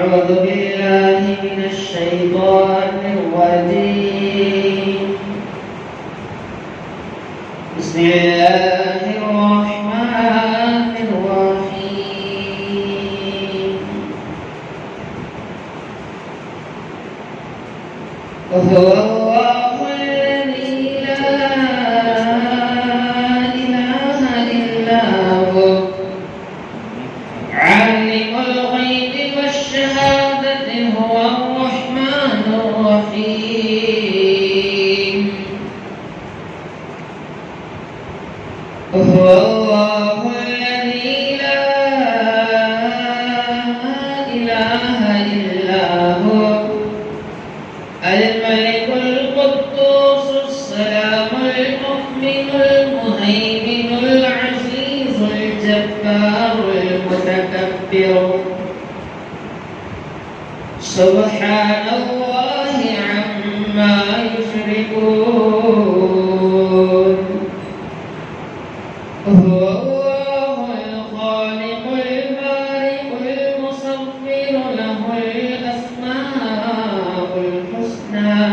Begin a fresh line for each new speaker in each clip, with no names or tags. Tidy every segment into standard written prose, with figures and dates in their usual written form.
أعوذ بالله من الشيطان الرجيم. بسم الله الرحمن الرحيم. وهو الله الذي لا إله إلا هو عالم الغيب والشهادة هو الرحمن الرحيم. وهو الله الذي لا إله إلا هو الملك القدوس السلام المؤمن المهيمن العزيز الجبار المتكبر سبحان الله عما يشركون. هو الله الخالق البارئ المصور له الأسماء الحسنى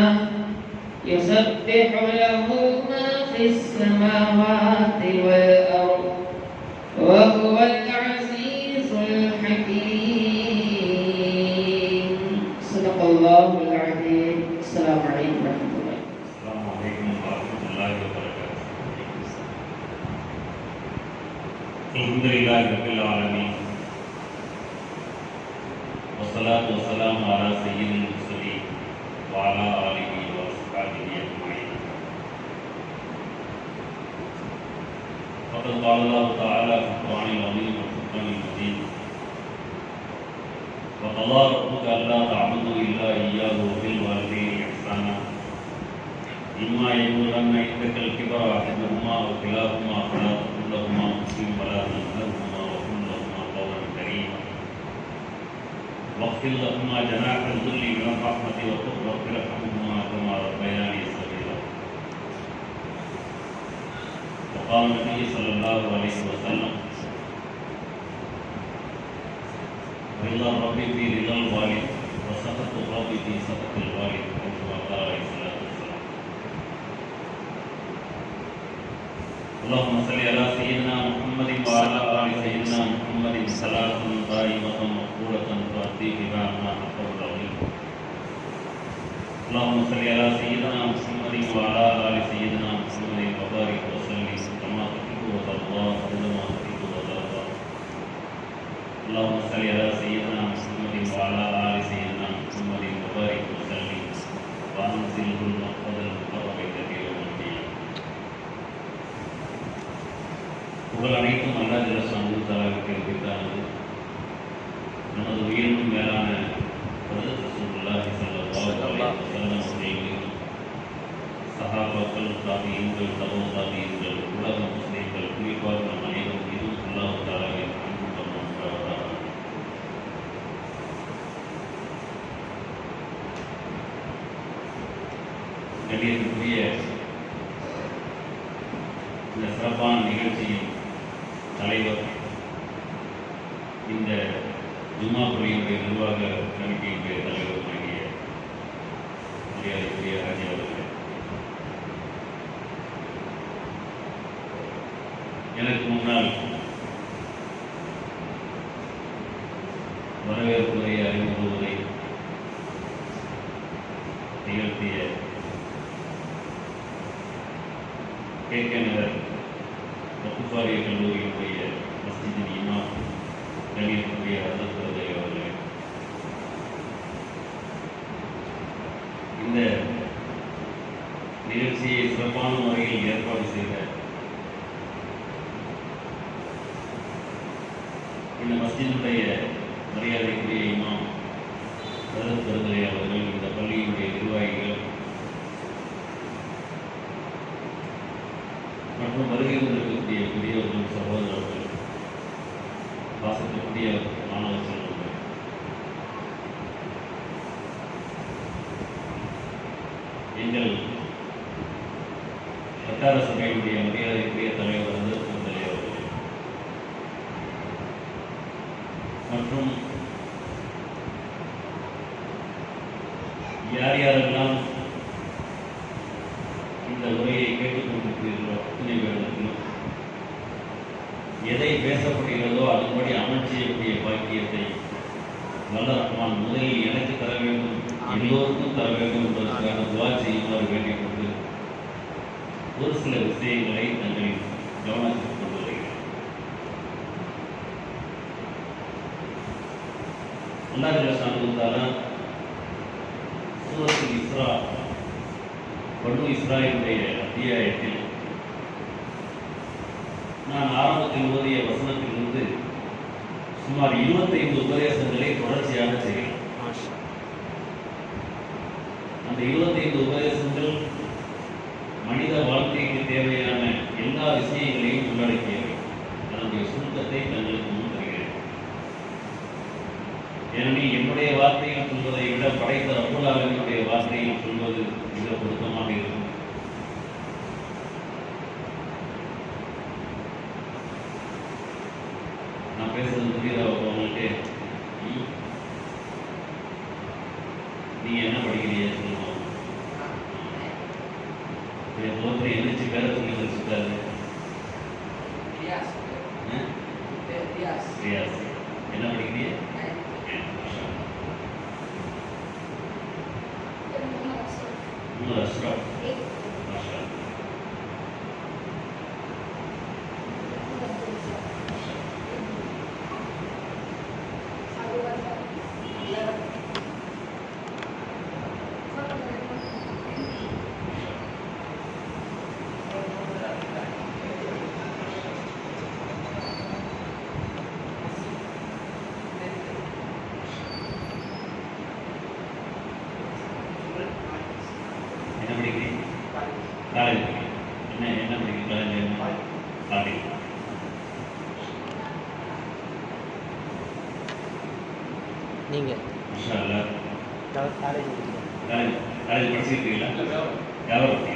يسبح له ما في السماوات والأرض وهو العزيز الحكيم. صدق الله العظيم. السلام عليكم ورحمة الله.
السلام عليكم ورحمة الله وبركاته. الحمد لله رب العالمين والصلاة والسلام على سيد المرسلين وعلى آله وصحبه أجمعين. فقد قال الله تعالى في القرآن العظيم والفرقان المجيد: وقضى ربك ألا تعبدوا إلا إياه وبالوالدين إحسانا إما يبلغن عندك الكبر أحدهما أو كلاهما فلا تقل لهما أف ولا تنهرهما وقل لهما قولا كريما واخفض لهما جناح الذل من الرحمة وقل رب ارحمهما كما ربياني صغيرا. وقال النبي صلى الله عليه وسلم: رضا الرب في رضا الوالد وسخط الرب في سخط الوالد، كما قال عليه الصلاة والسلام. اللهم صل على سيدنا محمد وعلى آل سيدنا محمد صلاة دائمة مقبولة تؤدي بها ما حقه العظيم. اللهم صل على سيدنا محمد وعلى آل سيدنا محمد وبارك وسلم كما تحب وترضى وكما تحب وترضى. اللهم صل على سيدنا محمد وعلى آل سيدنا محمد وبارك وسلم وأنزله المقصد المقرب الذي يوم القيامة. புகழ் அனைத்தும் அல்லாஹ் ஜல்ல ஷானுஹு உரித்தானது. நமது உயிரினும் மேலான ஹஜ்ரத் ரசூலுல்லாஹி ஸல்லல்லாஹு அலைஹி வஸல்லம் அவர்களையும் சஹாபாக்கள், தாபிஈன்கள், தபூ தாபிஈன்கள், உலக முஸ்லிம்கள், குறிப்பாக நம் அனைவரும் மீதும் அல்லாஹ் தஆலாவின் அன்பும் உண்டாவதாக. கண்ணியத்திற்குரிய இந்த சிறப்பான நிகழ்ச்சியின் தலைவர், இந்த ஜும்மா பள்ளியினுடைய நிர்வாக கமிட்டியினுடைய தலைவர் ஆகிய மரியாதைக்குரிய ராஜி அவர்களே, எனக்கு முன்னால் வரவேற்புரை அறிமுகத்தை நிகழ்த்திய KK நகர் வக்குஃபாரிய கல்லூரியினுடைய மஸ்ஜிதின் இமாம் கண்ணியத்துக்குரிய ஹஜ்ரத் அவர்களே, இந்த நிகழ்ச்சியை சிறப்பான முறையில் ஏற்பாடு செய்த இந்த மஸ்ஜிதுடைய மரியாதைக்குரிய இமாம் ஹஜ்ரத் அவர்கள், இந்த பள்ளியினுடைய நிர்வாகிகள் மற்றும் வருகை வந்திருக்கக்கூடிய பெரியவர்கள், சகோதரர்கள், வாசத்திற்குரிய மாணவ செல்வங்கள், எங்கள் வட்டார சபையினுடைய மரியாதைக்குரிய தலைவர் அவர்கள் மற்றும் யார் யாரெல்லாம் இந்த உரையை கேட்டுக்கொண்டிருக்கிறீர்களோ அத்தனை பேர்களுக்கும் எதை பேசப்படுகிறதோ அதன்படி அமல் செய்யக்கூடிய பாக்கியத்தை வல்ல ரஹ்மான் முதலில் எனக்கு தர வேண்டும், எல்லோருக்கும் தர வேண்டும் என்பதற்காக துவா செய்யுமாறு வேண்டிக் கொண்டு ஒரு சில விஷயங்களை தங்களின் கவனத்திற்கு கொண்டு வருகிறேன். அல்லாஹ் ஸல்லல்லாஹு சூரத்துல் இஸ்ரா பனு இஸ்ராயீலுடைய அத்தியாயத்தில் நான் ஆரம்பத்தில் ஓதிய வசனத்திலிருந்து சுமார் 25 உபதேசங்களை தொடர்ச்சியாக செய்கிறேன். அந்த 25 உபதேசங்கள் மனித வாழ்க்கைக்கு தேவையான எல்லா விஷயங்களையும் உள்ளடக்கியவை. அதனுடைய சுருக்கத்தை தங்களுக்கு முன் தருகிறேன். ஏனெனில் என்னுடைய வார்த்தையில் சொல்வதை விட படைத்த ரப்புல் ஆலமீனுடைய வார்த்தையில் சொல்வது மிக பொருத்தமாக இருக்கும். நான் பேசுறது புரியுதா உங்களுக்கு? நீங்க என்ன படிக்கிறீங்க சொல்லுவோம். ஒருத்தர் எந்திரிச்சு பேர சொல்லி வச்சுட்டாரு. என்ன படிக்கிறீங்க? அஷ்ரஃப். என்ன படிக்கிறீங்க? காலேஜ். என்ன படிக்கிறீங்க? காலேஜ்.
நீங்க
மாஷா அல்லாஹ்.
காலேஜ்
படிச்சிருக்கீங்களா? வியாபாரம்.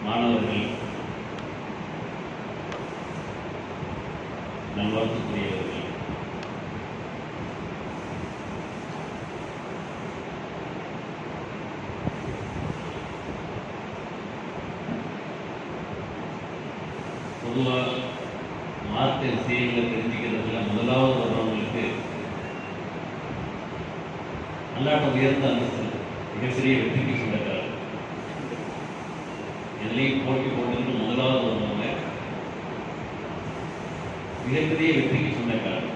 மாணவர்கள் நல்வாழ்த்துக்குரியவர்கள். பொதுவாக மார்க்க விஷயங்களை தெரிஞ்சுக்கிறதுல முதலாவது வர்றவங்களுக்கு அல்லாட்ட உயர்ந்த அந்தஸ்து, மிகப்பெரிய வெற்றிக்கு சொந்தக்காரர். எதுலேயும் போட்டி போட்டு முதலாவது வருவாங்க, மிகப்பெரிய வெற்றிக்கு சொந்தக்காரர்.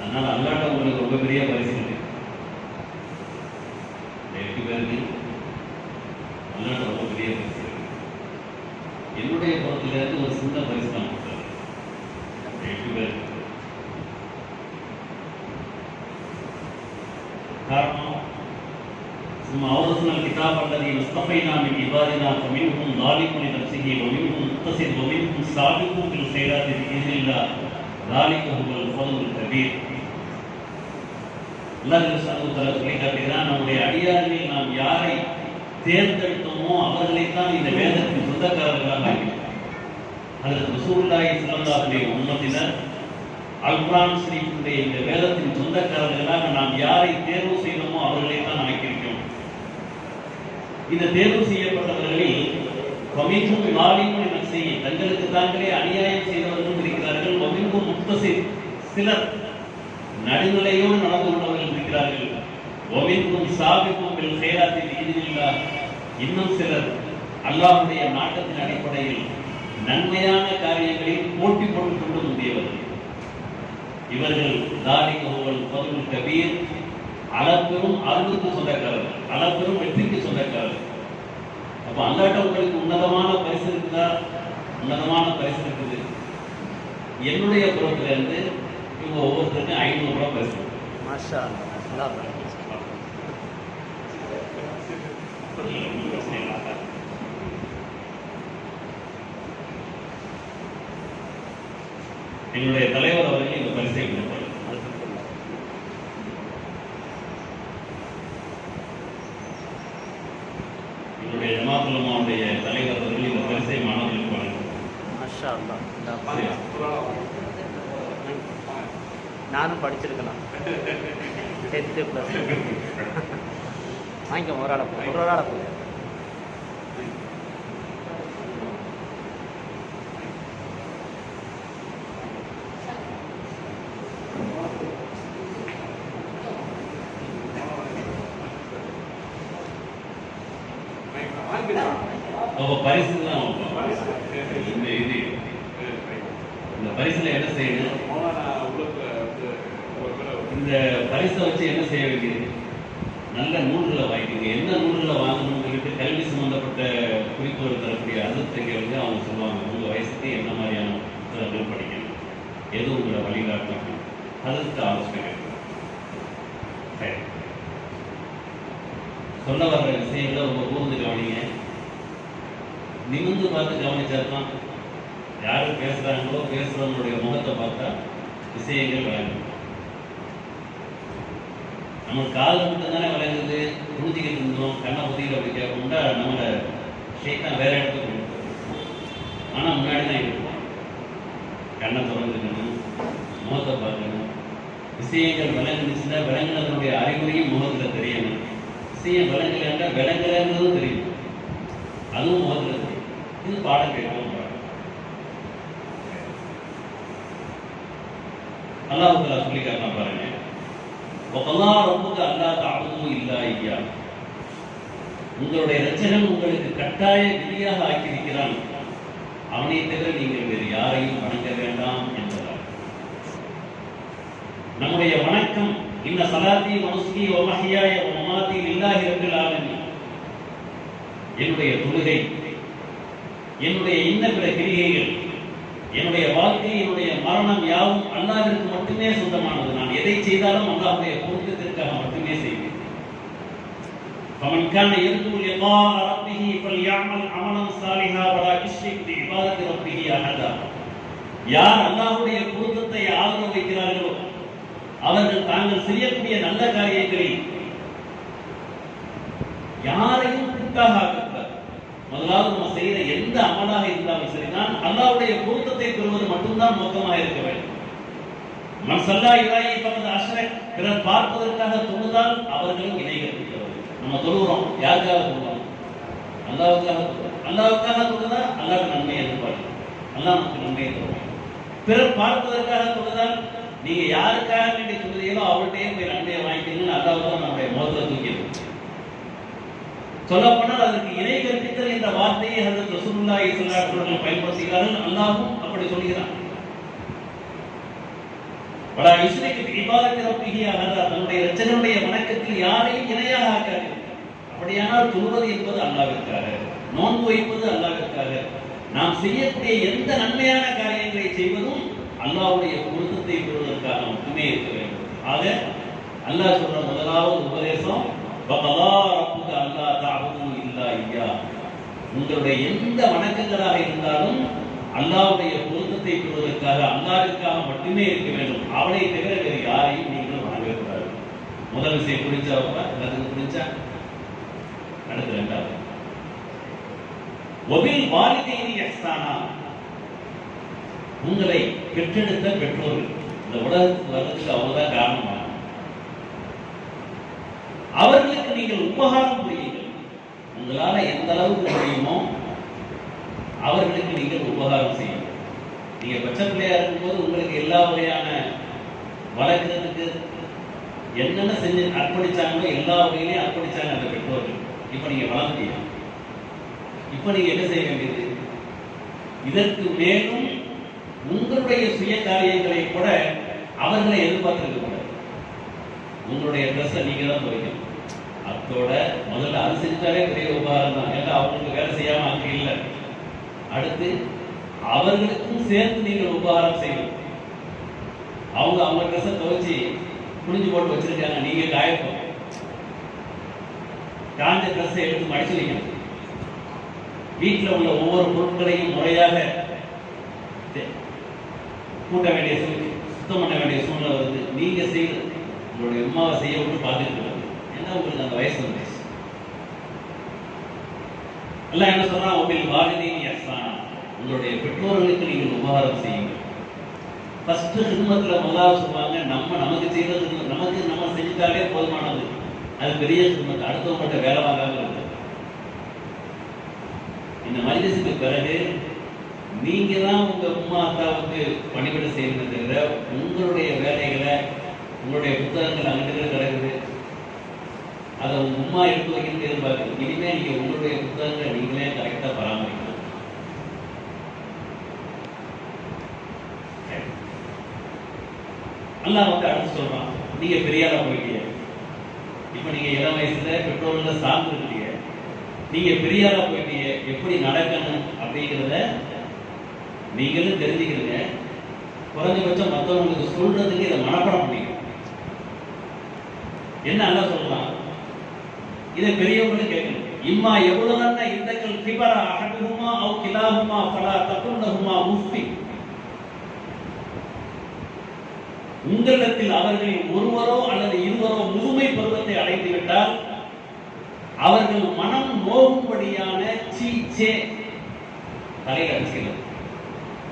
அதனால அல்லாட்ட உங்களுக்கு ரொம்ப பெரிய பரிசு இருக்கு. 8 பேருக்கு அல்லாட்ட ரொம்ப பெரிய பரிசு இருக்கு. என்னுடைய புறத்திலிருந்து ஒரு சின்ன பரிசு தான் கொடுத்தாரு 8 பேருக்கு. காரணம், ثم أورثنا الكتاب الذي اصطفينا من عبادنا فمنهم ظالم لنفسه ومنهم مقتصد ومنهم سابق بالخيرات بإذن الله ذلك هو الفضل الكبير. அல்லாஹ் சுப்ஹானஹு வ தஆலா சொல்லி காட்டுகிறான், நம்முடைய அடியார்களில் நாம் யாரை தேர்ந்தெடுத்தோமோ அவர்களைத்தான் இந்த வேதத்தின் சொந்தக்காரர்களாக ஆக்கினார். அதற்கு ரசூலுல்லாஹி ஸல்லல்லாஹு அலைஹி உம்மத்தினர் அல் குர்ஆன் ஷரீஃபுடைய இந்த வேதத்தின் சொந்தக்காரர்களாக நாம் யாரை தேர்வு செய்தோமோ அவர்களைத்தான் ஆக்கியிருக்கிறோம். இந்த தேர்வு செய்யப்பட்டவர்களில் வமின்ஹும் ஸாலிமுன் நஃப்ஸிஹி, தங்களுக்கு தாங்களே அநியாயம் செய்தவர்களும் இருக்கிறார்கள். வமின்ஹும் முக்தஸித், சிலர் நடுநிலையோடு நடந்து கொண்டவர்கள் இருக்கிறார்கள். வமின்ஹும் சாபிகுன் பில் கைராத்தி பிஇذنில்லாஹ், இன்னும் சிலர் அல்லாஹ்வுடைய நாட்டத்தின் அடிப்படையில் நன்மையான காரியங்களில் போட்டி போட்டுக் கொண்டு முந்தியவர்கள். இவர்கள் ذلك هو الفضل الكبير, அளப்பெரும் அருளுக்கு சொந்தக்காரர்கள், அளப்பெரும் வெற்றிக்கு சொந்தக்காரர்கள். அப்ப அல்லாட்ட உங்களுக்கு உன்னதமான பரிசு இருக்குதா? உன்னதமான பரிசு இருக்குது. என்னுடைய புறத்துல இருந்து இவங்க ஒவ்வொருத்தருக்கும் 500 ரூபாய் பரிசு.
மாஷா அல்லாஹ்.
எங்களுடைய தலைவர் அவர்கள் இந்த பரிசை கொடுப்பார். என்னுடைய ஜமாத்துல் உலமாவுடைய தலைவர் அவர்கள் இந்த பரிசை மாணவர்களுக்கு
மாஷா அல்லா.
சரி.
நானும் படிச்சிருக்கலாம் 10th ப்ளஸ். வாங்கிக்கோ ஒரு ஆளை போய்
அப்போ பரிசு தான் இந்த பரிசுல என்ன செய்யணும்? இந்த பரிசை வச்சு என்ன செய்ய வேண்டியது? நல்ல நூல்களை வாங்கிக்கோங்க. என்ன நூல்களை வாங்கணும்னு சொல்லிட்டு கல்வி சம்பந்தப்பட்ட குறிப்புகள் தரக்கூடிய அதிர்த்தைகளுக்கு அவங்க சொல்லுவாங்க, உங்க வயசுக்கு என்ன மாதிரியான புத்தகங்கள் படிக்கணும், எது உங்களை வழிகாட்டணும், அதற்கு ஆலோசனை கேட்கணும். சரி, சொல்ல வர்ற விஷயங்களை உங்க கூர்ந்து கவனிங்க. நிமிர்ந்து பார்த்து கவனிச்சாதான் யாரு பேசுறாங்களோ பேசுறவங்களுடைய முகத்தை பார்த்தா விஷயங்கள் விளங்கும். நம்ம கால் மட்டும் தானே விளங்குது, புரிஞ்சுக்கிட்டு இருந்தோம், கண்ணை புத்தியில் அப்படி கேட்கணும்னா நம்மளை ஷேத்தான் வேற இடத்துக்கு கொண்டு போகும். ஆனால் முன்னாடி தான் இருப்போம். கண்ணை திறந்துக்கணும், முகத்தை பார்க்கணும். விஷயங்கள் விளங்குனுச்சுன்னா விளங்குனதனுடைய அறிகுறியும் முகத்தில் தெரியணும். விஷயம் விளங்கலைன்னா விளங்கலைன்றதும் தெரியும், அதுவும் முகத்தில் தெரியும். இது பாடம் கேட்கணும். அல்லாஹ் தஆலா சொல்லி காட்டலாம் பாருங்க. வகல்லா ரப்புக அல்லா தஅபுது இல்லா இய்யா. உங்களுடைய இரட்சகன் உங்களுக்கு கட்டாய விதியாக ஆக்கியிருக்கிறான், அவனை தவிர நீங்கள் வேறு யாரையும் வணங்க வேண்டாம் என்பதால் நம்முடைய வணக்கம் இன்ன ஸலாத்தி வ நுஸ்கி வ மஹ்யாய வ மமாத்தி லில்லாஹி ரப்பில் ஆலமீன். என்னுடைய தொழுகை, என்னுடைய இன்ன பிற கிரிகைகள், என்னுடைய வாழ்க்கை, என்னுடைய மரணம் யாவும் அல்லாஹ்விற்கு மட்டுமே சொந்தமானது. நான் எதை செய்தாலும் அல்லாஹ்வுடைய பொருத்தத்திற்காக மட்டுமே செய்வேன். فمن كان يرجو لقاء ربه فليعمل عملا صالحا ولا يشرك بعبادة ربه أحدا. யார் அல்லாஹ்வுடைய பொருத்தத்தை ஆதரவு வைக்கிறார்களோ அவர்கள் தாங்கள் செய்யக்கூடிய நல்ல காரியங்களில் யாரையும் கூட்டாக ஆக்கக்கூடாது. முதலாவது நம்ம செய்யற எந்த அமலாக இருந்தாலும் சரிதான் அல்லாஹ்வுடைய பொருத்தத்தை பெறுவது மட்டும்தான் நோக்கமாக இருக்க வேண்டும். மன் ஸல்லா இலைஹி ஃபகத் அஷ்ரக். பிறர் பார்ப்பதற்காக தொழுதால் அவர்களும் இணை கற்பிக்கிறவர்கள். நம்ம தொழுகிறோம், யாருக்காக தொழுகிறோம்? அல்லாஹ்வுக்காக தொழுகிறோம். அல்லாஹ்வுக்காக தொழுதா அல்லாஹ் நன்மை எதிர்பார்க்கிறோம், அல்லாஹ் நமக்கு நன்மையை தருவான். பிறர் பார்ப்பதற்காக தொழுதால் நீங்க யாருக்காக வேண்டி தொழுதீங்களோ அவர்கிட்டயே போய் நன்மையை வாங்கிக்கணும்னு அல்லாஹ் தான் நம்முடைய முகத்துல தூக்கிடும். சொல்லப்போனால் அதற்கு இணை கற்பித்தல் என்ற வார்த்தையை ஹஜ்ரத் ரசூலுல்லாஹி ஸல்லல்லாஹு அலைஹி வஸல்லம் பயன்படுத்துகிறார்கள். அல்லாஹ்வும் அப்படி சொல்கிறான். வலா யுஷ்ரிகு பிஇபாதத்தி ரப்பிஹி அஹதா. தன்னுடைய இரட்சகனுடைய வணக்கத்தில் யாரையும் இணையாக ஆக்காது. அப்படியானால் தொழுவது என்பது அல்லாஹ்விற்காக, நோன்பு வைப்பது அல்லாஹ்விற்காக, நாம் செய்யக்கூடிய எந்த நன்மையான காரியங்களை செய்வதும் அல்லாஹ்வுடைய பொருத்தத்தை பெறுவதற்காக மட்டுமே இருக்க வேண்டும். ஆக அல்லாஹ் சொல்ற முதலாவது உபதேசம் வகல்லா ரப்புக அல்லா தஅபுது இல்லா இய்யா. உங்களுடைய எந்த வணக்கங்களாக இருந்தாலும் அல்லாஹ்வுடைய பொருத்தத்தை பெறுவதற்காக அல்லாஹ்விற்காக மட்டுமே இருக்க வேண்டும். அவனை தவிர வேறு யாரையும் நீங்கள் வணங்கக்கூடாது. முதல் விஷயம் புரிஞ்சாப்ப எல்லாத்துக்கும் புரிஞ்சா? அடுத்து இரண்டாவது வபில் வாலிதைனி இஹ்சானா. உங்களை பெற்றெடுத்த பெற்றோர்கள் இந்த உலகத்துக்கு வர்றதுக்கு அவங்கதான் காரணமாக, அவர்களுக்கு நீங்கள் உபகாரம் புரியுங்கள். உங்களால எந்த அளவுக்கு முடியுமோ அவர்களுக்கு நீங்கள் உபகாரம் செய்யுங்கள். நீங்க பச்சை பிள்ளையா இருக்கும்போது உங்களுக்கு எல்லா வகையான வளர்க்கறதுக்கு என்னென்ன செஞ்சு அர்ப்பணிச்சாங்களோ எல்லா வகையிலையும் அர்ப்பணிச்சாங்க அந்த பெற்றோர்கள். இப்ப நீங்க வளர்ந்தீங்க, இப்ப நீங்க என்ன செய்ய வேண்டியது? இதற்கு மேலும் உங்களுடைய சுய காரியங்களை கூட அவர்களை எதிர்பார்த்திருக்க கூடாது. உங்களுடைய ட்ரெஸ்ஸை நீங்க தான் துவைக்கணும். அதோட முதல்ல அது செஞ்சாலே பெரிய உபகாரம் தான். ஏன்னா அவங்களுக்கு வேலை செய்யாம அங்க இல்லை. அடுத்து அவர்களுக்கும் சேர்த்து நீங்கள் உபகாரம் செய்யணும். அவங்க ட்ரெஸ்ஸை துவைச்சி குளிஞ்சு போட்டு வச்சிருக்காங்க, நீங்க காயப்போம். காஞ்ச ட்ரெஸ்ஸை எடுத்து மடிச்சு வைக்கணும். வீட்டில் உள்ள ஒவ்வொரு பொருட்களையும் முறையாக கூட்ட வேண்டிய சுத்தம் பண்ண வேண்டிய சூழ்நிலை வருது. நீங்க செய்யுது, உங்களுடைய அம்மாவை செய்ய விட்டு பார்த்துட்டு இருக்கு. ஏன்னா உங்களுக்கு அந்த வயசு வந்துச்சு. எல்லாம் என்ன சொல்றான்? உங்கள் வாலிதைனி இஹ்சானா. உங்களுடைய பெற்றோர்களுக்கு நீங்கள் உபகாரம் செய்யுங்கள். ஃபர்ஸ்ட் ஹிதமத்தில் முதலாவது சொல்லுவாங்க, நமக்கு செய்யறது நமக்கு நம்ம செஞ்சுட்டாலே போதுமானது, அது பெரிய ஹிதமத். அடுத்தவங்கள்ட்ட வேலை வாங்காம இருக்கு. இந்த மஜ்லிஸுக்கு பிறகு நீங்க தான் உங்க அம்மா அத்தாவுக்கு பணிவிடை செய்யறது தவிர உங்களுடைய வேலைகளை, உங்களுடைய புத்தகங்கள் அங்கிட்டு கிடக்குது, அதை உங்க அம்மா எடுத்து வைக்கணும்னு எதிர்பார்க்குது. இனிமே நீங்க உங்களுடைய புத்தகங்களை நீங்களே கரெக்டா பராமரிக்கணும். அல்லாஹ் அடுத்து சொல்றான், நீங்க பெரியாரா போயிட்டீங்க. இப்ப நீங்க இளம் வயசுல பெற்றோர்களை சார்ந்து இருக்கீங்க, நீங்க பெரியாரா போயிட்டீங்க. எப்படி நடக்கணும் அப்படிங்கிறத நீங்களும் தெரிஞ்சுக்கிறீங்க. குறைஞ்சபட்சம் மற்றவங்களுக்கு சொல்றதுக்கு இதை மனப்பாடம் பண்ணிக்கணும். என்ன அல்லாஹ் சொல்றான், இதை பெரியவங்களும் கேட்கணும். இம்மா எவ்வளவு இந்தக்கள் கிபரா அஹதுஹுமா அவ் கிலாஹுமா ஃபலா தகுல் லஹுமா உஃபி. உங்களிடத்தில் அவர்களில் ஒருவரோ அல்லது இருவரோ முதுமை பருவத்தை அடைந்து விட்டால் அவர்கள் மனம் நோகும்படியான சீச்சே தலையில் அடிச்சுக்கிறது,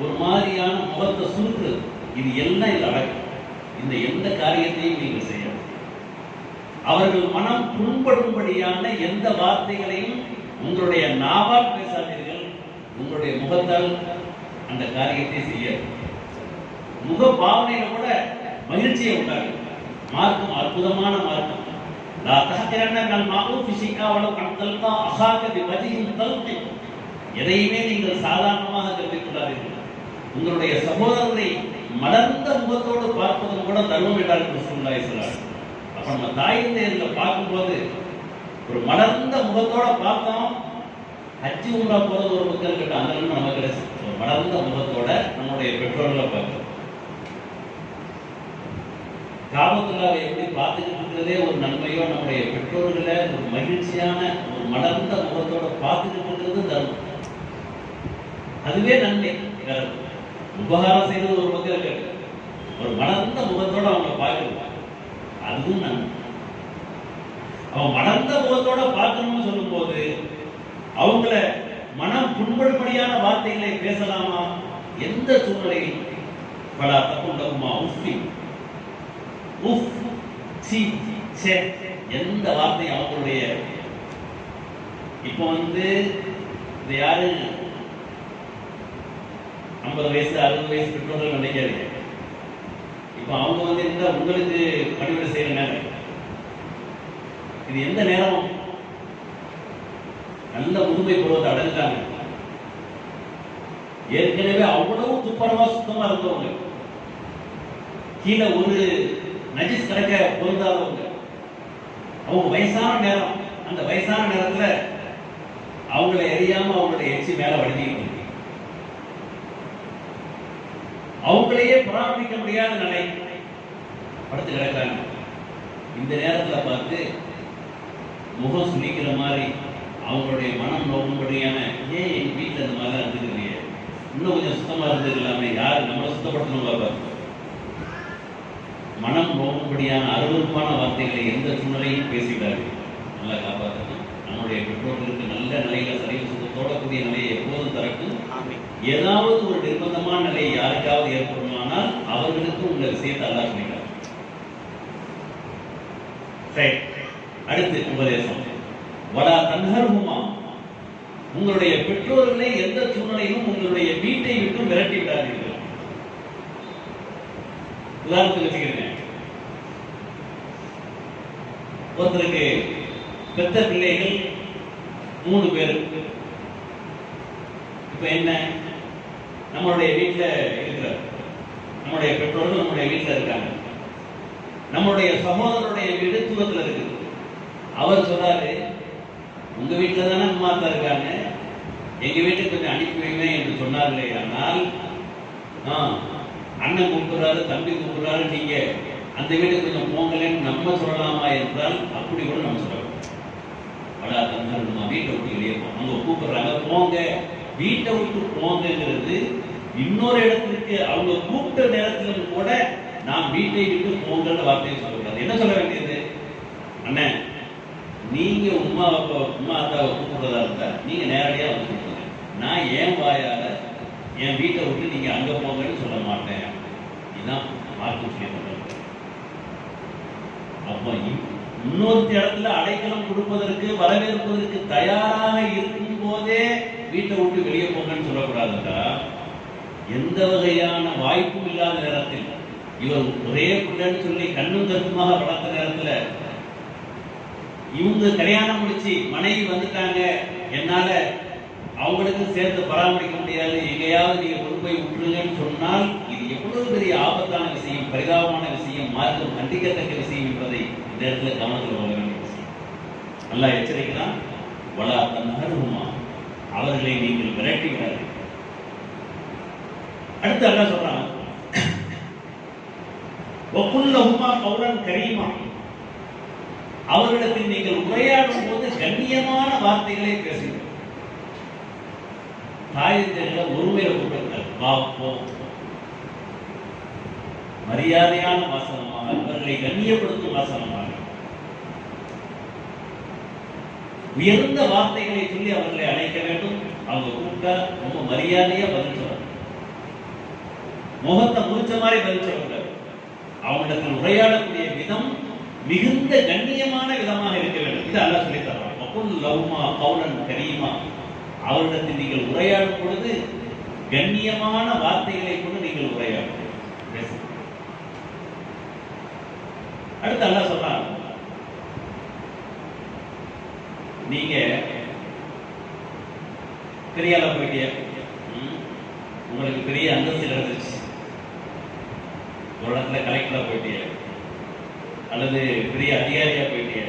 ஒரு மாதிரியான முகத்தை சுருக்குறது, இது எல்லாம் இது அடக்கும். இந்த எந்த காரியத்தையும் நீங்கள் செய்யணும். அவர்கள் மனம் புண்படும்படியான எந்த வார்த்தைகளையும் உங்களுடைய நாவால் பேசாதீர்கள், உங்களுடைய முகத்தால் அந்த காரியத்தை செய்ய. முக பாவனையில கூட மகிழ்ச்சியை உண்டாகும். மார்க்கம் அற்புதமான மார்க்கம். லா தஹ்கிரன்ன மினல் மஅரூஃபி ஷைஅன் வலவ் அன் தல்கா அஹாக பிவஜ்ஹின் தல்கி. எதையுமே நீங்கள் சாதாரணமாக கருதிக் கொள்ளாதீர்கள். உங்களுடைய சகோதரரை மலர்ந்த முகத்தோடு பார்ப்பதும் கூட தர்மம் என்றார்கள் ரசூலுல்லாஹி ஸல்லல்லாஹு அலைஹி வஸல்லம். அப்ப நம்ம தாய் தந்தையர்களை பார்க்கும்போது ஒரு மலர்ந்த முகத்தோட பார்த்தோம். ஹஜ் உம்ரா போறது ஒரு பக்கம் இருக்கட்டும், அந்த நமக்கு கிடைச்சு ஒரு மலர்ந்த முகத்தோட நம்முடைய பெற்றோர்களை பார்க்கிறோம். காபத்துல்லாவை எப்படி பார்த்துக்கிட்டு இருக்கிறதே ஒரு நன்மையோ, நம்முடைய பெற்றோர்களை ஒரு மகிழ்ச்சியான ஒரு மலர்ந்த முகத்தோட பார்த்துக்கிட்டு இருக்கிறது தர்மம். அதுவே நன்மை. உபகாரம் செய்வது ஒரு பக்கம் இருக்காது, ஒரு மலர்ந்த முகத்தோட அவங்க பார்க்கணும், அதுவும் நன்மை. அவன் மலர்ந்த முகத்தோட பார்க்கணும்னு சொல்லும் போது அவங்கள மனம் புண்படும்படியான வார்த்தைகளை பேசலாமா? எந்த சூழ்நிலையில்? பல தப்புண்டகுமா உஃபி உஃப் சி சே, எந்த வார்த்தையும் அவங்களுடைய. இப்போ இது யாரு 50 வயசு 60 வயசு பெற்றோர்கள் நினைக்காதீங்க. இப்போ அவங்க இந்த உங்களுக்கு பணிவிடை செய்யற நேரம் இது. எந்த நேரம் நல்ல முதுமை பருவத்தை அடைஞ்சாங்க, ஏற்கனவே அவ்வளவு துப்பரவா சுத்தமா இருந்தவங்க, கீழே ஒரு நஜிஸ் கலக்க பொருந்தாதவங்க, அவங்க வயசான நேரம். அந்த வயசான நேரத்துல அவங்களை எரியாம அவங்களுடைய எச்சி மேல வடிஞ்சிட்டு அவங்களையே பராமரிக்க முடியாத நிலை, படுத்து கிடக்காங்க. இந்த நேரத்துல பார்த்து முகம் சுளிக்கிற மாதிரி அவங்களுடைய மனம் நோக்கும்படியான, ஏன் எங்க வீட்டுல இந்த மாதிரிலாம் இருந்துக்கிறீங்க, இன்னும் கொஞ்சம் சுத்தமா இருந்துக்கலாமே, யாரு நம்மளை சுத்தப்படுத்தணுங்களா பார்த்து மனம் நோக்கும்படியான அருவருப்பான வார்த்தைகளை எந்த சூழ்நிலையும் பேசிட்டாரு. நல்லா காப்பாற்றணும். நம்முடைய பெற்றோர்களுக்கு நல்ல நிலையில சரிவு சுத்தத்தோட கூடிய நிலையை எப்போதும் தரக்கும். ஏதாவது ஒரு நிர்பந்தமான நிலை யாருக்காவது ஏற்படுமானால் அவர்களுக்கு உள்ள விஷயத்தை அல்லாஹ் சொல்லிட்டார். அடுத்து உபதேசம். வலா தன்ஹர்ஹுமா, உங்களுடைய பெற்றோர்களை எந்த சூழ்நிலையிலும் உங்களுடைய வீட்டை விட்டு விரட்டி விடாதீர்கள். உதாரணத்துக்கு வச்சுக்கிறேன், ஒருத்தருக்கு பெத்த பிள்ளைகள் 3 பேர். இப்ப என்ன, நம்மளுடைய வீட்டுல இருக்கிறார், நம்முடைய பெற்றோர்கள் நம்முடைய வீட்டுல இருக்காங்க, நம்முடைய சகோதரருடைய வீடு தூரத்துல இருக்குது. அவர் சொல்றாரு, உங்க வீட்டுல தானே அம்மா தான் இருக்காங்க, எங்க வீட்டுக்கு கொஞ்சம் அனுப்பி வைங்க என்று சொன்னார்களே. ஆனால் அண்ணன் கூப்பிடுறாரு, தம்பி கூப்பிடுறாரு, நீங்க அந்த வீட்டுக்கு கொஞ்சம் போங்கலன்னு நம்ம சொல்லலாமா என்றால் அப்படி கூட நம்ம சொல்லலாம். வடா தந்தா வீட்டை விட்டு வெளியே போங்க, அவங்க கூப்பிடுறாங்க போங்க, வீட்டை விட்டு போங்கிறது இன்னொரு இடத்துக்கு அவங்க கூப்பிட்ட நேரத்துல கூட நாம் வீட்டை விட்டு போங்கன்ற வார்த்தையை சொல்லக்கூடாது. என்ன சொல்ல வேண்டியது, அண்ணன் நீங்க அத்தாவை கூப்பிடுறதா இருந்தா நீங்க நேரடியா வந்து கூப்பிடுங்க, நான் ஏன் வாயால என் வீட்டை விட்டு நீங்க அங்க போங்கன்னு சொல்ல மாட்டேன். இதுதான் மார்க்கம் செய்யப்பட்டது. அப்போ இன்னொரு இடத்துல அடைக்கலம் கொடுப்பதற்கு வரவேற்பதற்கு தயாராக இருக்கும் போதே வீட்டை விட்டு வெளியே போங்கன்னு சொல்லக்கூடாதுன்றா, எந்த வகையான வாய்ப்பும் இல்லாத நேரத்தில் இவர் ஒரே பிள்ளைன்னு சொல்லி கண்ணும் கருத்துமாக வளர்த்த நேரத்துல இவங்க கல்யாணம் முடிச்சு மனைவி வந்துட்டாங்க, என்னால அவங்களுக்கு சேர்த்து பராமரிக்க முடியாது, எங்கேயாவது நீங்க கொண்டு போய் விட்டுருங்கன்னு சொன்னால் இது எவ்வளவு பெரிய ஆபத்தான விஷயம், பரிதாபமான விஷயம், மார்க்கம் கண்டிக்கத்தக்க விஷயம் என்பதை இந்த இடத்துல கவனத்தில் கொள்ள வேண்டிய விஷயம். நல்லா எச்சரிக்கிறான், வலா தன்ஹர்ஹுமா, அவர்களை நீங்கள் விரட்டி விடாது. அடுத்து அல்லாஹ் சொல்றான், வகுல் லஹுமா கௌலன் கரீமா, அவர்களிடத்தில் நீங்கள் உரையாடும் போது கண்ணியமான வார்த்தைகளை பேசுங்கள். தாயத்தில ஒருமையை கூப்பிடுங்கள், வா போ, மரியாதையான வாசனமாக, அவர்களை கண்ணியப்படுத்தும் வாசனமாக, உயர்ந்த வார்த்தைகளை சொல்லி அவர்களை அழைக்க வேண்டும். அவங்க கூப்பிட்டா ரொம்ப மரியாதையா பதில் சொல்லணும், முகத்தை முடிச்ச மாதிரி பதில் சொல்லக்கூடாது. அவங்களிடத்தில் உரையாடக்கூடிய விதம் மிகுந்த கண்ணியமான விதமாக இருக்க வேண்டும். இது அல்லாஹ் சொல்லி தர்றான். வகுல் லஹுமா கௌலன் கரீமா, அவரிடத்தில் நீங்கள் உரையாடும் பொழுது கண்ணியமான வார்த்தைகளை கொண்டு நீங்கள் உரையாடும். அடுத்து அல்லாஹ் சொல்றான், நீங்க பெரிய ஆளா போயிட்டிய, உங்களுக்கு பெரிய அந்தஸ்து இருந்துச்சு, ஒரு இடத்துல கலெக்டரா போயிட்டிய அல்லது பெரிய அதிகாரியா போயிட்டிய,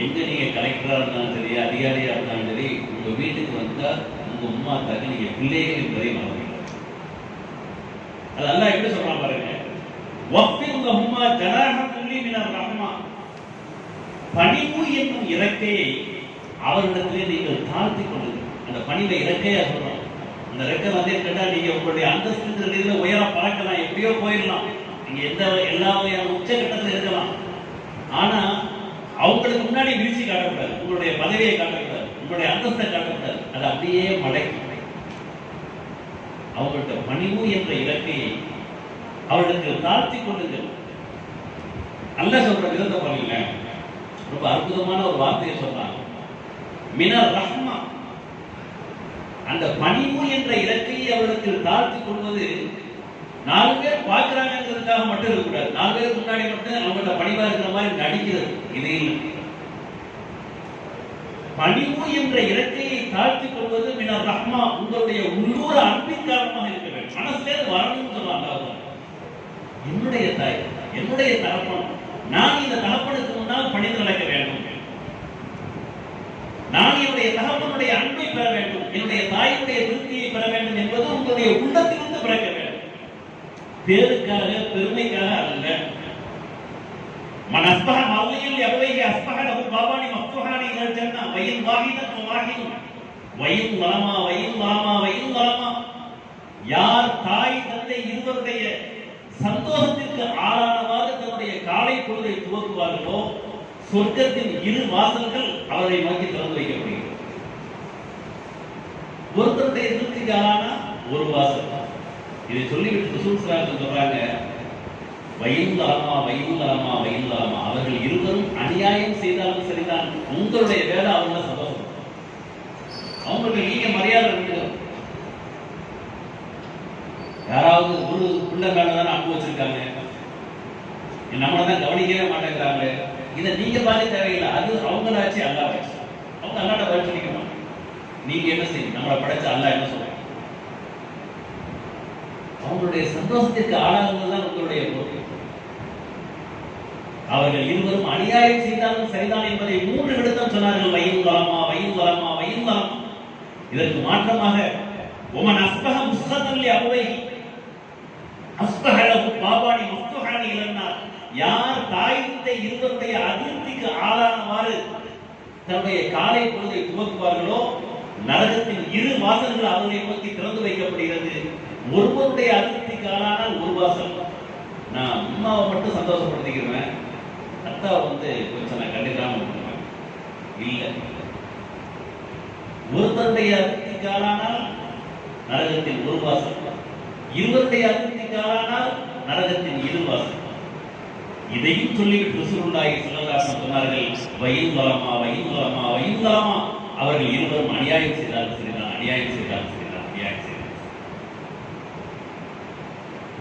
எங்க நீங்க கலெக்டரா இருந்தாலும் சரி அதிகாரியா இருந்தாலும் சரி, உங்க வீட்டுக்கு வந்தா உங்க அம்மா அத்தாக்கு நீங்க பிள்ளைகள் என்பதை மறந்துங்க. அது அல்லாஹ் எப்படி சொல்றான் பாருங்க, வஃபிர் லஹுமா ஜனாஹத்துல்லி மினர் ரஹ்மா, பணிவு என்னும் இறக்கையை அவர்களிடத்திலே நீங்கள் தாழ்த்தி கொள்ளுங்கள். அந்த பணிவை இறக்கையா சொல்றோம். அந்த ரெக்கை வந்து கேட்டா நீங்க உங்களுடைய அந்தஸ்து ரீதியில உயரம் பறக்கலாம், எப்படியோ போயிடலாம், நீங்க எந்த எல்லா வகையான உச்சகட்டத்தில் இருக்கலாம். ஆனா அவங்களுக்கு முன்னாடி வீழ்ச்சி காட்டக்கூடாது, உங்களுடைய பதவியை காட்டக்கூடாது, உங்களுடைய அந்தஸ்தை காட்டக்கூடாது. அது அப்படியே மடக்கி அவங்கள்ட்ட பணிவு என்ற இலக்கையை அவர்களுக்கு தாழ்த்தி கொள்ளுங்கள். அல்லாஹ் சொல்ற விதத்தை பாருங்க, ரொம்ப அற்புதமான ஒரு வார்த்தையை சொல்றாங்க, மினர் ரஹ்மா. அந்த பணிவு என்ற இலக்கையை அவர்களுக்கு தாழ்த்தி கொள்வது 4 பேர் பார்க்கிறாங்கிறதுக்காக மட்டும் இருக்கக்கூடாது, 4 பேருக்கு முன்னாடி மட்டும் அவங்கள்ட்ட பணிவா இருக்கிற மாதிரி நடிக்கிறது, இது இல்லை. பணிவு என்ற இலக்கையை தாழ்த்தி கொள்வது மினர் ரஹ்மா, உங்களுடைய உள்ளூர அன்பின் காரணமாக இருக்க வேண்டும். மனசுலேருந்து வரணும்னு சொல்லுவாங்க. என்னுடைய தாய், என்னுடைய தகப்பன், நான் இந்த தகப்பனுக்கு முன்னால் பணிந்து நடக்க வேண்டும், நான் என்னுடைய தகப்பனுடைய அன்பை பெற வேண்டும், என்னுடைய தாயினுடைய திருப்தியை பெற வேண்டும் என்பது உங்களுடைய உள்ளத்திலிருந்து பிறக்க வேண்டும், பேருக்காக பெருமைக்காக அல்ல. மன் அஸ்பஹ மர்லியன் அபவைஹி அஸ்பஹ லஹு பாபானி மஃப்துஹானி இலல் ஜன்னah வயின் வாஹிதன் வவாஹிதுன் வயின் லலமா. யார் தாய் தந்தை இருவருடைய சந்தோஷத்திற்கு ஆளானவாறு தன்னுடைய காலை பொழுதை துவக்குவார்களோ சொர்க்கத்தின் 2 வாசல்கள் அவரை நோக்கி திறந்து வைக்கப்படுகிறது. ஒருத்தருடைய திருப்திக்கு ஆளானா 1 வாசல். இதை சொல்லிவிட்டு ரசூல் ஸல்லல்லாஹு சொல்றாங்க, வயில்லாமா, அவர்கள் இருவரும் அநியாயம் செய்தாலும் சரிதான், உங்களுடைய வேலை அவங்கள சந்தோஷம், அவங்களுக்கு நீங்க மரியாதை கொடுக்கணும். யாராவது ஒரு பிள்ளை மேலதான் அன்பு வச்சிருக்காங்க, நம்மளை தான் கவனிக்கவே மாட்டேங்கிறாங்க, இதை நீங்க பார்க்க தேவையில்லை, அது அவங்களாச்சு அல்லாஹ் வச்சு, அவங்க அல்லாஹ்ட்ட பதில் சொல்லிக்க மாட்டாங்க. நீங்க என்ன செய்யுங்க, நம்மளை படைச்ச அல்லாஹ் என்ன சொல்றாங்க, அவங்களுடைய சந்தோஷத்திற்கு ஆளாகுவதுதான் உங்களுடைய பொறுப்பு. அவர்கள் இருவரும் அநியாயம் செய்தாலும் சரிதான் என்பதை 3 விடத்தம் சொன்னார்கள், வயில்லாமா. இதற்கு மாற்றமாக ஒமன் அஸ்பஹ முஸ்ஹதன் லிஅபவைஹி அஸ்பஹ லஹு பாபானி மஃப்துஹானி இலன்னார், யார் தாய் தந்தை இருவருடைய அதிருப்திக்கு ஆளானவாறு தன்னுடைய காலை பொழுதை துவக்குவார்களோ நரகத்தின் 2 வாசல்கள் அவர்களை நோக்கி திறந்து வைக்கப்படுகிறது. ஒருவருடைய அதிருப்திக்கு ஆளானால் 1 வாசல். நான் அம்மாவை மட்டும் சந்தோஷப்படுத்திக்கிறேன், அத்தாவை கொஞ்சம் நான் கண்டுக்காம விட்டுருவேன் இல்லை. ஒருத்தருடைய அதிருப்திக்கு ஆளானால் நரகத்தின் ஒரு வாசல். இருவருடைய அதிருப்திக்கானால் நரகத்தின் இரு வாசல். இதையும் சொல்லிவிட்டு ரசூலுல்லாஹி ஸல்லல்லாஹு அலைஹி வஸல்லம் சொன்னார்கள், வயின் வலமா வயின் வலமா வயின் வலமா, அவர்கள் இருவரும் அநியாயம் செய்தார்கள் சரிதான், அநியாயம் செய்தார்கள் சரிதான், அநியாயம் செய்தார்கள்.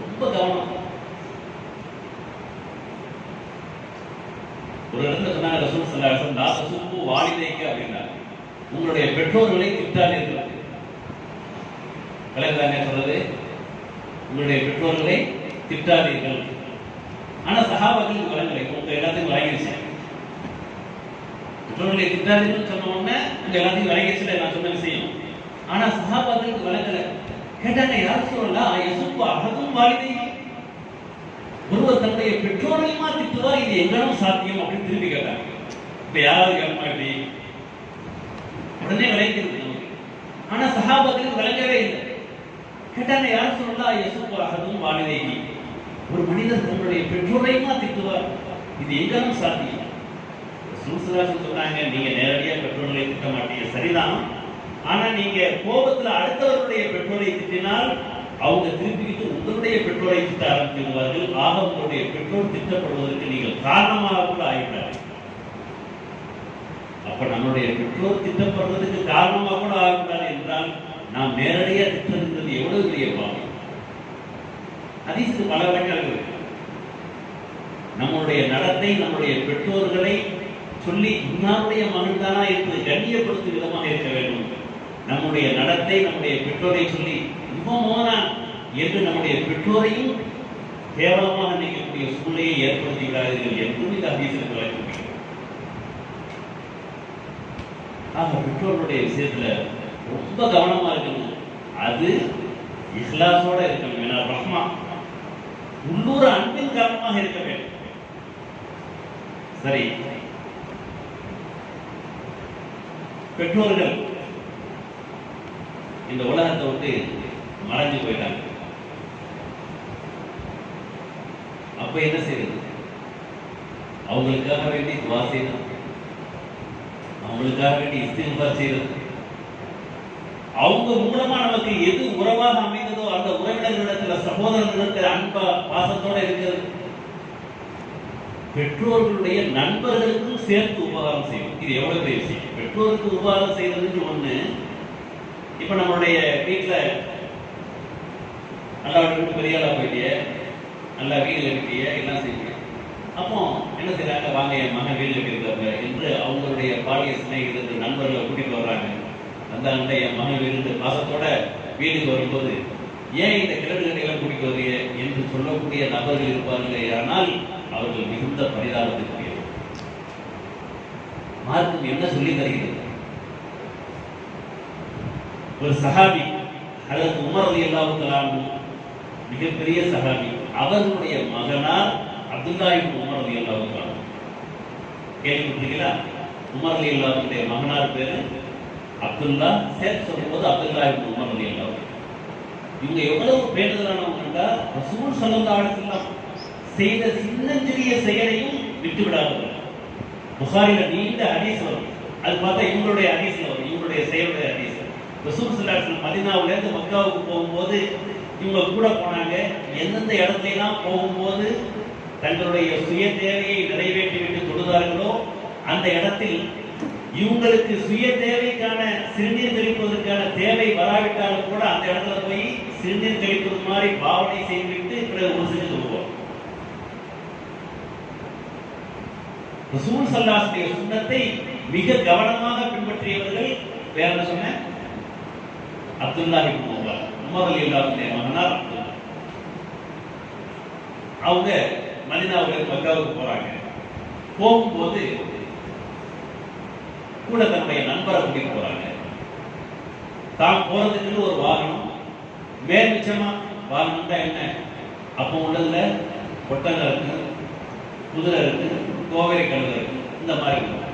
ரொம்ப கவனம். ஒரு இடத்துல சொன்னாங்க ரசூல் ஸல்லல்லாஹு அலைஹி வஸல்லம், லா தசுப்பு வாலிதைக்க அப்படின்னாங்க, உங்களுடைய பெற்றோர்களை திட்டாதீர்கள். விளக்குதானே சொல்றது? உங்களுடைய பெற்றோர்களை திட்டாதீர்கள். ஆனா சஹாபாக்களுக்கு வழங்கலை, உங்க எல்லாத்தையும் வழங்கிடுச்சு. பெற்றோர்களை திட்டாதீர்கள் சொன்ன உடனே உங்க எல்லாத்தையும் வழங்கிடுச்சு நான் சொன்ன விஷயம். ஆனா சஹாபாக்களுக்கு வழங்கலை. கேட்டாங்க, யார் சொல்லலாம் யசுப்பு அஹதும் வாலிதை, ஒருவர் தன்னுடைய பெற்றோரையுமா திட்டுவா, இது எங்களும் சாத்தியம் அப்படின்னு திரும்பி கேட்டாங்க. இப்ப யாராவது கேட்க இப்படி உடனே விளைக்கிறது நமக்கு. ஆனா சஹாபாக்களுக்கு விளங்கவே இல்லை. கேட்டாங்க, யார் சொல்லலாம் யசுப்பு அஹதும் வாலிதை, ஒரு மனிதர் தன்னுடைய பெற்றோரையுமா திட்டுவார், இது எங்களும் சாத்தியம். ரசூலுல்லாஹி சொல்றாங்க, நீங்க நேரடியா பெற்றோர்களை திட்ட மாட்டீங்க சரிதான், ஆனா நீங்க கோபத்துல அடுத்தவருடைய பெற்றோரை திட்டினால் அவங்க திருப்பிக்கிட்டு உங்களுடைய பெற்றோரை திட்ட ஆரம்பிச்சிடுவார்கள். ஆக உங்களுடைய பெற்றோர் திட்டப்படுவதற்கு நீங்கள் காரணமாக கூட ஆகிவிடாது. அப்ப நம்மளுடைய பெற்றோர் திட்டப்படுவதற்கு காரணமாக கூட ஆகக்கூடாது என்றால் நாம் நேரடியா திட்டது எவ்வளவு பெரிய பாவம். ஹதீஸுக்கு பல விளக்கங்கள் இருக்கு. நம்முடைய நடத்தை நம்முடைய பெற்றோர்களை சொல்லி இன்னாருடைய மகன் தானா என்று கண்ணியப்படுத்தும் விதமாக இருக்க வேண்டும். நம்முடைய நடத்தை நம்முடைய பெற்றோரை சொல்லி இவன் மோனான் என்று நம்முடைய பெற்றோரையும் கேவலமாக நினைக்கக்கூடிய சூழ்நிலையை ஏற்படுத்துகிறார்கள் என்றும் இந்த ஹதீஸுக்கு விளக்கப்படுகிறது. ஆக பெற்றோருடைய விஷயத்துல ரொம்ப கவனமா இருக்கணும். அது இஹ்லாஸோட இருக்கணும். ஏன்னா ரஹ்மா உள்ளூர் அன்பின் காரணமாக இருக்க வேண்டும். சரி, பெற்றோர்கள் இந்த உலகத்தை விட்டு மறைஞ்சு போயிட்டாங்க. அப்ப என்ன செய்யறது? அவங்களுக்காக வேண்டி துவா செய்யணும், அவங்களுக்காக வேண்டி இஸ்திக்ஃபார் செய்யறது. அவங்க மூலமா நமக்கு எது உறவாக அமைந்ததோ அந்த உறவினர்களிடத்துல சகோதரர்களிடத்துல அன்பா பாசத்தோட இருக்கிறது. பெற்றோர்களுடைய நண்பர்களுக்கும் சேர்த்து உபகாரம் செய்யும். இது எவ்வளவு பெரிய விஷயம். பெற்றோருக்கு உபகாரம் செய்யறதுன்னு ஒண்ணு. இப்ப நம்மளுடைய வீட்டுல நல்லா வீட்டு பெரிய ஆளா போயிட்டிய, நல்லா வீடு கட்டிய, எல்லாம் செய்ய. அப்போ என்ன செய்யறாங்க, வாங்க என் மகன் வீடு கட்டியிருக்காங்க என்று அவங்களுடைய பாலிய சிநேகிதர்கள் நண்பர்களை கூட்டிட்டு வர்றாங்க. அந்த என் மகன் வீடு பாசத்தோட வீட்டுக்கு வரும்போது, ஏன் இந்த கிழடுகளை கூட்டிட்டு வருவீங்க என்று சொல்லக்கூடிய நபர்கள் இருப்பார்களே, ஆனால் அவர்கள் மிகுந்த பரிதாபத்திற்குரியவர். மார்க்கம் என்ன சொல்லி தருகிறது? ஒரு சஹாபி ஹஜ்ரத் உமர் ரலியல்லாஹு தஆலா மிகப்பெரிய சஹாபி, அவர்களுடைய மகனார் அப்துல்லாஹ் இப்னு உமர் ரலியல்லாஹு தஆலா. கேள்விப்பட்டிருக்கீங்களா? உமர் ரலியல்லாஹுடைய மகனார் பேரு அப்துல்லா, சேர்த்து சொல்லும்போது அப்துல்லாஹ் இப்னு உமர் ரலியல்லாஹு. இவங்க எவ்வளவு பேணுதலானவங்க. ரசூல் ஸல்லல்லாஹு அலைஹி வஸல்லம் செய்த சின்னஞ்சிறிய செயலையும் விட்டு விடாதவர்கள். புகாரில நீண்ட ஹதீஸ் வரும், அது பார்த்தா இவங்களுடைய ஹதீஸ்ல வரும், இவங்களுடைய செயலுடைய ஹதீஸ். ரசூல் ஸல்லல்லாஹு அலைஹி வஸல்லம் மதீனாவுல இருந்து மக்காவுக்கு போகும்போது இவங்க கூட போனாங்க. எந்தெந்த இடத்துல எல்லாம் போகும்போது தங்களுடைய சுய தேவையை நிறைவேற்றிவிட்டு தொழுதார்களோ அந்த இடத்தில் இவங்களுக்கு சுய தேவைக்கான சிறுநீர் கழிப்பதற்கான தேவை வராவிட்டாலும் கூட அந்த இடத்துல போய் சிறுநீர் கழிப்பது மாதிரி பாவனை செய்துவிட்டு பிறகு ஒரு செஞ்சு சொல்லுவோம். ரசூல் ஸல்லல்லாஹு அலைஹி வஸல்லம் சுன்னத்தை மிக கவனமாக பின்பற்றியவர்கள் வேற என்ன சொன்ன, அப்துல்லாஹ் இப்னு உமர், உமர் ரலியல்லாஹு மகனார் அப்துல்லா. அவங்க மதீனாவுல மக்காவுக்கு போறாங்க. போகும்போது கூட தன்னுடைய நண்பரை கூட்டிட்டு போறாங்க. தான் போறதுக்கு ஒரு வாகனம், மேல் மிச்சமா வாகனம் தான் என்ன, அப்போ உள்ளதுல ஒட்டகம் இருக்கு, குதிரை இருக்கு, கோவேரி கழுதை இருக்கு, இந்த மாதிரி இருக்கு.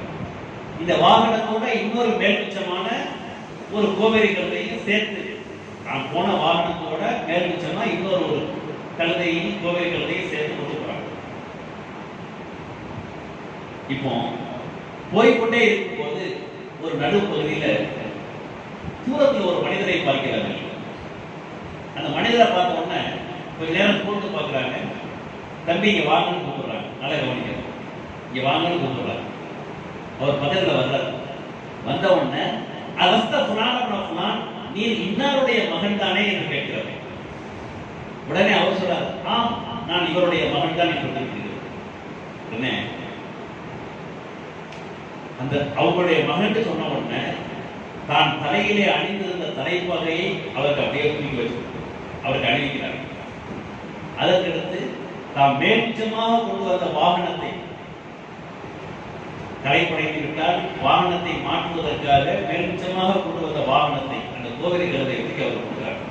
இந்த வாகனத்தோட இன்னொரு மேல் மிச்சமான ஒரு கோவேரி கழுதையும் சேர்த்து, நான் போன வாகனத்தோட மேல் மிச்சமா இன்னொரு ஒரு கழுதையும் கோவேரி கழுதையும் சேர்த்து கொண்டு போறாங்க. இப்போ போய்கொண்டே இருக்கும்போது ஒரு நடுப்பகுதியில தூரத்தில் ஒரு மனிதரை பார்க்கிறார்கள். அந்த மனிதரை பார்த்த உடனே கொஞ்ச நேரம் கூர்ந்து பார்க்குறாங்க. தம்பி இங்கே வாங்கன்னு கூப்பிடுறாங்க. நல்லா கவனிக்கிறாங்க. இங்கே வாங்கன்னு கூப்பிடுறாங்க. அவர் பக்கத்தில் வர்றாரு. வந்த உடனே அலஸ்த புலான் நீ இன்னாருடைய மகன் தானே என்று கேட்கிறார். உடனே அவர் சொல்றார், ஆம் நான் இவருடைய மகன் தான் என்று சொல்லியிருக்கிறேன். உடனே அந்த அவங்களுடைய மகன் சொன்ன உடனே தான் தலையிலே அணிந்திருந்த தலைப்பாகையை அவருக்கு அப்படியே தூக்கி வச்சு அவருக்கு அணிவிக்கிறார். அதற்கடுத்து தாம் மேற்சமாக கொண்டு வந்த வாகனத்தை கடைப்படைத்து விட்டால் வாகனத்தை மாற்றுவதற்காக மேற்சமாக கொண்டு வந்த வாகனத்தை அந்த கோவிலை கருதை எப்படி அவர் கொடுக்கிறார்.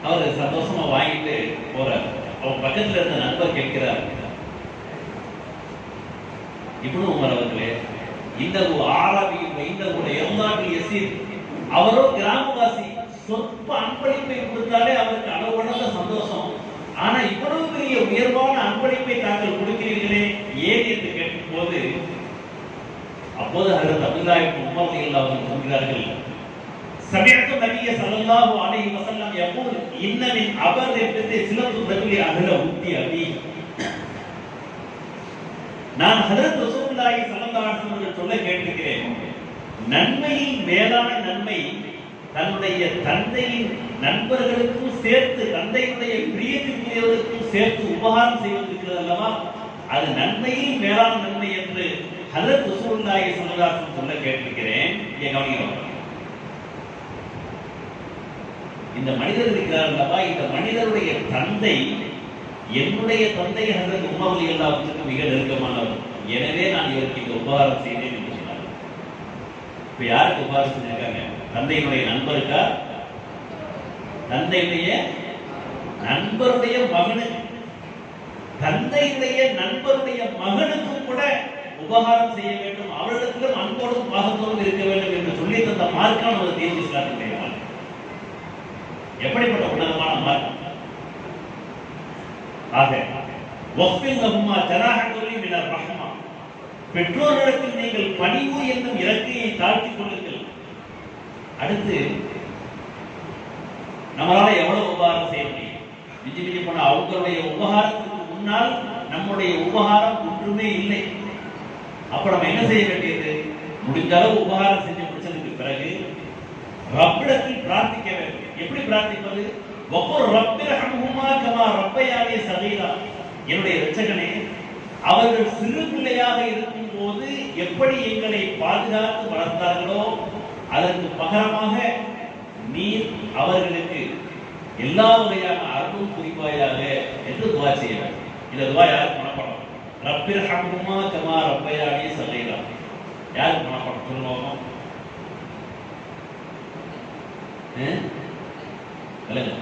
அவர் சந்தோஷமா வாங்கிட்டு போறார். அவர் பக்கத்தில் இருந்த நண்பர் கேட்கிறார், இப்னு உமர் அவர்களே, இந்த ஆராபியில் இந்த எல்லாத்தில் எசீர் அவரோ கிராமவாசி, சொற்ப அன்பளிப்பை கொடுத்தாலே அவருக்கு அளவுடந்த சந்தோஷம். ஆனா இவ்வளவு பெரிய உயர்வான அன்பளிப்பை தாங்கள் கொடுக்கிறீர்களே ஏன் என்று கேட்கும் போது அப்போது ஹஜ்ரத் அப்துல்லாஹ் இப்னு உமர் ரலியல்லாஹு அன்ஹு சொல்கிறார்கள், சமயத்து நபிய ஸல்லல்லாஹு அலைஹி வஸல்லம் யகூல் இன்ன மின் அபர் என்பது சிலத்து ரஜுலி அஹ்ல உத்தி அபி. நான் ஹஜ்ரத் ரசூலுல்லாஹி ஸல்லல்லாஹு அலைஹி வஸல்லம் சொல்ல கேட்டிருக்கிறேன், நன்மையின் மேலான நன்மை தன்னுடைய தந்தையின் நண்பர்களுக்கும் சேர்த்து தந்தையுடைய பிரியத்திற்குரியவர்களுக்கும் சேர்த்து உபகாரம் செய்வதற்கிறது அல்லவா, அது நன்மையில் மேலான நன்மை என்று ஹஜ்ரத் ரசூலுல்லாஹி ஸல்லல்லாஹு அலைஹி வஸல்லம் சொல்ல கேட்டிருக்கிறேன். கவனிக்கிறோம். இந்த மனிதர் இருக்கிறார் அல்லவா, இந்த மனிதருடைய தந்தை என்னுடைய தந்தை ஹஜ்ரத் உமர் ரலியல்லாஹு அன்ஹு மிக நெருக்கமானவர். எனவே நான் இவருக்கு இந்த உபகாரம் செய்தேன் என்று சொன்னார். இப்ப யாருக்கு உபகாரம் செஞ்சிருக்காங்க? தந்தையினுடைய நண்பருக்கா? தந்தையுடைய நண்பருடைய மகனுக்கு. தந்தையுடைய நண்பருடைய மகனுக்கு கூட உபகாரம் செய்ய வேண்டும், அவர்களிடத்திலும் அன்போடும் பாசத்தோடும் இருக்க வேண்டும் என்று சொல்லி தந்த மார்க்கான ஒரு தீர்வு இஸ்லாத்தினுடைய மார்க்கம். எப்படிப்பட்ட உன்னதமான மார்க்கம்! ஆக வஃபில் லஹுமா ஜனாஹதுல்லி மினர் ரஹ்மா, பெற்றோர்களுக்கு நீங்கள் பணிவு என்னும் இறக்கையை தாழ்த்திக் கொள்ளுங்கள். அடுத்து நம்மளால எவ்வளவு உபகாரம் செய்ய முடியும்? மிஞ்சி மிஞ்சி போன அவங்களுடைய உபகாரத்துக்கு முன்னால் நம்முடைய உபகாரம் ஒன்றுமே இல்லை. அப்ப நம்ம என்ன செய்ய வேண்டியது? முடிஞ்ச அளவு உபகாரம் செஞ்சு முடிச்சதுக்கு பிறகு ரப்பிடத்தில் பிரார்த்திக்க வேண்டும். எப்படி பிரார்த்திப்பது? வஃபுர் ரப்பிர்ஹம்ஹுமா கமா ரப்பயானி ஸகீரா, என்னுடைய இரட்சகனே, அவர்கள் சிறு பிள்ளையாக இருக்கும் போது எப்படி எங்களை பாதுகாத்து வளர்த்தார்களோ அதற்கு பகரமாக நீர் அவர்களுக்கு எல்லா வகையான அருளும் புரிவாயாக என்று துவா செய்ய வேண்டும். இந்த துவா யாருக்கு மனப்பாடம்? ரப்பிர்ஹம்ஹுமா கமா ரப்பயானி ஸகீரா. யாருக்கு மனப்பாடம்? சொல்லுங்க. சொல்லுங்க.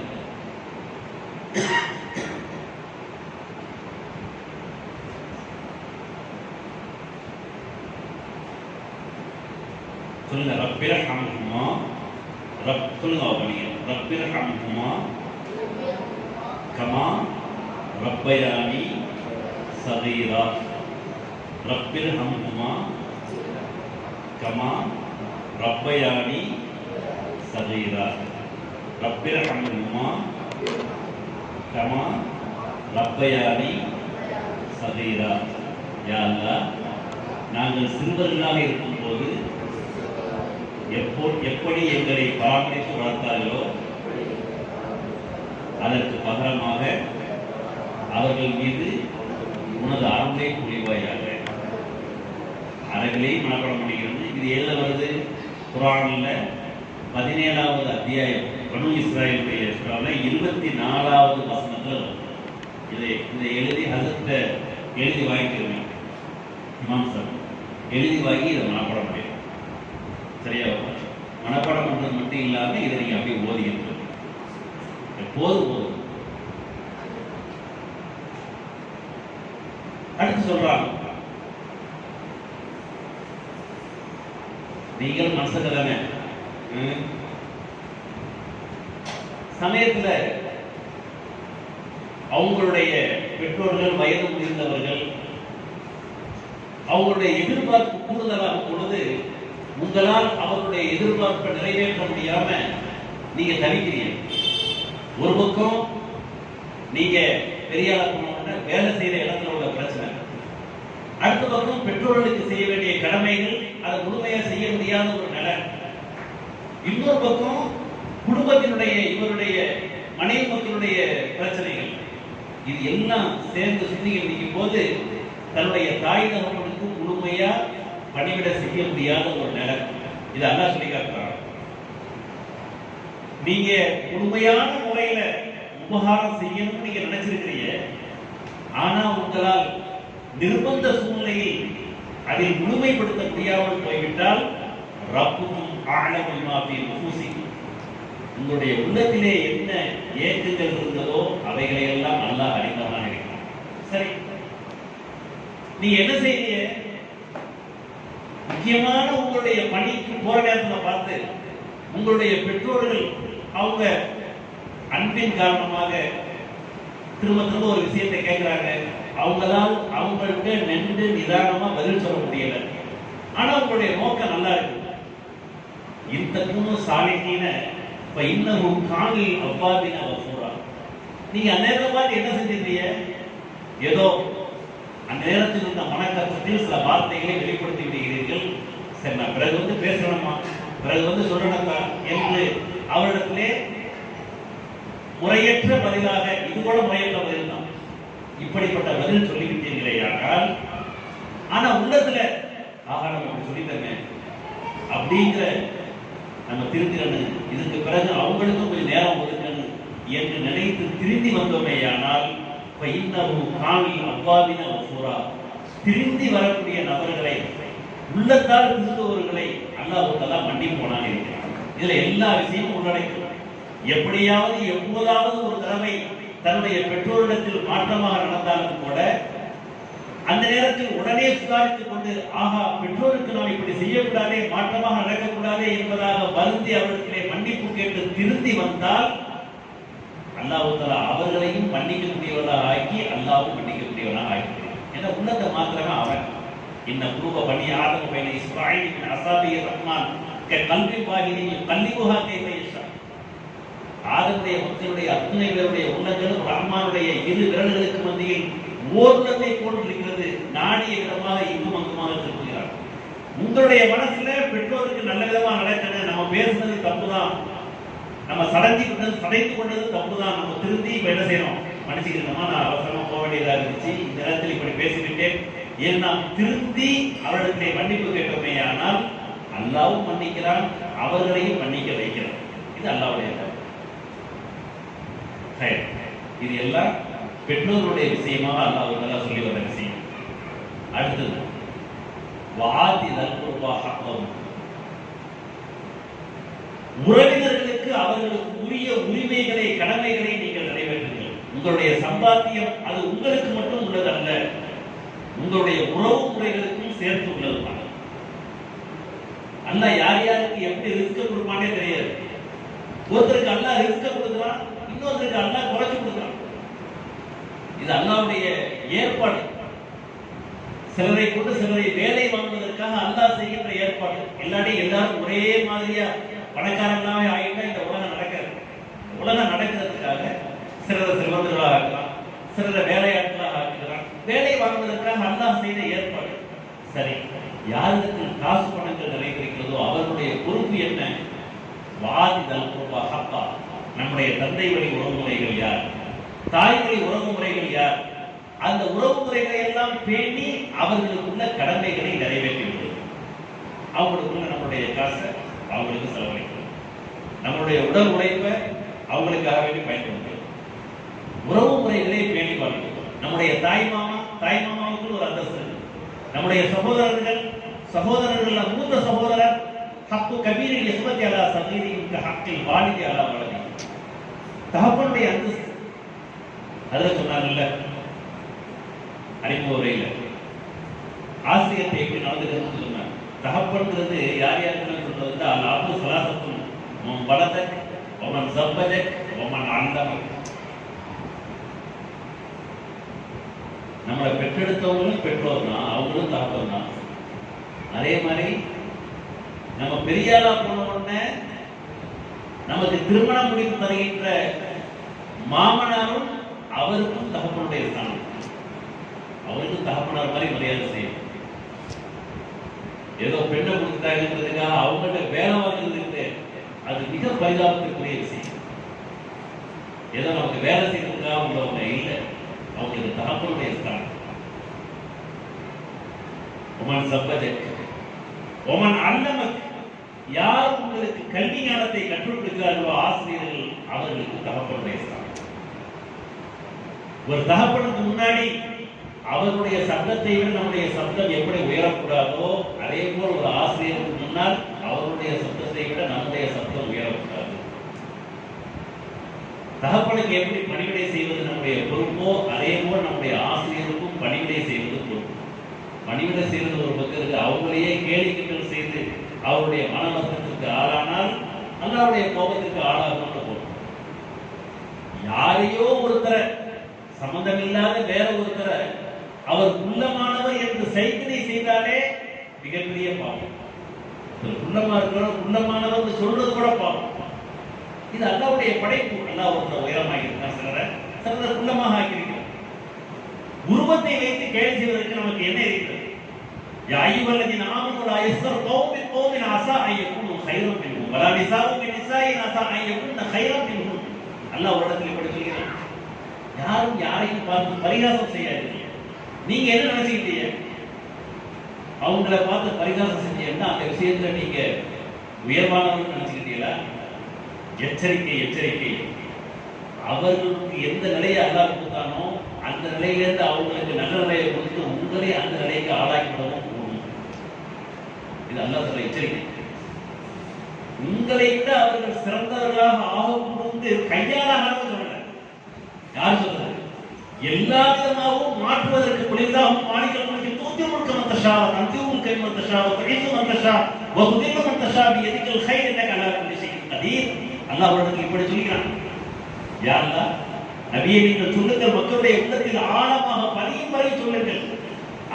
ரப்பிர்ஹம்ஹுமா சொல்லுங்க. ரப்பிர்ஹம்ஹுமா கமா ரப்பயானி ஸகீரா. ரப்பிர்ஹம்ஹுமா கமா ரப்பயானி ஸகீரா. ரப்பிர்ஹம்ஹுமா கமா ரப்பயானி ஸகீரா. யா அல்லாஹ், நாங்கள் சிறுவர்களாக இருக்கும்போது எப்படி எங்களை பராமரித்து வளர்த்தார்களோ அதற்கு பகரமாக அவர்கள் மீது உனது அருளை புரிவாயாக. அறங்களையும் மனப்பாடம் பண்ணிக்கிறது. இது எதில் வருது? குர்ஆன்ல 17வது அத்தியாயம் பனு இஸ்ராயேலுடைய சூராவில் 24வது வசனத்தில் வரும். இதை எழுதி ஹஜ்ரத் எழுதி வாங்கிக்கிறீங்க. இமாம் சார் எழுதி வாங்கி இதை மனப்பாடம் பண்ணிடுங்க. சரியா? மனப்பாடம் பண்றது மட்டும் இல்லாம இதை நீங்க அப்படியே ஓதிக்கிறது போதும். அடுத்து சொல்றாங்க, நீங்கள் மனசுக்கு தானே சமயத்துல அவங்களுடைய பெற்றோர்கள் வயது முதிர்ந்தவர்கள் அவங்களுடைய எதிர்பார்ப்பு கூடுதலாகும் பொழுது உங்களால் அவருடைய எதிர்பார்ப்பை நிறைவேற்ற முடியாம நீங்க தவிக்கிறீங்க. ஒரு பக்கம் நீங்க பெரிய வேலை செய்யற இடத்துல உள்ள பிரச்சனை, அடுத்த பக்கம் பெற்றோர்களுக்கு செய்ய வேண்டிய கடமைகள் அதை முழுமையா செய்ய முடியாத ஒரு நிலை, இன்னொரு பக்கம் குடும்பத்தினுடைய இவருடைய மனைவி மக்களுடைய பிரச்சனைகள், இது எல்லாம் சேர்ந்து சுத்தி நிற்கும் போது தன்னுடைய தாய் தகவலுக்கு முழுமையா பணிவிட செய்ய முடியாத ஒரு நிலை. இது அல்லாஹ் சொல்லி காட்டுறாங்க. நீங்க முழுமையான முறையில உபகாரம் செய்யணும்னு நீங்க நினைச்சிருக்கிறீங்க, ஆனா உங்களால் நிர்பந்த சூழ்நிலையில் அதில் முழுமைப்படுத்த முடியாமல் போய்விட்டால் ரப்புக்கும் ஆழமுல் மாஃபி நுஃபூசிக்கும், உங்களுடைய உள்ளத்திலே என்ன ஏற்றுதல் இருந்ததோ அவைகளை எல்லாம் அல்லாஹ் அறிந்தவனாக இருக்கிறான். சரி, நீ என்ன செய்ய முக்கியமான உங்களுடைய பணிக்கு போற நேரத்தில் பார்த்து உங்களுடைய பெற்றோர்கள் அவங்க அன்பின் காரணமாக திரும்ப திரும்ப ஒரு விஷயத்தை கேட்கிறாங்க, அவங்களால் அவங்கள்ட்ட நின்று நிதானமா பதில் சொல்ல முடியல, ஆனா உங்களுடைய நோக்கம் நல்லா இருக்கு. இந்த குணு சாலிஹீன இன்னமும் காணில் அவ்வாபின வஃபூரா, நீங்க அந்நேரம் பார்த்து என்ன செஞ்சிருந்தீங்க, ஏதோ அந்த நேரத்தில் இருந்த மனக்கட்டத்தில் சில வார்த்தைகளை வெளிப்படுத்தி விடுகிறீர்கள். சரி, நான் பிறகு பேசணுமா, பிறகு சொல்லணுமா என்று அவரிடத்திலே முறையற்ற பதிலாக, இது கூட முறையற்ற பதில் தான், இப்படிப்பட்ட பதில் சொல்லிவிட்டீர்களே ஆனால், ஆனா உள்ளத்துல ஆகா நம்ம சொல்லிட்டோமே அப்படிங்கிற நம்ம திருத்திரணும், இதுக்கு பிறகு அவங்களுக்கும் கொஞ்சம் நேரம் ஒதுக்கணும் என்று நினைத்து திருந்தி வந்தோமே ஆனால் திருந்தி வரக்கூடிய நபர்களை, உள்ளத்தால் திருந்துவர்களை அல்லாஹ் மன்னிப்பு போனான் இருக்கிறார். இதுல எல்லா விஷயமும் உள்ளடக்கும். எப்படியாவது எப்போதாவது ஒரு தடவை தன்னுடைய பெற்றோரிடத்தில் மாற்றமாக நடந்தாலும் கூட அந்த நேரத்தில் உடனே சுதாரித்துக் கொண்டு, ஆகா பெற்றோருக்கு நாம் இப்படி செய்யக்கூடாதே, மாற்றமாக நடக்கக்கூடாதே என்பதாக வருந்தி அவர்களிடத்திலே மன்னிப்பு கேட்டு திருந்தி வந்தால் அல்லாஹ் தஆலா அவர்களையும் மன்னிக்கக்கூடியவர்களாக ஆக்கி அல்லாஹ்வும் மன்னிக்கக்கூடியவனாக ஆக்கி. ஏன்னா உள்ளத்தை மாத்திரமே அவன் இன்ன குருவ பனி ஆதம் பைன இஸ்ராயீல் மின் அஸாபி ரஹ்மான் கல்பி வாஹிதி கல்லிபுஹா கைஃப யஷா. ஆதமுடைய மக்களுடைய அத்தனை பேருடைய உள்ளங்களும் ரஹ்மானுடைய இரு விரல்களுக்கு மத்தியில் ஓர்லத்தை போன்றிருக்கிறது, நாடிய விதமாக இங்கும் அங்குமாக திருப்புகிறார். உங்களுடைய மனசுல பெற்றோருக்கு நல்ல விதமா நடக்கணும், நம்ம பேசுனது தப்புதான், நம்ம சடைந்து கொண்டது தப்புதான், நம்ம திருந்தி இப்ப என்ன செய்யணும், மன்னிச்சுக்கிறோமா, நான் அவசரமா போக வேண்டியதா இருந்துச்சு, இந்த நேரத்தில் இப்படி பேசிவிட்டேன், ஏன் நாம் திருந்தி அவர்களிடத்திலே மன்னிப்பு கேட்டோமே ஆனால் அல்லாஹ்வும் மன்னிக்கிறான், அவர்களையும் மன்னிக்க வைக்கிறான். இது அல்லாஹ்வுடைய இது எல்லாம் பெற்றோருடைய விஷயமாக அல்லாஹ் சொல்லி வர விஷயம். அடுத்தது வாதிதல் குர்பா ஹக்கம், உறவினர்களுக்கு அவர்களுக்கு உரிய உரிமைகளை கடமைகளை நீங்கள் நிறைவேற்றுங்கள். உங்களுடைய சம்பாத்தியம் அது உங்களுக்கு மட்டும் உள்ளது அல்ல, உங்களுடைய உறவு முறைகளுக்கும் சேர்த்து உள்ளதுதான். அல்லாஹ் யார் யாருக்கு எப்படி ரிஸ்க் கொடுப்பானே தெரியாது. ஒருத்தருக்கு அல்லாஹ் ரிஸ்க் கொடுக்கிறான், இன்னொருத்தருக்கு அல்லாஹ் குறைச்சு கொடுக்கிறான். இது அல்லாஹ்வுடைய ஏற்பாடு. சிலரை கொண்டு சிலரை வேலை வாங்குவதற்காக அல்லாஹ் செய்கின்ற ஏற்பாடு. எல்லாரும் ஒரே மாதிரியா பணக்காரங்களாவே ஆகிட்டா இந்த உலகம் நடக்கிறது. உலகம் நடக்கிறதுக்காக சிலரை செல்வந்தர்களாக ஆக்கலாம், சிலரை வேலையாட்களாக ஆக்குகிறான். வேலை வாங்குவதற்காக அல்லாஹ் செய்த ஏற்பாடு. சரி, யாருக்கு காசு பணங்கள் நிறைவேறிக்கிறதோ அவர்களுடைய பொறுப்பு என்ன? வாதிதல் குர்பா ஹக்கா, நம்முடைய தந்தை வழி உறவுமுறைகள் யார், தாய் வழி உறவுமுறைகள் யார், அந்த உறவுமுறைகளை எல்லாம் பேணி அவர்களுக்குள்ள கடமைகளை நிறைவேற்றிவிடுவது. அவங்களுக்குள்ள நம்மளுடைய காசை அவங்களுக்கு செலவழிக்கணும், நம்மளுடைய உடல் உழைப்பை அவங்களுக்காக வேண்டி பயன்படுத்தணும், உறவு முறைகளை பேணி பாதிக்கணும். நம்முடைய தாய் மாமாவுக்கு ஒரு அந்தஸ்து இருக்கு. நம்முடைய சகோதரர்கள் மூத்த சகோதரர் ஹக்கு கபீரில் யஸ்மதி அலா சகீரின் ஹக்கில் வாலிதி அலா வலதி, தகப்பனுடைய அந்தஸ்து. அதில் சொன்னாங்கல்ல அறிமுக உரையில ஆசிரியத்தை எப்படி நடந்துக்கிறதுன்னு சொன்னாங்க. தகப்பன்கிறது யார் யாருன்னு சொல்றது, அல்லாஹு சலாசத்தும் உன் வலதக் உமன் ஜப்பதக் உமன் அல்லமக். நம்மளை பெற்றெடுத்தவங்களும் பெற்றோர் தான், அவங்களும் தகப்பன் தான். அதே மாதிரி நம்ம பெரியாளா போன உடனே நமக்கு திருமணம் முடித்து தருகின்ற மாமனாரும் அவருக்கும் தகப்பனுடைய ஸ்தானம், அவருக்கும் தகப்பனார் மாதிரி மரியாதை செய்யும். ஏதோ பெண்ணை கொடுத்தாங்கிறதுக்காக அவங்கள்ட்ட வேலை வாங்குறது அது மிக பரிதாபத்திற்குரிய விஷயம். ஏதோ நமக்கு வேலை செய்யறதுக்காக உள்ளவங்க இல்லை, அவங்களுக்கு தகப்பனுடைய ஸ்தானம். ஒமன் சப்பஜெக்ட் ஒமன் அல்லமக், யார் உங்களுக்கு கல்வி ஞானத்தை கற்றுக் கொடுக்கிறார்களோ ஆசிரியர்கள், அவர்களுக்கு தகப்பனுடைய ஸ்தானம். ஒரு தகப்பனுக்கு முன்னாடி அவருடைய சப்தத்தை விட நம்முடைய சப்தம் எப்படி உயரக்கூடாதோ அதே போல் ஒரு ஆசிரியருக்கு முன்னால் அவருடைய சப்தத்தை விட நம்முடைய சப்தம் உயரக்கூடாது. தகப்பனுக்கு எப்படி பணிவிடை செய்வது நம்முடைய பொறுப்போ அதே போல் நம்முடைய ஆசிரியருக்கும் பணிவிடை செய்வது பொறுப்பு. பணிவிடை செய்வது ஒரு பக்கம் இருக்கு, அவங்களையே கேளிக்கைகள் செய்து அவருடைய மன வருத்தத்திற்கு ஆளானால் அல்லாஹ்வுடைய கோபத்திற்கு ஆளாகும். யாரையோ ஒருத்தரை, சம்பந்தமில்லாத வேற ஒருத்தரை அவர் உள்ளமானவர் என்று சைக்கிளை செய்தாலே மிகப்பெரிய பாவம். உள்ளமா இருக்கிறவர் உள்ளமானவர் சொல்றது கூட பாவம். இது அல்லாஹ்வுடைய படைப்பு. அல்லாஹ் ஒருத்தர் உயரமாக இருக்கிறார், சிலர் உள்ளமாக ஆக்கியிருக்கிறார். உருவத்தை வைத்து கேள்வி செய்வதற்கு நமக்கு என்ன இருக்கிறது? யா அய்யுஹல்லதீன ஆமனூ லா யஸ்கர் கௌமுன் மின் கௌமின் அஸா அன் யகூனு கைரன் மின்ஹும் வலா நிசாஉன் மின் நிசாஇன் அஸா அன் யகூன கைரன் மின்ஹும். அல்லாஹ் ஒரு இடத்துல இப்படி சொல்கிறான், யாரும் யாரையும் பார்த்து பரிகாசம் செய்யாதீங்க. நீங்க என்ன நினைச்சுக்கிட்டீங்க? அவங்கள பார்த்து பரிகாசம் செஞ்சீங்கன்னா அந்த விஷயத்துல நீங்க உயர்வானவர்கள் நினைச்சுக்கிட்டீங்களா? எச்சரிக்கை எச்சரிக்கை. அவர்களுக்கு எந்த நிலையை அல்லாஹ் கொடுத்தானோ அந்த நிலையிலிருந்து அவங்களுக்கு நல்ல நிலையை கொடுத்து உங்களே அந்த நிலைக்கு ஆளாக்கிவிடவும் கூடும். இது அல்லாஹ் சொல்ற எச்சரிக்கை. உங்களை விட அவர்கள் சிறந்தவர்களாக ஆகக்கூடும் கையாளாக சொல்ற. யார் சொல்றது? எல்லா விதமாகவும் மாற்றுவதற்கு குளிர்தாகவும் மாணிக்கங்களுக்கு தூத்தி முழுக்க மந்தஷா நந்தியும் கை மந்தஷா பழித்து மந்தஷா வகுதில் மந்தஷா எதிர்கள் கை என்ன கலாக்குள்ளி செய்யும் கதீர். அல்லாஹ் அவர்களுக்கு இப்படி சொல்கிறான், யா அல்லாஹ் நபியை நீங்கள் சொல்லுங்கள், மக்களுடைய உள்ளத்தில் ஆழமாக பதியும் வரை சொல்லுங்கள்.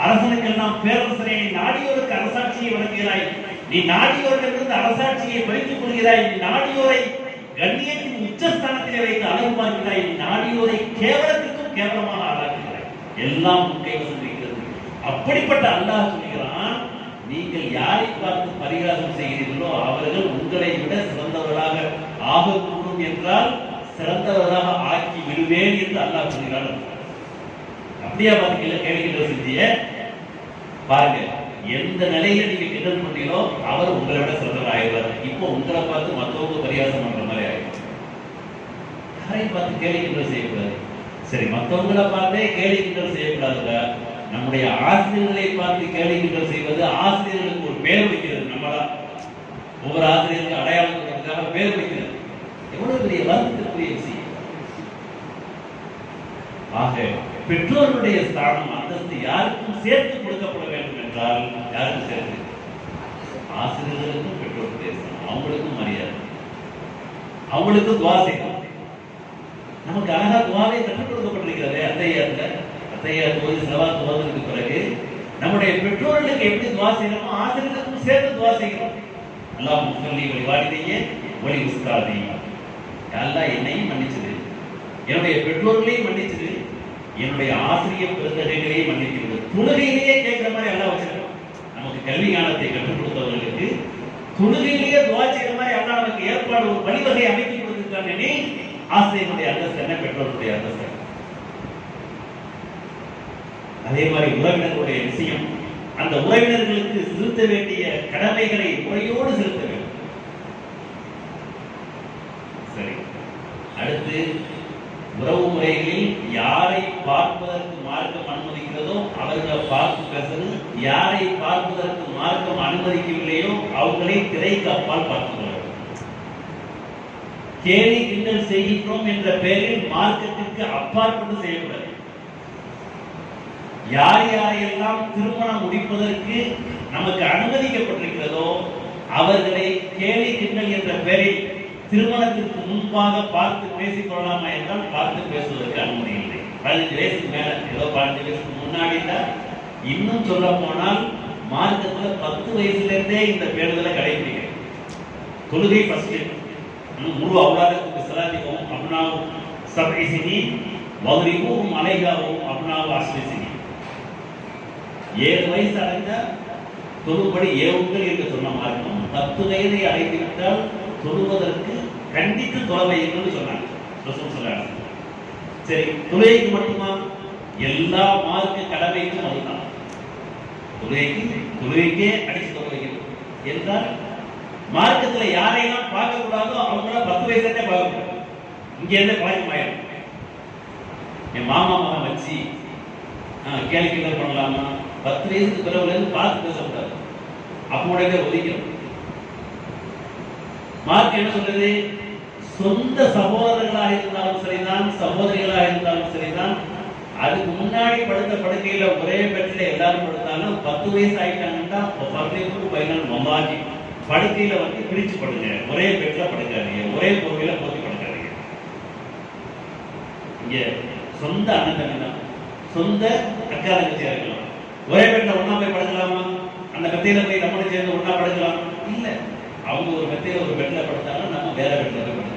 அரசனுக்கெல்லாம் பேரரசனை நாடியோருக்கு அரசாட்சியை வழங்குகிறாய், நீ நாடியோரிடமிருந்து அரசாட்சியை பறித்துக் கொள்கிறாய், நீ நாடியோரை கண்ணியத்தின் உச்சஸ்தானத்திலே வைத்து அழகு பார்க்கிறாய், நீ நாடியோரை கேவலத்துக்கும் கேவலமாக ஆளாக்குகிறாய். எல்லாம் உன் கைவசம் இருக்கிறது. அப்படிப்பட்ட அல்லாஹ் சொல்கிறான், நீங்கள் யாரை பார்த்து பரிகாசம் செய்கிறீர்களோ அவர்கள் உங்களை விட சிறந்தவர்களாக ஆகக்கூடும் என்றால் சிறந்தவராக ஆக்கி விடுவேன் என்று அல்லாஹ் சொல்கிறான். அப்படியா பாத்தீங்களா? கேள்வி செஞ்சிய பாருங்க, எந்த நிலையில நீங்க கிண்டல் பண்ணீங்களோ அவர் உங்களை விட சிறந்தவர் ஆயிடுவார். இப்போ உங்களை பார்த்து மற்றவங்க பரிகாசம் பண்ற மாதிரி ஆயிடும். யாரையும் பார்த்து கேலி கிண்டல் செய்யக்கூடாது. சரி, மற்றவங்களை பார்த்தே கேலி கிண்டல் செய்யக்கூடாதுல்ல, நம்முடைய ஆசிரியர்களை பார்த்து கேலி கிண்டல் செய்வது ஆசிரியர்களுக்கு ஒரு பேர் வைக்கிறது. நம்மளா ஒவ்வொரு ஆசிரியருக்கு அடையாளம் கொடுக்கறதுக்காக பேர் வைக்கிறது. எவ்வளவு பெரிய வருத்தத்திற்குரிய விஷயம். ஆக பெற்றோருடைய ஸ்தானம் அந்தஸ்து யாருக்கும் சேர்த்து கொடுக்கப்பட வேண்டும் என்றால் யாருக்கும் சேர்த்து? ஆசிரியர்களுக்கும் பெற்றோருடைய ஸ்தானம், அவங்களுக்கும் மரியாதை, அவங்களுக்கும் துவா செய்யணும். நமக்கு அழகா துவாவை கற்றுக் கொடுக்கப்பட்டிருக்கிறது. அத்தையா தோதி செலவா துவதற்கு பிறகு நம்முடைய பெற்றோர்களுக்கு எப்படி துவா செய்யணுமோ ஆசிரியர்களுக்கும் சேர்த்து துவா செய்யணும். அல்லாஹ் முஸ்ல்லி வழிவாடிதையே ஒளி உஸ்தாதையும், அல்லாஹ் என்னையும் மன்னிச்சது, என்னுடைய பெற்றோர்களையும் மன்னிச்சது, என்னுடைய ஆசிரியர் பெருந்தகைகளையும் மன்னிக்கிறது. தொழுகையிலேயே கேட்கிற மாதிரி அல்லாஹ் வச்சிருக்கோம். நமக்கு கல்வி ஞானத்தை கற்றுக் கொடுத்தவர்களுக்கு தொழுகையிலேயே துவா செய்கிற மாதிரி அல்லாஹ் நமக்கு ஏற்பாடு ஒரு வழிவகை அமைத்து கொடுத்திருக்காங்க. ஆசிரியருடைய அந்தஸ்து என்ன, பெற்றோருடைய அந்தஸ்து. அதே மாதிரி உறவினர்களுடைய விஷயம், அந்த உறவினர்களுக்கு செலுத்த வேண்டிய கடமைகளை முறையோடு செலுத்த வேண்டும். சரி, அடுத்து உறவு முறைகளில் யாரை பார்ப்பதற்கு மார்க்கம் அனுமதிக்கிறதோ அவர்களை பார்த்து பேசுறது, யாரை பார்ப்பதற்கு மார்க்கம் அனுமதிக்கவில்லையோ அவர்களை திரைக்கு அப்பால் பார்த்துக் கொள்ள வேண்டும். கேலி கிண்டல் செய்கின்றோம் என்ற பெயரில் மார்க்கத்திற்கு அப்பாற்பட்டு செய்யக்கூடாது. யார் யாரையெல்லாம் திருமணம் முடிப்பதற்கு நமக்கு அனுமதிக்கப்பட்டிருக்கிறதோ அவர்களை கேலி கிண்டல் என்ற பெயரில் திருமணத்திற்கு முன்பாக பார்த்து பேசிக் கொள்ளலாமா என்றால் பார்த்து பேசுவதற்கு அனுமதி இல்லை. 15 வயசுக்கு மேல, ஏதோ 15 வயசுக்கு முன்னாடி, இன்னும் சொல்ல போனால் மார்க்கத்துல 10 வயசுல இருந்தே இந்த பேணுதலை கடைபிடிக்கிறேன். தொழுகை ஃபர்ஸ்ட் முழு அவுலாதுக்கு சலாத்திக்கும் அப்னாவு சப்இ சினீன் வத்ரிபூஹும் அலைஹாவும் அப்னாவு அஷ்ரி சினீன். 7 வயசு அடைந்த தொழுபடி ஏவுங்கள் என்று சொன்ன மார்க்கம் 10 வயதை அடைந்து விட்டால் தொழுவதற்கு கண்டித்து தொழ வையுங்கள்னு சொன்னாங்க ரசூல் ஸல்லல்லாஹு அலைஹி வஸல்லம். சரி, தொழுகைக்கு மட்டுமா? எல்லா மார்க்க கடமைக்கும் அதுதான். தொழுகைக்கே அடிச்சு தொழ வைக்கணும் என்றால் மார்க்கத்துல யாரையெல்லாம் பார்க்க கூடாதோ அவங்கள 10 வயசுல பார்க்க கூடாது. இங்க இருந்து பழக்கமாயிடும். என் மாமா மகன் வச்சு கேள்வி பண்ணலாமா? 10 வயசுக்கு பிறகுல இருந்து பார்த்து பேசக்கூடாது. அப்போடைய ஒதுக்கணும். மார்க் என்ன சொல்றது? சொந்த சகோதரர்களாக இருந்தாலும் சரிதான், சகோதரிகளாக இருந்தாலும் சரிதான், அதுக்கு முன்னாடி படுத்த படுக்கையில ஒரே பெட்ல எல்லாரும் படுத்தாலும் 10 வயசு ஆயிட்டாங்கன்னா மம்மாஜி படுக்கையில வந்து பிரிச்சு படுங்க. ஒரே பெட்ல படுக்காதீங்க, ஒரே பொருளையில போத்தி படுக்காதீங்க. இங்க சொந்த அண்ணன் தான், சொந்த அக்கா தங்கச்சியா இருக்கலாம். ஒரே பெட்ல ஒன்னா போய் படுக்கலாமா? அந்த மெத்தையில போய் நம்மளும் சேர்ந்து ஒன்னா படுக்கலாம்? இல்ல. அவங்க ஒரு மெத்தையில ஒரு பெட்ல படுத்தாலும் நம்ம வேற பெட்ல போய் படுக்கலாம்.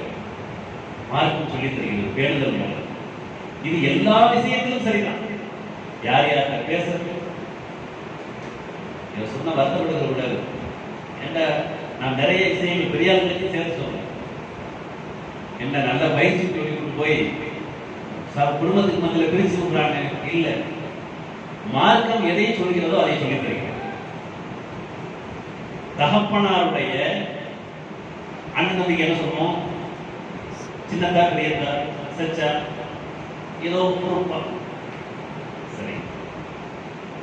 மார்க்கும் சொல்லி தருகிறது பேணுதல் மூலம். இது எல்லா விஷயத்திலும் சரிதான். யார் யார்கிட்ட பேசுறது சொன்ன வருத்தப்படுகிற விடாது. ஏன்னா நான் நிறைய விஷயங்கள் பெரியார்களுக்கு சேர்த்து சொல்றேன். என்ன நல்ல பயிற்சி தொழிலுக்கு போய் குடும்பத்துக்கு மத்தியில் பிரிச்சு விடுறாங்க. இல்ல, மார்க்கம் எதை சொல்கிறதோ அதை சொல்லி தருகிறேன். தகப்பனாருடைய அண்ணன் தம்பிக்கு என்ன சொல்லுவோம்? சின்னதா பெரியதா சச்சா ஏதோ பொறுப்பா. சரி,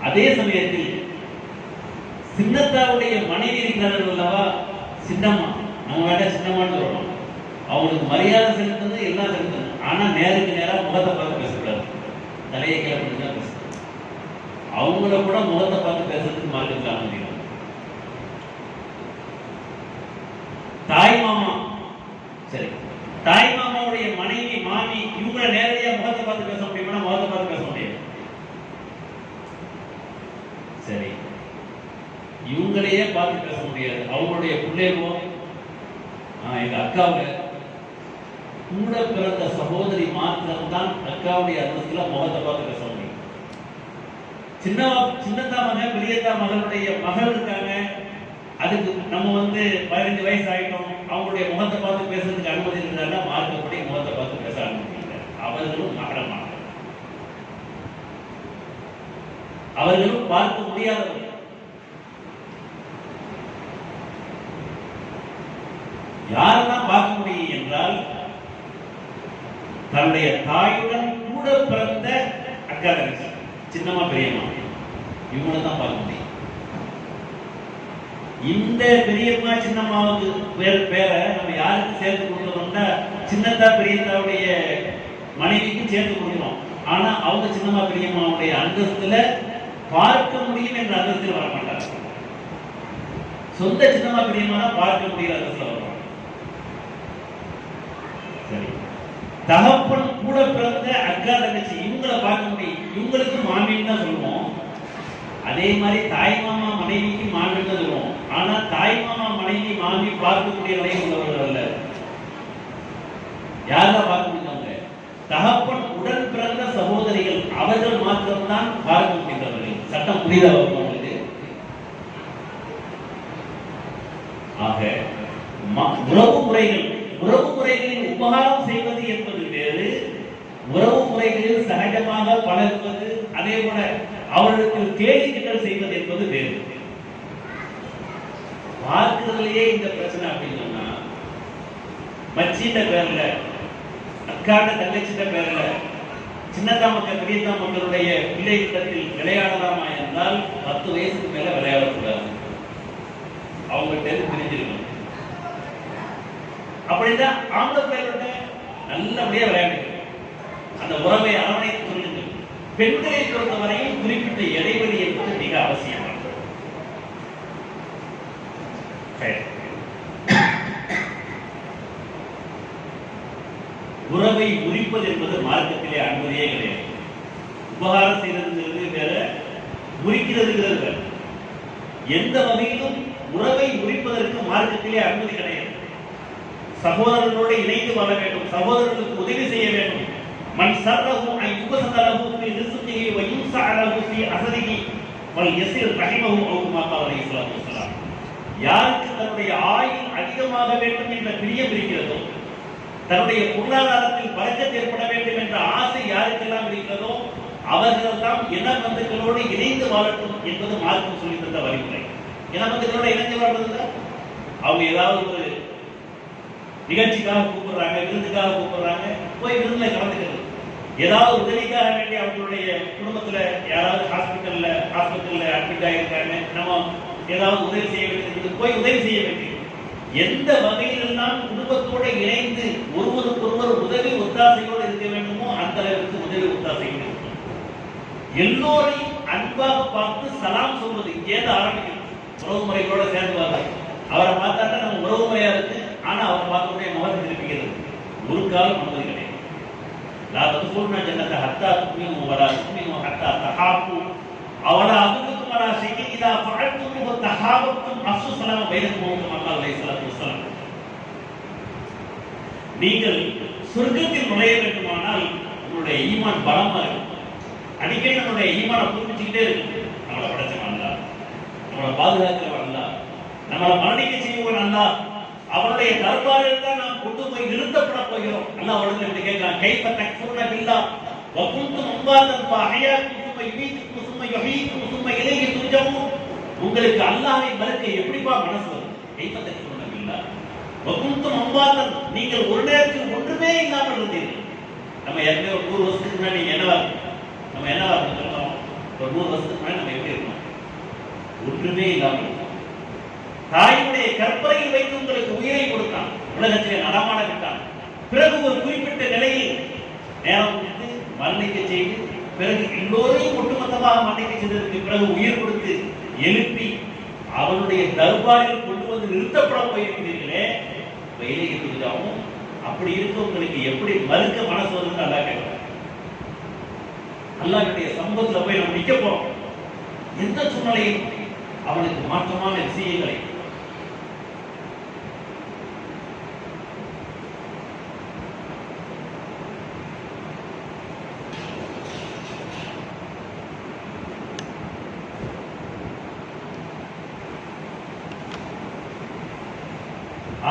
அதே சமயத்தில் சின்னத்தாவுடைய மனைவி இருக்கிறார்கள் அல்லவா, சின்னம்மா, நம்ம வேண்டாம் சின்னம்மான்னு சொல்லணும். அவங்களுக்கு மரியாதை செலுத்துறது எல்லாம் செலுத்தணும். ஆனா நேருக்கு நேரம் முகத்தை பார்த்து பேசக்கூடாது, தலையை கிளம்பி தான் பேசணும். அவங்கள கூட முகத்தை பார்த்து பேசுறதுக்கு மார்க்கத்தில் அனுமதி. தாய் மாமா, சரி, தாய் மாமாவுடைய மனைவி மாமி இவங்கள நேரடியாக முகத்தை பார்த்து பேச முடியுமா? முகத்தை பார்த்து பேச முடியாது. சரி, இவங்களையே பார்த்து பேச முடியாது. அவங்களுடைய பிள்ளைகளோ எங்க அக்காவுல கூட பிறந்த சகோதரி மாத்திரம்தான் அக்காவுடைய அந்தஸ்துல முகத்தை பார்த்து பேச முடியும். சின்னத்தா மகன் பெரியத்தா மகனுடைய மகள் இருக்காங்க, அதுக்கு நம்ம 15 வயசு ஆயிட்டோம், அவங்களுடைய முகத்தை பார்த்து பேசுறதுக்கு அனுமதி இருந்தாலும் மார்க்கப்படி முகத்தை பார்த்து பேச அனுமதி இல்லை. அவர்களும் மகரமாக, அவர்களும் பார்க்க முடியாதவர்கள். யாரெல்லாம் பார்க்க முடியும் என்றால் தன்னுடைய தாயுடன் கூட பிறந்த அக்கா தங்கச்சி, சின்னம்மா பெரியம்மா, இவங்களை தான் பார்க்க முடியும். இந்த பெரியம்மா சின்னம்மாவுக்கு பேரை நம்ம யாருக்கு சேர்த்து கொடுக்கணும்னா சின்னத்தா பெரியத்தாவுடைய மனைவிக்கு சேர்த்து கொடுக்கணும். ஆனா அவங்க சின்னம்மா பெரியம்மாவுடைய அந்தஸ்துல பார்க்க முடியும் என்ற அந்தஸ்தில் வர மாட்டாங்க. சொந்த சின்னம்மா பெரியம்மா தான் பார்க்க முடியாத அந்தஸ்தில் வருவாங்க. சரி, தகப்பன் கூட பிறந்த அக்கா தங்கச்சி இவங்களை பார்க்க முடியும். இவங்களுக்கு மாமின்னு தான் சொல்லுவோம். அதே மாதிரி தாய் மாமா மனைவிக்கு மாமின்னு தான் சொல்லுவோம். ஆனா தாய் மாமா மனைவி மாமி பார்க்கக்கூடிய நிலை உள்ளவர்கள் அல்ல. யாரெல்லாம் பார்க்க முடியும்? தகப்பன் உடன் பிறந்த சகோதரிகள், அவர்கள் மாத்திரம்தான் பார்க்க முடிந்தவர்கள். சட்டம் புரிதா அவங்களுக்கு? ஆக உறவு முறைகளில் உபகாரம் செய்வது என்பது வேறு, உறவு முறைகளில் சகஜமாக பழகுவது, அதே போல அவர்களுக்கு கேள்விகள் செய்வது என்பது வேறு. பார்க்கிறதுலயே இந்த பிரச்சனை அப்படின்னு சொன்னா, மச்சிட்ட பேர்ல, அக்காட்ட தங்கச்சிட்ட பேர்ல, சின்னத்தா மக்கள் பெரியத்தா மக்களுடைய பிள்ளைகளிடத்தில் விளையாடலாமா என்றால் 10 வயசுக்கு மேல விளையாடக்கூடாது. அவங்கள்ட்ட பிரிஞ்சிருக்கணும். அப்படிதான் ஆம்பளை பிள்ளைகளோட நல்லபடியா விளையாடுங்க. அந்த உறவை அரவணைத்து சொல்லுங்கள். பெண்களை பொறுத்தவரையில் குறிப்பிட்ட இடைவெளி என்பது மிக அவசியமானது. உறவை முறிப்பது என்பது மார்க்கத்திலே அனுமதியே கிடையாது. உபகாரம் செய்யறதுங்கிறது வேற, முறிக்கிறதுங்கிறது வேற. எந்த வகையிலும் உறவை முறிப்பதற்கு மார்க்கத்திலே அனுமதி கிடையாது. சகோதரர்களோடு இணைந்து வாழ வேண்டும், சகோதரர்களுக்கு உதவி செய்ய வேண்டும். மன் சர்ரஹு அன் யுபஸத லஹு ஃபீ ரிஸ்கிஹி வ யுன்ஸஅ லஹு ஃபீ அஸரிஹி வல் யஸிர் ரஹிமஹு அவு கமா ஸல்லல்லாஹு அலைஹி வஸல்லம். யாருக்கு தன்னுடைய ஆயுள் அதிகமாக வேண்டும் என்ற பிரியம் இருக்கிறதோ, தன்னுடைய பொருளாதாரத்தில் பறக்கத் ஏற்பட வேண்டும் என்ற ஆசை யாருக்கெல்லாம் இருக்கிறதோ அவர்களெல்லாம் இனபந்துகளோடு இணைந்து வாழட்டும் என்பது மார்க்கம் சொல்லி தந்த வழிமுறை. இனபந்துகளோட இணைந்து வாழ்றது அவங்க ஏதாவது ஒரு நிகழ்ச்சிக்காக கூப்பிடுறாங்க, விருந்துக்காக கூப்பிடுறாங்க, போய் விருந்துல கலந்துக்கிறது. ஏதாவது உதவிக்காக வேண்டி அவங்களுடைய குடும்பத்துல யாராவது ஹாஸ்பிட்டல்ல அட்மிட் ஆகியிருக்காங்க, நம்ம ஏதாவது உதவி செய்ய வேண்டியது, போய் உதவி செய்ய வேண்டியது. எந்த வகையிலெல்லாம் குடும்பத்தோடு இணைந்து ஒருவருக்கொருவர் உதவி ஒத்தாசையோடு இருக்க வேண்டுமோ அந்த அளவுக்கு உதவி ஒத்தாசையோடு இருக்கும். எல்லோரையும் அன்பாக பார்த்து சலாம் சொல்வது இங்கேருந்து ஆரம்பிக்கணும். உறவு முறைகளோட சேர்ந்துவாங்க. அவரை பார்த்தாட்டா நம்ம உறவு முறையா இருக்கு, ஆனா அவரை பார்த்த உடனே முகத்தை திருப்பிக்கிறது ஒரு காலம் அனுமதி கிடையாது. லா ததுகுல்னா ஜன்னத ஹத்தா துமினு வலா துமினு ஹத்தா தஹாபு அவலா அதுக்கும் வலா ஷைஇன் இதா ஃபஅல்தும் வ தஹாபத்தும் அஃஷு ஸலாம பைனக்கும் கமா அலைஹிஸ்ஸலாத்து வஸலாம். நீங்கள் சொர்க்கத்தில் நுழைய வேண்டுமானால் உங்களுடைய ஈமான் பலமா இருக்கும். அடிக்கடி நம்மளுடைய ஈமானை புதுப்பிச்சுக்கிட்டே இருக்கு. நம்மளை படைச்சவன் அல்ல, நம்மளை பாதுகாக்கிறவன் அல்ல, நம்மளை மரணிக்க செய்வன் அல்ல, அவனுடைய தர்பாரில் தான் நாம் கொண்டு போய் நிறுத்தப்பட போகிறோம். அல்லாஹ் அவர்கள் இப்படி கேட்கிறான், கைஃப தக்ஃபுருன பில்லாஹ் வ குன்தும் அம்வாதன் ஃபஅஹ்யாக்கும் சும்ம யுமீத்துக்கும் சும்ம யுஹீக்கும் சும்ம இலைஹி துர்ஜஊன். உங்களுக்கு அல்லாஹ்வை மறுக்க எப்படிப்பா மனசு வரும்? கைஃப தக்ஃபுருன பில்லாஹ் வ குன்தும் அம்வாதன், நீங்கள் ஒரு நேரத்தில் ஒன்றுமே இல்லாமல் இருந்தீர்கள். நம்ம ஏற்கனவே ஒரு 100 வருஷத்துக்கு முன்னாடி என்னவா நம்ம என்னவா இருந்தோம்? ஒரு 100 வருஷத்துக்கு முன்னாடி நம்ம எப்படி இருக்கோம்? ஒன்றுமே இல்லாமல் இருக்கோம். தாயுடைய கற்பனையில் வைத்து உங்களுக்கு உயிரை கொடுத்தான், உலகத்திலே நடமாட விட்டான். பிறகு ஒரு குறிப்பிட்ட நிலையில் நேரம் கொடுத்து மரணிக்க செய்து, பிறகு எல்லோரையும் ஒட்டுமொத்தமாக மரணிக்க செய்ததற்கு பிறகு உயிர் கொடுத்து எழுப்பி அவனுடைய தர்பாரில் கொண்டு வந்து நிறுத்தப்பட போயிருக்கிறீர்களே, வெயிலை கொடுத்தாவும் அப்படி இருக்க உங்களுக்கு எப்படி மறுக்க மனசு வந்து அல்லா கேட்கிறார். அல்லாஹ்வுடைய சமூகத்தில் போய் நம்ம நிற்க போறோம். எந்த சூழ்நிலையும் அவனுக்கு மாற்றமான விஷயங்களை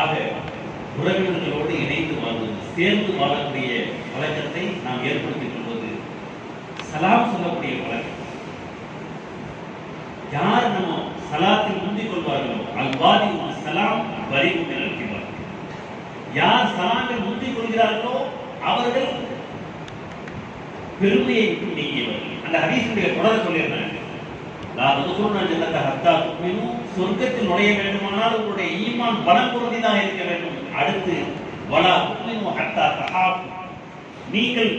ஆக உறவினர்களோடு இணைந்து வாழ்வது, சேர்ந்து வாழக்கூடிய வழக்கத்தை நாம் ஏற்படுத்திக் கொள்வது, சலாம் சொல்லக்கூடிய வழக்கம். யார் நம்ம சலாத்தில் முந்திக் கொள்வார்களோ அல்வாதி சலாம் வரிவும் நிறுத்திவார். யார் சலாமில் முந்திக் கொள்கிறார்களோ அவர்கள் பெருமையை விட்டு நீங்கியவர்கள். அந்த ஹதீஸுடைய தொடர சொல்லியிருந்தாங்க, சொர்க்கத்தில் நுழைய வேண்டுமானால் உங்களுடைய ஈமான் பலம் பொருந்திதாக இருக்க வேண்டும். அடுத்து வலா துமினு ஹத்தா தஹாபு, நீங்கள்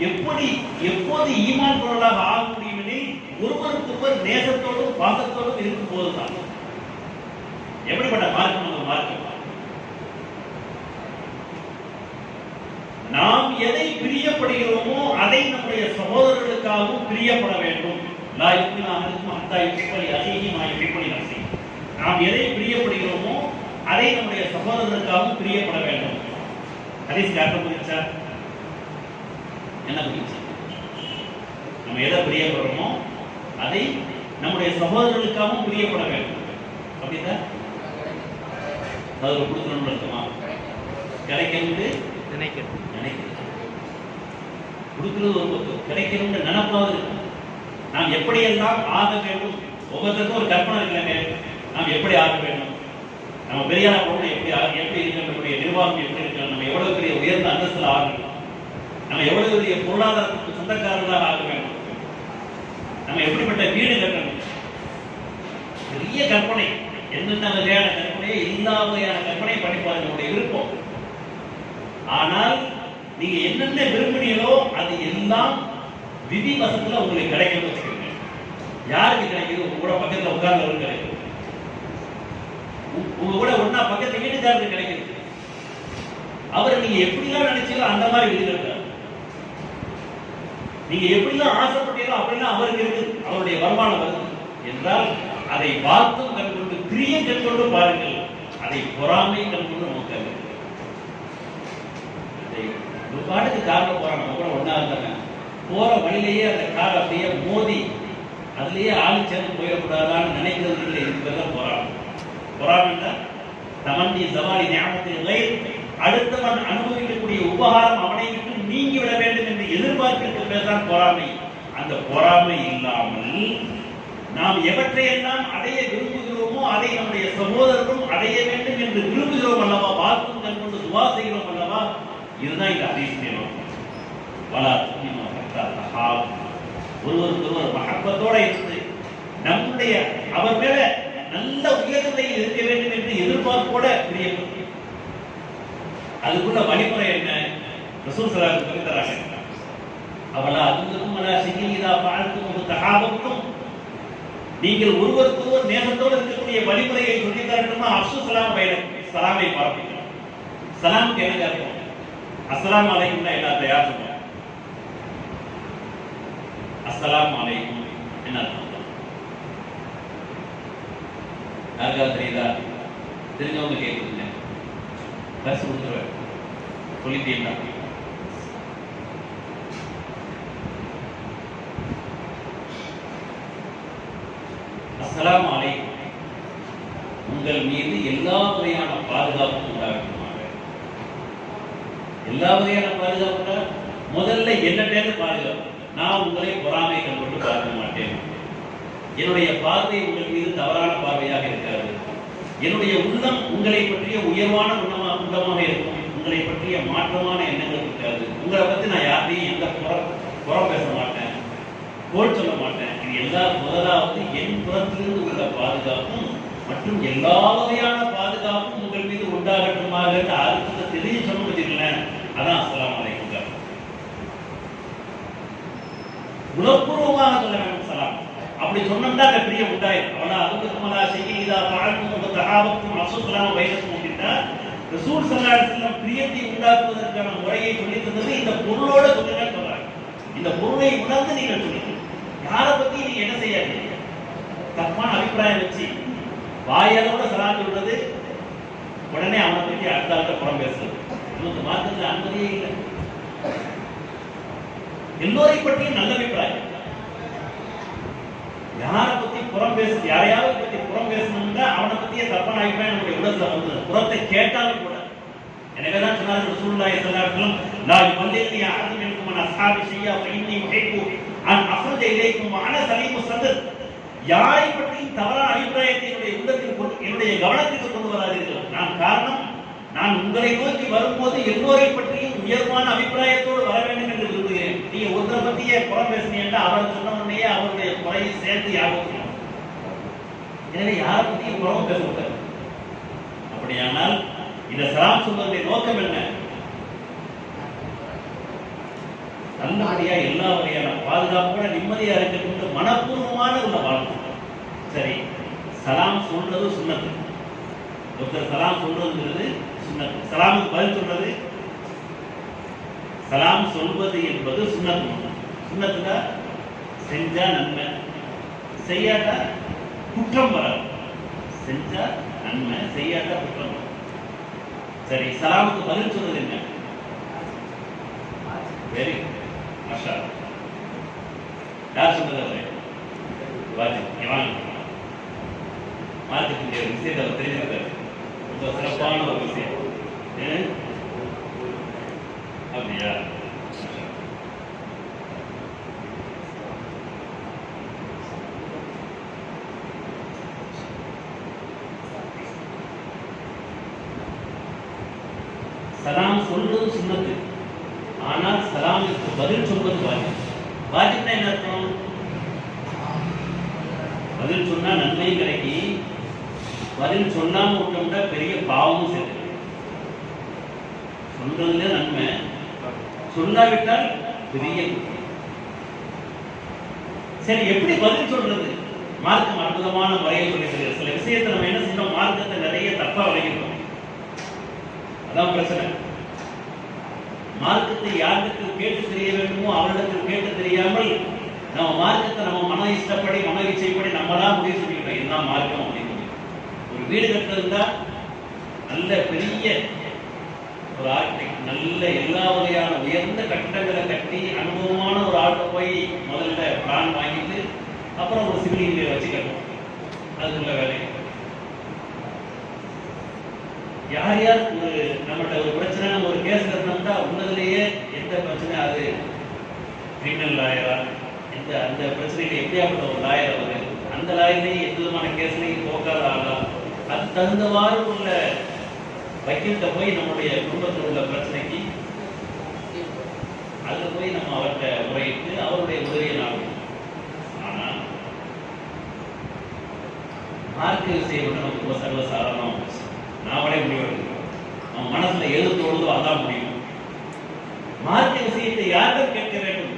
எப்போது ஈமான் பொருளாக ஆக முடியும் எனில் ஒருவருக்கொருவர் நேசத்தோடும் பாசத்தோடும் இருக்கும் போதுதான். எப்படிப்பட்ட மார்க்கம் நம்ம மார்க்கம்? நாம் எதை பிரியப்படுகிறோமோ அதை நம்முடைய சகோதரர்களுக்காகவும் பிரியப்பட வேண்டும். நாம் எதை பிரியப்படுகிறோமோ அதை நம்முடைய சகோதரர்களுக்காகவும் பிரியப்பட வேண்டும். ஹதீஸ்க்கு அர்த்தம் புரியுதா? என்ன புரியுது? நம்ம எதை பிரியப்படுறோமோ அதை நம்முடைய சகோதரர்களுக்காகவும் பிரியப்பட வேண்டும். அப்படிதான் அது கொடுக்கணும்னு அர்த்தமா? கிடைக்கணும்னு நினைக்கிறது கொடுக்கிறது ஒரு பக்கம், கிடைக்கணும்னு நினைப்பாவது இருக்கும். நாம் எப்படியெல்லாம் ஆக வேண்டும், ஒவ்வொருத்தருக்கும் ஒரு கற்பனை இருக்கலாங்க. நாம் எப்படி ஆக வேண்டும், நம்ம பெரியார பொருள் எப்படி இருக்க, நம்முடைய நிர்வாகம் எப்படி இருக்க, நம்ம எவ்வளவு பெரிய உயர்ந்த அந்தஸ்தில் ஆகணும், நம்ம எவ்வளவு பெரிய பொருளாதாரத்துக்கு சொந்தக்காரர்களாக ஆக வேண்டும், நம்ம எப்படிப்பட்ட வீடு கட்டணும், பெரிய கற்பனை, என்னென்ன வகையான கற்பனையை எல்லா வகையான கற்பனை பண்ணிப்பாரு நம்முடைய விருப்பம். ஆனால் நீங்க என்னென்ன விரும்பினீங்களோ அது எல்லாம் விதி வசத்துல உங்களுக்கு கிடைக்கும் வச்சுக்கோங்க. யாருக்கு கிடைக்குது? உங்க கூட பக்கத்துல உட்கார்ந்து கிடைக்கும், உங்க கூட ஒன்னா பக்கத்து வீட்டுக்காரருக்கு கிடைக்குது. அவரை நீங்க எப்படிலாம் நினைச்சீங்களோ அந்த மாதிரி வீடு இருக்காரு. நீங்க எப்படிலாம் ஆசைப்பட்டீங்களோ அப்படிலாம் அவருக்கு இருக்கு, அவருடைய வருமானம் வருது என்றால் அதை பார்த்தும் கண்கொண்டு பிரிய கண்கொண்டு பாருங்கள், அதை பொறாமை கண்கொண்டு நோக்காங்க. ஒரு பாட்டுக்கு கார்ல போறாங்க, நம்ம கூட ஒன்னா இருந்தாங்க, போற வழியிலேயே அந்த கார் அப்படியே மோதி அதுலயே ஆளு சேர்ந்து போயிடக்கூடாதான்னு நினைக்கிறது இல்லை. இதுக்கெல்லாம் பொறாமைன்னா தமன்னி சவாரி ஞாபகத்தில் அடுத்தவன் அனுபவிக்கக்கூடிய உபகாரம் அவனை விட்டு நீங்கி விட வேண்டும் என்று எதிர்பார்க்கின்ற பேர்தான் பொறாமை. அந்த பொறாமை இல்லாமல் நாம் எவற்றையெல்லாம் அடைய விரும்புகிறோமோ அதை நம்முடைய சகோதரரும் அடைய வேண்டும் என்று விரும்புகிறோம் அல்லவா, பார்த்தும் கண் கொண்டு துவா செய்கிறோம் அல்லவா, இதுதான் இந்த ஹதீஸின் நோக்கம். வலா துன்னிமா ஹத்தா தஹாபு, ஒருவருக்கொருவர் மஹப்பத்தோட இருந்து நம்முடைய அவர் மேல நல்ல உயர்நிலையில் இருக்க வேண்டும் என்று எதிர்பார்ப்போட பிரியப்படும். அதுக்குள்ள வழிமுறை என்ன? ரசூல் ஸல்லல்லாஹு அலைஹி வஸல்லம் தராங்க. அவலா அதுக்கும் அலா ஷைஇதா ஃபஅல்தும் தஹாபத்தும், நீங்கள் ஒருவருக்கொருவர் நேசத்தோடு இருக்கக்கூடிய வழிமுறையை சொல்லி தரணுமா? அஃஷு ஸலாம் பைனக்கும், ஸலாமை பரப்பிக்கணும். ஸலாமுக்கு என்ன அர்த்தம்? அஸ்ஸலாமு அலைக்கும் என்ன தயார் சொல்லுங்க. அஸ்ஸலாமு அலைக்கும் என்ன அர்த்தம்? யாருக்காவது தெரியுதா? தெரிஞ்சவங்க கேட்குறீங்க, பரிசு கொடுத்துருவேன், சொல்லிட்டீங்களா? அஸ்ஸலாமு அலைக்கும், உங்கள் மீது எல்லா வகையான பாதுகாப்பும் உண்டாகட்டுமாக. எல்லா வகையான பாதுகாப்புனா முதல்ல என்னட்டேன்னு பாதுகாப்பு. நான் உங்களை பொறாமை கண்டு பார்க்க மாட்டேன். என்னுடைய பார்வை உங்கள் மீது தவறான பார்வையாக இருக்காது. என்னுடைய உள்ளம் உங்களை பற்றிய உயர்வான உள்ளமாக இருக்கும். உங்களை பற்றிய மாற்றமான எண்ணங்கள் இருக்காது. உங்களை பற்றி நான் யாரையும் எந்த புறம் பேச மாட்டேன், கோல் சொல்ல மாட்டேன். இது எல்லா முதலாவது என் புறத்திலிருந்து உள்ள பாதுகாப்பும் மற்றும் எல்லா வகையான பாதுகாப்பும் உங்கள் மீது உண்டாகட்டுமாக அர்த்தத்தை தெரிய சொல்ல வச்சுக்கலேன். அதான் அஸ்ஸலாமு அலைக்கும். உணர்வுபூர்வமாக சொல்ல வேண்டும் சலாம். அப்படி சொன்னா அந்த பிரியம் உண்டாயிரும். அவனா அதுக்கும் அலா ஷைஇதா ஃபஅல்தும் தஹாபத்தும் அஃஷு ஸலாம் பைனக்கும் அப்படின்னா ரசூல் ஸல்லல்லாஹு அலைஹி வஸல்லம் பிரியத்தை உண்டாக்குவதற்கான முறையை சொல்லித் தந்தது இந்த பொருளோட சொல்லுங்கன்னு சொல்றாங்க. இந்த பொருளை உணர்ந்து நீங்கள் சொல்லுங்க. யாரை பத்தி நீங்க என்ன செய்யாதீங்க. தப்பான அபிப்பிராயம் வச்சு வாயாலோட சலாம் சொல்றது, உடனே அவனை பற்றி அடுத்த ஆள்கிட்ட புறம் பேசுறது, நமக்கு மார்க்கத்தில் அனுமதியே இல்லை. எல்லோரை பற்றியும் நல்ல அபிப்பிராயம். யாரை பத்தி புறம் பேச, யாரையாவது பத்தி புறம் பேசணும்னா அவனை பத்தியே தப்பான அபிப்பிராயம் நம்முடைய உலகத்துல வந்து புறத்தை கேட்டாலும் கூட. எனவேதான் சொன்னார்கள் ரசூலுல்லாஹி ஸல்லல்லாஹு அலைஹி வஸல்லம், லா யுபல்லிகனி அஹது மின்கும் அன் அஸ்ஹாபி ஷையா ஃபஇன்னி உஹிப்பு அன் அஃரஜ இலைக்கும் வ அன சலீமு ஸத்ர். யாரை பற்றியும் தவறான அபிப்பிராயத்தை என்னுடைய உள்ளத்தில் என்னுடைய கவனத்திற்கு கொண்டு வராதீர்கள். நான் காரணம், நான் உங்களை நோக்கி வரும்போது எல்லோரை பற்றியும் உயர்வான அபிப்பிராயத்தோடு வர வேண்டும் என்று விரும்புகிறேன். நீங்க ஒருத்தரை பத்தியே புறம் பேசுனீங்கன்னா அவர் சொன்ன உடனே அவருடைய குறையை சேர்த்து யாபகம். எனவே யாரை பத்தியும் புறம் பேசக்கூடாது. அப்படியானால் இந்த சலாம் சொல்வதனுடைய நோக்கம் என்ன? நல்லபடியா எல்லா வகையான பாதுகாப்போட நிம்மதியா இருக்கின்ற மனப்பூர்வமான உள்ள வாழ்க்கை. சரி, சலாம் சொல்றது சுன்னத்து. ஒருத்தர் சலாம் சொல்றதுங்கிறது சுன்னத்து. சலாமுக்கு பதில் சொல்றது, சலாம் சொல்வது என்பது சுன்னத்து. சுன்னத்துனா செஞ்சா நன்மை, செய்யாட்டா குற்றம் வராது. செஞ்சா நன்மை, செய்யாட்டா குற்றம் வராது. சரி, சலாமுக்கு பதில் சொல்றது என்ன? வெரி மாஷா அல்லாஹ். யார் சொன்னது? வாஜிப். இமாம் மார்க்கெட்டினுடைய விஷயத்தை அவர் தெரிஞ்சிருக்காரு. ரொம்ப சிறப்பான ஒரு விஷயம். அப்படியா? சலாம் சொல்றது சுன்னத்து. ஆனால் சலாமுக்கு பதில் சொல்வது வாஜிப். வாஜிப்னா என்ன அர்த்தம்? பதில் சொன்னா நன்மையும் கிடைக்கி, பதில் சொல்லாம விட்டோம்னா பெரிய பாவமும் சேர்த்து. சொல்றதுல நன்மை, சொல்லாவிட்டால் பெரிய குற்றம். சரி, எப்படி பதில் சொல்றது? மார்க்கம் அற்புதமான முறையை சொல்லியிருக்கிறது. சில விஷயத்தை நம்ம என்ன செய்யணும், மார்க்கத்தை நிறைய தப்பா விளைவிக்கிறோம். அதான் பிரச்சனை. மார்க்கத்தை யாரிடத்தில் கேட்டு தெரிய வேண்டுமோ அவரிடத்தில் கேட்டு தெரியாமல் நம்ம மார்க்கத்தை நம்ம மன இஷ்டப்படி மன இச்சைப்படி நம்மளா முடிவு செஞ்சுக்கிட்டோம். இதுதான் மார்க்கம் அப்படின்னு. ஒரு வீடு கட்டுறதுன்னா நல்ல பெரிய ஒரு ஆர்கிடெக்ட், நல்ல எல்லா வகையான உயர்ந்த கட்டடங்களை கட்டி அனுபவமான ஒரு ஆட்டை போய் முதல்ல பிளான் வாங்கிட்டு அப்புறம் ஒரு சிவில் இன்ஜினியர் வச்சு கட்டணும். அதுக்குள்ள வேலை யார் யார் ஒரு நம்மகிட்ட ஒரு பிரச்சனை, நம்ம ஒரு கேஸ் கட்டணும்னா உன்னதுலேயே எந்த பிரச்சனை, அது கிரிமினல் லாயரா, எந்த அந்த பிரச்சனைக்கு எப்படியாப்பட்ட ஒரு லாயர் அவர், அந்த லாயர்லேயும் எந்த விதமான கேஸ்லையும் போக்காத ஆளா, அது தகுந்தவாறு உள்ள வக்கீல்கிட்ட போய் நம்முடைய குடும்பத்தில் உள்ள பிரச்சனைக்கு அதில் போய் நம்ம அவர்கிட்ட முறையிட்டு அவருடைய உதவியை நாடணும். ஆனால் மார்க்க விஷயம் வந்து நமக்கு ரொம்ப சர்வசாதாரணமாக போச்சு. நாமளே முடிவெடுக்கிறோம், அவன் மனசுல எது தோணுதோ அதான் முடியும். மார்க்க விஷயத்தை யாரிடம் கேட்க வேண்டும்,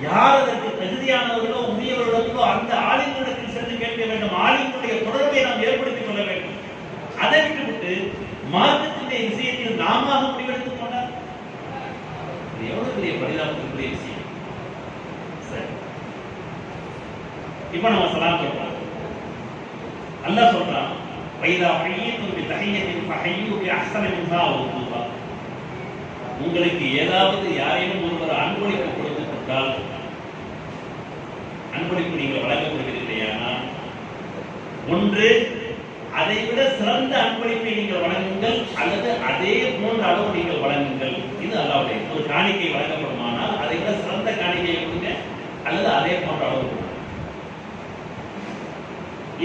யார் அதற்கு தகுதியானவர்களோ உரியவர்களுக்கோ அந்த ஆலிம்களிடத்தில் சென்று கேட்க வேண்டும். ஆலிம்களுடைய தொடர்பை நாம் ஏற்படுத்திக் கொள்ள வேண்டும். அதை விட்டுவிட்டு மார்க்கத்தினுடைய விஷயத்தில் நாம முடிவெடுத்துக் கொண்டால் இது எவ்வளவு பெரிய பரிதாபத்துக்குரிய விஷயம். சரி, இப்ப நம்ம சலாம் சொல்றோம். அல்லாஹ் சொல்றான், வைதா ஹய்யத்தும் பிதஹியத்தின் ஃபஹய்யு பிஅஹ்ஸன மின்ஹா அவ் ருதுஹா. உங்களுக்கு ஏதாவது யாரேனும் ஒருவர் அன்பளிப்பு கொடுத்து விட்டால், அன்பளிப்பு நீங்கள் வழங்க கொடுக்கிறீர்களேயானால், ஒன்று அதை விட சிறந்த அன்பளிப்பை நீங்கள் வழங்குங்கள், அல்லது அதே போன்ற அளவு நீங்கள் வழங்குங்கள். இது அல்லாஹ்வுடைய ஒரு காணிக்கை வழங்கப்படுமானால் அதை விட சிறந்த காணிக்கையை கொடுங்க, அல்லது அதே போன்ற அளவு கொடுங்க.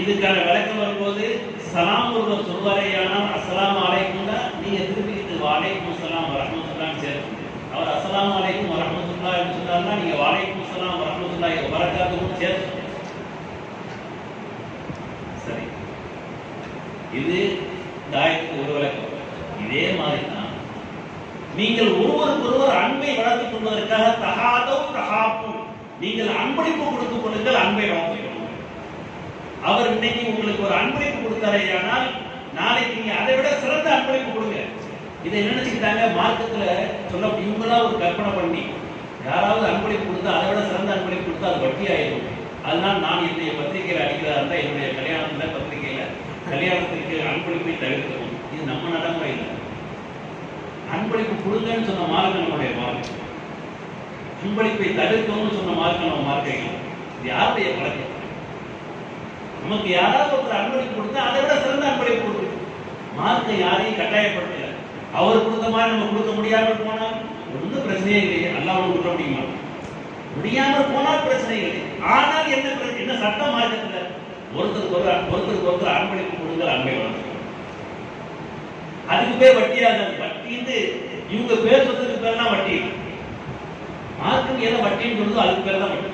இதுக்கான விளக்கம் வரும்போது சலாம் ஒருவர் சொல்வாரேயானால் அஸ்ஸலாமு அலைக்கும், நீங்க திருப்பிக்கிட்டு வலைக்கும் ஸலாம் வரஹ்மத்துல்லாஹி சேர்த்து, அவர் அஸ்ஸலாமு அலைக்கும் வரஹ்மத்துல்லாஹி சொன்னார்னா நீங்க வலைக்கும் ஸலாம் வரஹ்மத்துல்லாஹி வபரகாத்துஹு சேர்த்து. சரி, இது இந்த ஆயத்துக்கு ஒரு விளக்கம். இதே மாதிரி தான் நீங்கள் ஒருவருக்கொருவர் அன்பை வளர்த்துக் கொள்வதற்காக தஹாதவ் தஹாப்பு, நீங்கள் அன்பளிப்பு கொடுத்துக் கொள்ளுங்கள், அன்பை வளர்த்துக் கொள்ளுங்கள். அவர் இன்னைக்கு உங்களுக்கு ஒரு அன்பளிப்பு கொடுத்தாரேயானால் நாளைக்கு நீங்க அதை விட சிறந்த அன்பளிப்பு கொடுங்க. இதை நினைச்சுக்கிட்டாங்க மார்க்கத்துல சொல்ல, இவங்களா ஒரு கற்பனை பண்ணி யாராவது அன்பளிப்பு கொடுத்தா அதை விட சிறந்த அன்பளிப்பு கொடுத்தா அது வட்டி ஆயிடும். அதனால நான் என்னுடைய பத்திரிகையில அடிக்கிறதா இருந்தா என்னுடைய கல்யாணத்துல பத்திரிகையில கல்யாணத்திற்கு அன்பளிப்பை தவிர்க்கணும். இது நம்ம நடைமுறை இல்லை. அன்பளிப்பு கொடுங்கன்னு சொன்ன மார்க்கம் நம்முடைய மார்க்கம், அன்பளிப்பை தவிர்க்கணும்னு சொன்ன மார்க்கம் நம்ம மார்க்கம். இது யாருடைய பழக்கம்? நமக்கு யாராவது ஒருத்தர் அன்பளிப்பு கொடுத்தா அதை விட சிறந்த அன்பளிப்பு கொடுக்கு. மார்க்கம் யாரையும் கட்டாயப்படுத்தல. அவர் கொடுத்த மாதிரி நம்ம கொடுக்க முடியாமல் போனால் ஒன்றும் பிரச்சனையே இல்லையே, அல்லாஹ் கொடுக்க முடியுமா? முடியாமல் போனால் பிரச்சனை இல்லை. ஆனால் என்ன சட்டம் மார்க்கத்தில் ஒருத்தருக்கு ஒருத்தர் அன்பளிப்பு கொடுங்கள், அன்பை வளர்த்து. அதுக்கு பேர் வட்டியாக, வட்டின்னு இவங்க பேர் சொல்றதுக்கு பேர் தான் வட்டி. மார்க்கம் எதை வட்டின்னு சொல்லுதோ அதுக்கு பேர் தான் வட்டி.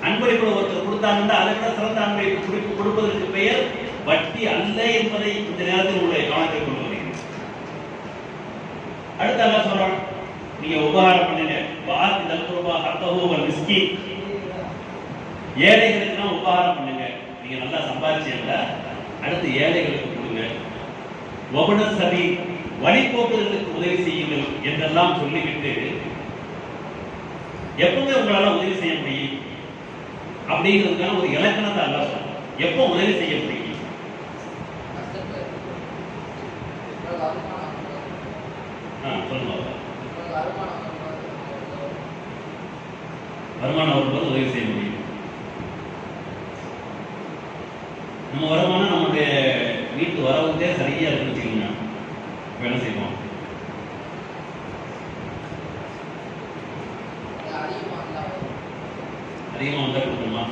அன்பளிப்பு ஒருத்தர் கொடுத்தாங்கன்னா அதை விட சிறந்த அன்பளிப்பு கொடுப்பதற்கு பெயர் வட்டி அல்ல என்பதை இந்த நேரத்தில் உங்களுடைய கவனத்தில் கொண்டு வருகிறேன். அடுத்து அல்லாஹ் சொல்றான், நீங்க உபகாரம் பண்ணுங்க. வாத்தி தல்குர்பா ஹத்தஹு வல் மிஸ்கீன், ஏழைகளுக்கு தான் உபகாரம் பண்ணுங்க. நீங்க நல்லா சம்பாதிச்சீங்களா, அடுத்து ஏழைகளுக்கு கொடுங்க. வபுன சபி, வழிபோக்குகளுக்கு உதவி செய்யுங்கள் என்றெல்லாம் சொல்லிவிட்டு எப்பவுமே உங்களால உதவி செய்ய முடியும் அப்படிங்கிறதுக்கான ஒரு இலக்கணத்தை அல்லாஹ் சொல்றான். எப்போ உதவி செய்ய முடியும்? சொல்லுங்க. வருமானம் வரும்போது உதவி செய்ய முடியும். நம்ம வருமானம் நம்மளுடைய வீட்டு வரவுக்கே சரியா இருக்குன்னு வச்சுக்கோங்க, என்ன செய்வோம்? அதிகமாக வந்தால் கொடுக்கணுமா?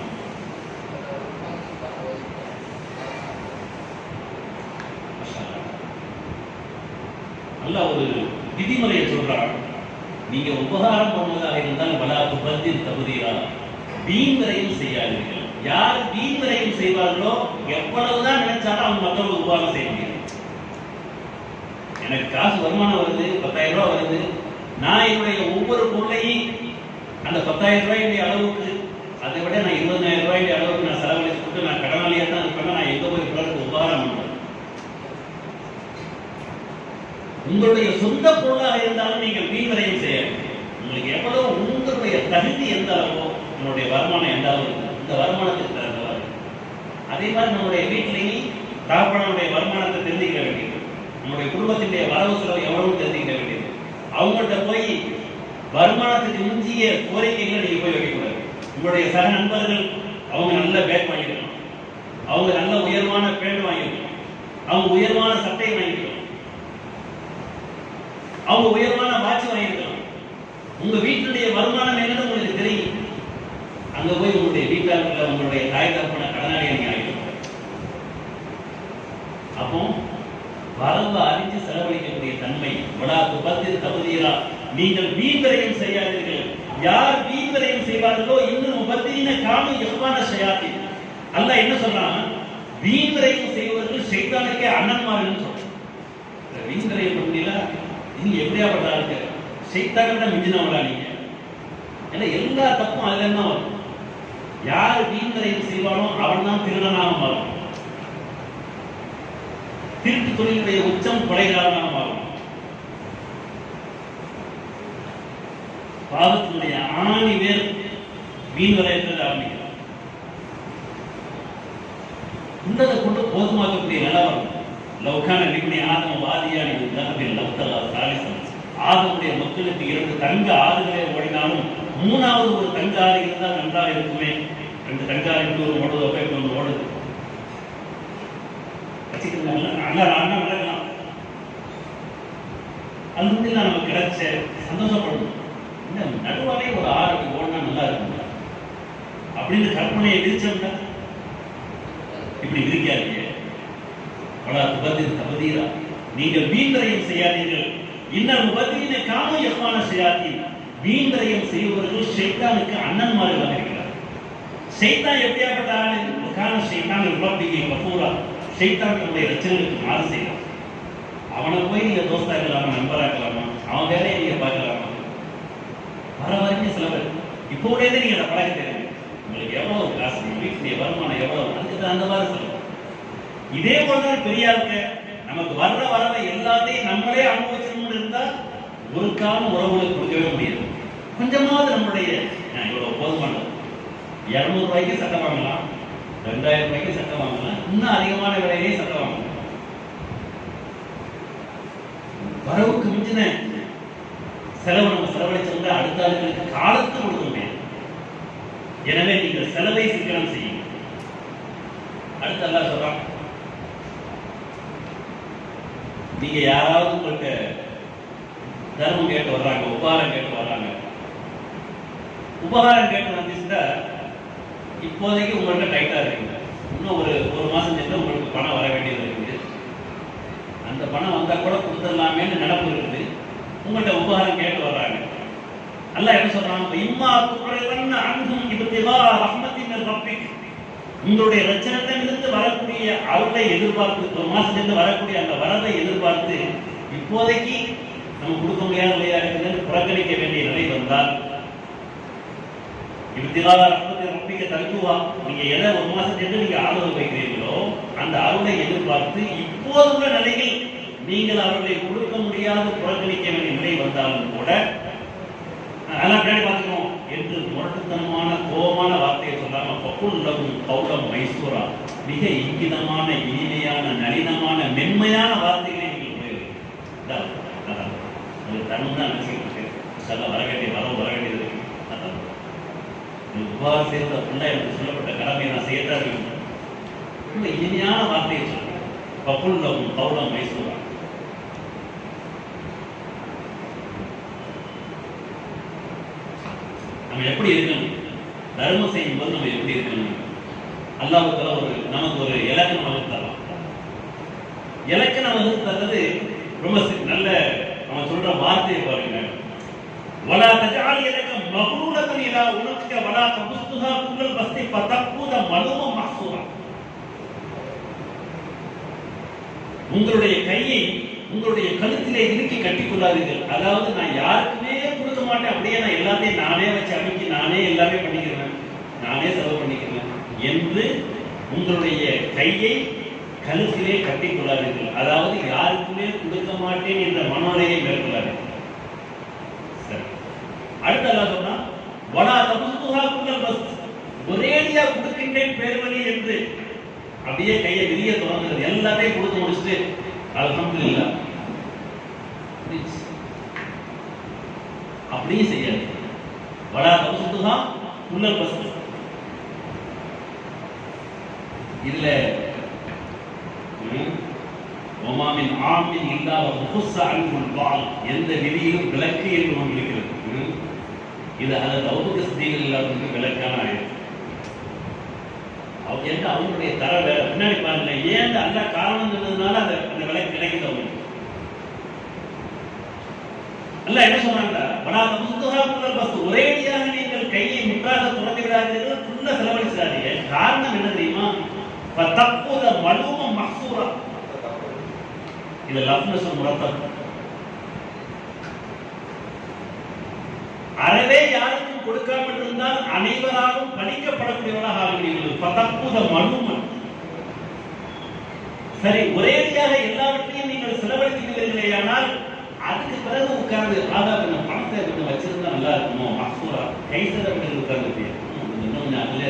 நல்ல ஒரு விதிமுறையை சொல்றான். நீங்க உபகாரம் பண்ணுவதாக இருந்தால் பலா துபத்தில் தகுதியா, வீண் விரையும் செய்யாதீர்கள். யார் வீண் விரையும் செய்வார்களோ எவ்வளவுதான் நினைச்சாலும் அவங்க மற்றவங்க உபகாரம் செய்ய முடியாது. எனக்கு காசு வருமானம் வருது, 10,000 ரூபாய் வருது, நான் என்னுடைய ஒவ்வொரு பொருளையும் அந்த 10,000 ரூபாயுடைய அளவுக்கு, அதை விட நான் 20,000 ரூபாயுடைய அளவுக்கு நான் செலவழித்து கொண்டு நான் கடனாளியா தான் இருப்பேன். நான் எங்க போய் பிறருக்கு உபகாரம் பண்றேன்? உங்களுடைய சொந்த பொருளாக இருந்தாலும் நீங்கள் வீண் விரையும் செய்ய வேண்டும். உங்களுக்கு எவ்வளவு உங்களுடைய தகுதி எந்த அளவோ, உங்களுடைய வருமானம் எந்த அளவு இருக்கு, இந்த வருமானத்துக்கு தகுந்தவாறு அதே மாதிரி நம்முடைய வீட்டிலேயும் தகப்பனுடைய வருமானத்தை தெரிஞ்சுக்க வேண்டியது, நம்முடைய குடும்பத்தினுடைய வரவு செலவு எவ்வளவு தெரிஞ்சுக்க வேண்டியது. அவங்கள்ட்ட போய் வருமானத்துக்கு மிஞ்சிய கோரிக்கைகளை நீங்க போய் வைக்கக்கூடாது. உங்களுடைய சக நண்பர்கள் அவங்க நல்ல பேக் வாங்கிருக்கணும், அவங்க நல்ல உயர்வான பேண்ட் வாங்கிருக்கணும், அவங்க உயர்வான சட்டை வாங்கிருக்கணும், அவங்க உயர்வான வாட்ச் வாங்கிருக்கணும். உங்க வீட்டினுடைய வருமானம் என்னன்னு உங்களுக்கு தெரியும். அங்க போய் உங்களுடைய வீட்டாளர்கள் உங்களுடைய தாய் தகப்பன கடனாளியை நீங்க ஆகிட்டு. அப்போ வரவு அறிஞ்சு செலவழிக்கக்கூடிய தன்மை வடாக்கு பத்து தகுதியரா. நீங்கள் வீண்வரையும் செய்யாதீர்கள். யார் வீண்வரையும் செய்வார்களோ இன்னும் முபத்தீன காமு யஹ்வான ஷயாத்தீன். அல்லாஹ் என்ன சொல்றான்? வீண்வரையும் செய்வர்கள் ஷைத்தானுக்கே அண்ணன்மார்கள் சொல்றான். வீண்வரையும் பண்ணீங்களா? நீங்க எப்படியாப்பட்ட ஆளுங்க? ஷைத்தானை விட மிஞ்சினவங்களா நீங்க? ஏன்னா எல்லா தப்பும் அதுல என்ன வரும்? யார் வீண்வரையும் செய்வானோ அவன் தான் திருடனாக மாறும். திருட்டு தொழிலுடைய உச்சம் கொலைகாரனாக மாறும். பாவத்தினுடைய ஆணி வேர் வீண் வரையத்தில் ஆரம்பிக்கிறார். உள்ளதை கொண்டு போதுமாக்கக்கூடிய நிலவரம். லவ்கான நிபுணி ஆதம் வாதியானி தகவில் லவ்தலா சாலிசம். ஆதமுடைய மக்களுக்கு 2 தங்க ஆறுகளே ஓடினாலும் 3வது ஒரு தங்க ஆறு இருந்தால் நன்றாக இருக்குமே. 2 தங்க ஆறு ஒரு ஓடுதோ போய் கொண்டு ஓடுது நடக்கலாம். அது முடியல நமக்கு கிடைச்ச சந்தோஷப்படணும். இந்த நடுவாலே ஒரு ஆறு ஓடினா நல்லா இருக்குங்க அப்படின்னு கற்பனையை விரிச்சோம்னா இப்படி விரிக்காதீங்க. தபதீரா, நீங்கள் வீண்வரையும் செய்யாதீர்கள். இன்னும் முபத்தீன காம யஹ்வான ஷயாத்தீன். வீண்வரையும் செய்வர்கள் ஷைத்தானுக்கு அண்ணன்மார்களாக இருக்கிறார். ஷைத்தான் எப்படியாப்பட்ட ஆளு? கான ஷைத்தான் ரப்பிகி கஃபூரா. ஷைத்தான் தன்னுடைய ரச்சனைகளுக்கு மாறு செய்யலாம். அவனை போய் நீங்க தோஸ்தாக்கலாமா, நண்பராக்கலாமா, அவன் வேலையை நீங்க பார்க்கலாமா? வர வரைக்கும் சில பேர் இப்போ உடையதே நீங்க பழக தெரியும். உங்களுக்கு எவ்வளவு காசு, வீட்டுடைய வருமானம் எவ்வளவு, அதுக்கு அந்த மாதிரி சொல்லுவோம். இதே போலதான் பெரியாருக்கு நமக்கு வர்ற வரவை எல்லாத்தையும் நம்மளே அனுபவிச்சணும்னு இருந்தா ஒரு காலம் உறவுகளுக்கு கொடுக்கவே முடியாது. கொஞ்சமாவது நம்மளுடைய இவ்வளவு போதுமானது. 200 ரூபாய்க்கு சட்டை வாங்கலாம், 2000 ரூபாய்க்கு சட்டை வாங்கலாம், இன்னும் அதிகமான விலையிலே சட்டை வாங்கலாம். வரவுக்கு மிஞ்சின செலவு நம்ம செலவழிச்சோம்னா அடுத்த ஆளுங்களுக்கு காலத்துக்கு கொடுக்க முடியாது. எனவே நீங்கள் செலவை சிக்கனம் செய்யுங்க. அடுத்து அல்லாஹ் சொல்றான், நீங்க யாராவது உங்கள்கிட்ட தர்மம் கேட்டு வர்றாங்க, உபகாரம் கேட்டு வர்றாங்க, உபகாரம் கேட்டு வந்துச்சுன்னா இப்போதைக்கு உங்கள்கிட்ட டைட்டா இருக்குங்க. இன்னும் ஒரு மாசம் சென்று உங்களுக்கு பணம் வர வேண்டியது இருக்குது. அந்த பணம் வந்தா கூட கொடுத்துடலாமேன்னு நினைப்பு இருக்குது. உங்கள்கிட்ட உபகாரம் கேட்டு வர்றாங்க. அல்லாஹ் என்ன சொல்றாங்க? இம்மா துறைவன் அன்ஹும் இப்திகா ரஹ்மத்தின் ரப்பிக். உங்களுடைய ரட்சணத்திலிருந்து வரக்கூடிய அருளை எதிர்பார்த்து, ஒரு மாசத்திலிருந்து வரக்கூடிய அந்த வரவை எதிர்பார்த்து இப்போதைக்கு நம்ம கொடுக்க முடியாத நிலையா இருக்குதுன்னு புறக்கணிக்க வேண்டிய நிலை வந்தால், இப்திகா ரஹ்மத்தின் ரப்பிக்க தல்குவா, நீங்க எதை ஒரு மாசத்திலிருந்து நீங்க ஆதரவு வைக்கிறீங்களோ அந்த அருளை எதிர்பார்த்து இப்போதுள்ள நிலையில் நீங்கள் அவர்களை கொடுக்க முடியாது புறக்கணிக்க வேண்டிய நிலை வந்தாலும் கூட அதெல்லாம் பின்னாடி பார்த்துக்கணும் என்று முரட்டுத்தனமான கோபமான வார்த்தையை சொல்லாம பக்குள்ளவும் கௌலம் மைசூரா, மிக இங்கிதமான இனிமையான நளினமான மென்மையான வார்த்தைகளை நீங்கள் உபயோகிக்கும். தன்னும் தான் நினைச்சுக்கிட்டு சொல்ல வர வேண்டிய வரவு வர வேண்டியது இருக்கு. அதான் உபகாரம் செய்வதை ஃபுல்லாக எனக்கு சொல்லப்பட்ட கடமையை நான் செய்யத்தான் வேண்டும். ரொம்ப இனிமையான வார்த்தையை சொல்லுங்க. பக்குள்ளவும் கௌலம் மைசூரா. நம்ம எப்படி இருக்கணும்? தர்மம் செய்யும் போது நம்ம எப்படி இருக்கணும்? அல்லாஹ்வுத்தாலா நமக்கு ஒரு இலக்கணம் வகுத்து தரலாம். இலக்கணம் வகுத்து தர்றது ரொம்ப நல்ல. அவன் சொல்ற வார்த்தையை பாருங்க. வலா தஜால் யதக மக்ரூரத்தன் இலா உனக வலா தபஸ்துஹா குல்லல் பஸ்தி ஃபதகுத மலும மஹ்சூரா. உங்களுடைய கையை உங்களுடைய கழுத்திலே இறுக்கி கட்டிக்கொள்ளாதீர்கள். அதாவது நான் யாருக்குமே கொடுக்க மாட்டேன், அப்படியே நான் எல்லாத்தையும் நானே வச்சு அமைக்கி நானே எல்லாமே பண்ணிக்கிறேன், நானே செலவு பண்ணிக்கிறேன் என்று உங்களுடைய கையை கழுத்திலே கட்டிக்கொள்ளாதீர்கள். அதாவது யாருக்குமே கொடுக்க மாட்டேன் என்ற மனோரையை மேற்கொள்ளாதீர்கள். சரி, அடுத்த அல்லாஹ் சொன்னா வலா தபஸ்துஹா குல்லல் பஸ்த், ஒரேடியா கொடுக்கின்றேன் பேர்வழி என்று அப்படியே கையை விரிய தொடங்குறது, எல்லாத்தையும் கொடுத்து முடிச்சுட்டு அல்ஹம்துலில்லாஹ் அப்படியும் செய்யாது. வலா தபசுத்துஹா குல்லல் பஸ்த். இதுல ஒமாமின் ஆமின் இல்லாத முஹஸ்ஸ அன்ஹுல் பால், எந்த விதியிலும் விலக்கு என்று ஒன்று இருக்கிறது. இது ஹஜ்ரத் அபூபக்கர் சித்திக் இல்லாதவங்களுக்கு விலக்கான ஆயிரம். அவங்க என்ன அவங்களுடைய தர வேற பின்னாடி பாருங்க, ஏன் அல்ல காரணம் சொன்னதுனால அந்த விலக்கு கிடைக்குது அவங்களுக்கு. அல்ல என்ன சொன்னாங்க, வலா தபசுத்துஹா குல்லல் பஸ்த், ஒரேடியாக நீங்கள் கையை முற்றாக துறந்து விடாதீர்கள், ஃபுல்லா செலவழிச்சாதீங்க. காரணம் என்ன தெரியுமா? ஃபதக்குத மலூம மஹ்சூரா. இது லஃப்னஸ் முரத்தப், அறவே யாருக்கும் கொடுக்காமல் இருந்தால் அனைவராலும் பணிக்கப்படக்கூடியவர்களாக ஆகிறீர்கள். ஃபதக்குத மலூம, சரி ஒரேடியாக எல்லாவற்றையும் நீங்கள் செலவழிக்கிறீர்களே, ஆனால் அதுக்கு பிறகு உட்கார்ந்து ஆகா கொஞ்சம் பணத்தை கொஞ்சம் வச்சிருந்தா நல்லா இருக்குமோ, மஹ்சூரா கைசத அப்படின்னு உட்கார்ந்து இன்னும் கொஞ்சம் அதுல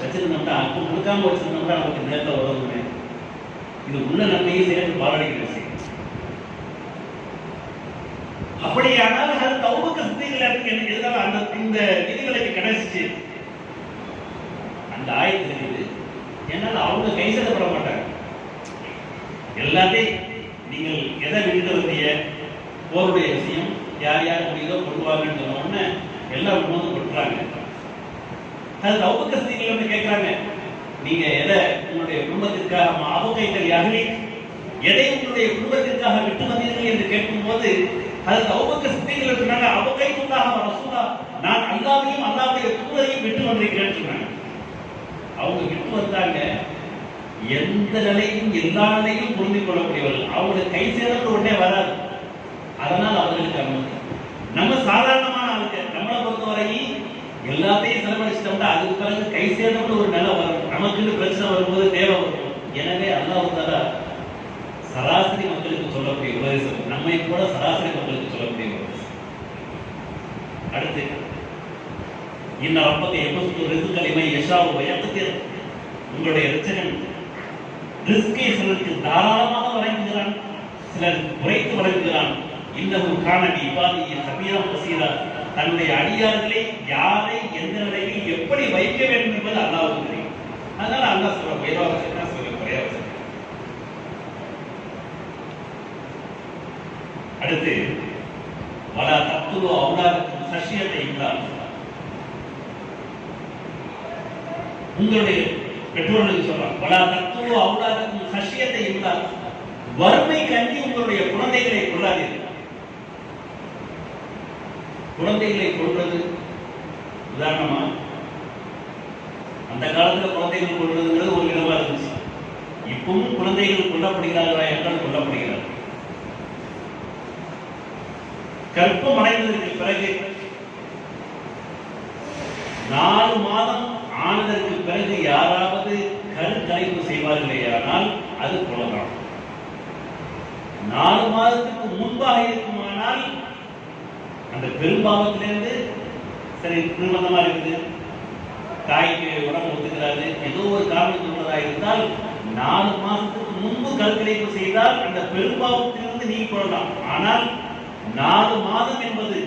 வச்சிருந்தோம்னா, அப்போ கொடுக்காம வச்சிருந்தோம்னா நமக்கு நேரத்தில் உதவுமே. இது உள்ள நன்மையை சேர்த்து பாராட்டுகிற விஷயம். அப்படியானால் அது அபூபக்கர் சித்திக் எதனால அந்த இந்த விதிகளுக்கு கிடைச்சிச்சு அந்த ஆயத்து இருக்குது. ஏன்னால் அவங்க கைசதப்பட மாட்டாங்க. எல்லாத்தையும் நீங்கள் எதை விட்டு வந்தீங்க, போருடைய விஷயம் யார் யார் முடியுதோ கொண்டு வாங்கன்னு சொன்ன உடனே எல்லாம் கொண்டு கொட்டுறாங்க. அது அபூபக்கர் சித்திக் வந்து கேட்கிறாங்க, நீங்க எதை உங்களுடைய குடும்பத்திற்காக அபுகைத்தல் அகலி, எதை உங்களுடைய குடும்பத்திற்காக விட்டு வந்தீர்கள் என்று கேட்கும் போது அது அபூபக்கர் சித்திக் சொன்னாங்க, அபுகைத்துல்லாஹ வ ரசூலா, நான் அல்லாஹ்வையும் அல்லாஹ்வுடைய தூதரையும் விட்டு வந்திருக்கிறேன்னு சொன்னாங்க. அவங்க விட்டு வந்தாங்க. எந்த நிலையும் எல்லா நிலையும் புரிந்து கொள்ளக்கூடியவர்கள். அவங்களுக்கு கை சேதம் உடனே வராது. அதனால் அவர்களுக்கு அனுமதி. நம்ம சாதாரணமான ஆளுக்கு நம்மளை பொறுத்தவரையும் எல்லாத்தையும் செலவழிச்சிட்டோம்னா அதுக்கு பிறகு கை சேதம்னு ஒரு நிலை வரும். நமக்குன்னு பிரச்சனை வரும்போது தேவை வரும். எனவே அல்லாஹ் தஆலா சராசரி மக்களுக்கு சொல்லக்கூடிய உபதேசம், நம்மை கூட சராசரி மக்களுக்கு சொல்லக்கூடிய உபதேசம். அடுத்து இன்ன ரப்பக யபசுத்து ரிஸ்க லிமன் யஷாஉ வ யக்திர், உங்களுடைய இரட்சகன் ரிஸ்கை சிலருக்கு தாராளமாக வழங்குகிறான், சிலர் குறைத்து வழங்குகிறான். இன்னஹு கான பி இபாதிஹி கபீரா பஸீரா, தன்னுடைய அடியார்களை யாரை எந்த நிலையில் எப்படி வைக்க வேண்டும் என்பது அல்லாஹ்வுக்கு தெரியும். அதனால அல்லாஹ் சொல்ற வேதவாசகனா சொல்ற குறையாவது. அடுத்து வலா தக்துலு அவுலாதக்கும் ஹஷ்யத்தை இம்லாக், உங்களுடைய பெற்றோர்களுக்கு சொல்றாங்க, வலா தக்துலு அவுலாதக்கும் ஹஷ்யத்தை இம்லாக், வறுமை கண்டி உங்களுடைய குழந்தைகளை கொள்ளாதீர்கள். குழந்தைகளை கொள்வது உதாரணமா அந்த காலத்துல குழந்தைகள் கொள்வதுங்கிறது ஒரு இடமா இருந்துச்சு. இப்பவும் குழந்தைகள் கொல்லப்படுகிறார்களா என்றால் கொல்லப்படுகிறார்கள். கர்ப்பம் அடைந்ததற்கு பிறகு 4 மாதம் ஆனதற்கு பிறகு யாராவது கருக்கலைப்பு செய்வார்களே, ஆனால் அது கொல்லலாம். 4 மாதத்துக்கு முன்பாக இருக்குமானால் அந்த பெரும்பாவத்திலிருந்து சரி நிர்பந்தமா இருக்குது, தாய்க்கு உடம்பு ஒத்துக்கிறாரு, ஏதோ ஒரு காரணம் சொல்றதா இருந்தால் 4 மாதத்துக்கு முன்பு கருக்கலைப்பு செய்தால் அந்த பெரும்பாவத்திலிருந்து நீங்க கொள்ளலாம். ஆனால் 4 மாதம் என்பது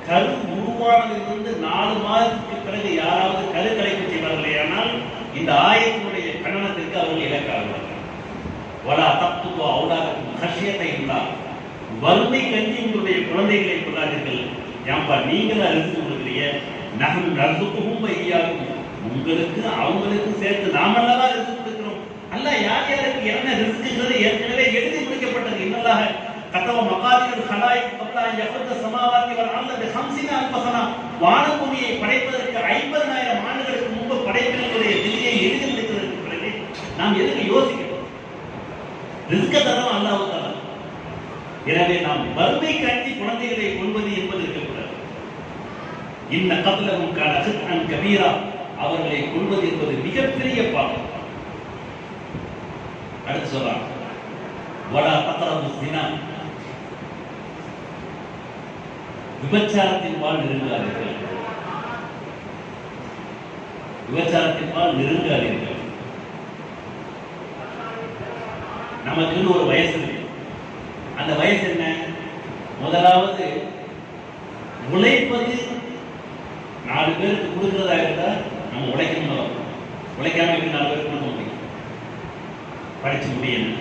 கரு உருவானதிலிருந்து 4 மாதத்துக்கு பிறகு யாராவது கருக்கலைப்பு செய்வார்களே, ஆனால் இந்த ஆயத்தினுடைய கண்டனத்திற்கு அவர்கள் இலக்காகுவார்கள். வலா தக்துலு அவுலாதக்கும் ஹஷ்யத்தை இம்லாக், வறுமை கண்டி உங்களுடைய குழந்தைகளை கொள்ளாதீர்கள். ஏன்பா நீங்களா ரிஸ்க் கொடுக்குறீங்க, நஹ்னு நர்ஸுகுஹும் வ இய்யாக்கும், உங்களுக்கு அவங்களுக்கு சேர்த்து நாமல்லவா ரிஸ்க் கொடுக்கிறோம். அல்லாஹ் யார் யாருக்கு என்ன ரிஸ்க்ங்கிறது ஏற்கனவே எழுதி முடிக்கப்பட்டது. இன்னல்லாஹ கதவ மகாதில் ஹலாயிக் கப்ல அன் யஃபுத ஸமாவாத்தி வல் அர்த பி 50000 சனா, வானபூமியை படைப்பதற்கு 50000 ஆண்டுகளுக்கு முன்பு படைப்பினுடைய விதியை எழுதி முடித்ததற்கு பிறகு நாம் எதுக்கு யோசிக்கிறோம்? ரிஸ்க தரும் அல்லாஹ் தஆலா. எனவே நாம் வறுமை காட்டி குழந்தைகளை கொள்வது என்பது இருக்கக்கூடாது. இன்ன கத்லஹும் கான ஹித்அன் கபீரா, அவர்களை கொள்வது என்பது மிகப்பெரிய பாவம். அடுத்து சொல்றாங்க வலா தக்ரபு ஸினா, விபச்சாரத்தின் பால் நெருங்காதீர்கள். விபச்சாரத்தின் பால் நெருங்காதீர்கள். நமக்குன்னு ஒரு வயசு இருக்கு. அந்த வயசு என்ன? முதலாவது உழைப்பது 4 பேருக்கு கொடுக்கிறதா இருந்தா நம்ம உழைக்கணும். உழைக்காம எப்படி 4 பேருக்கு கொடுக்க முடியும்? படிச்சு முடியணும்.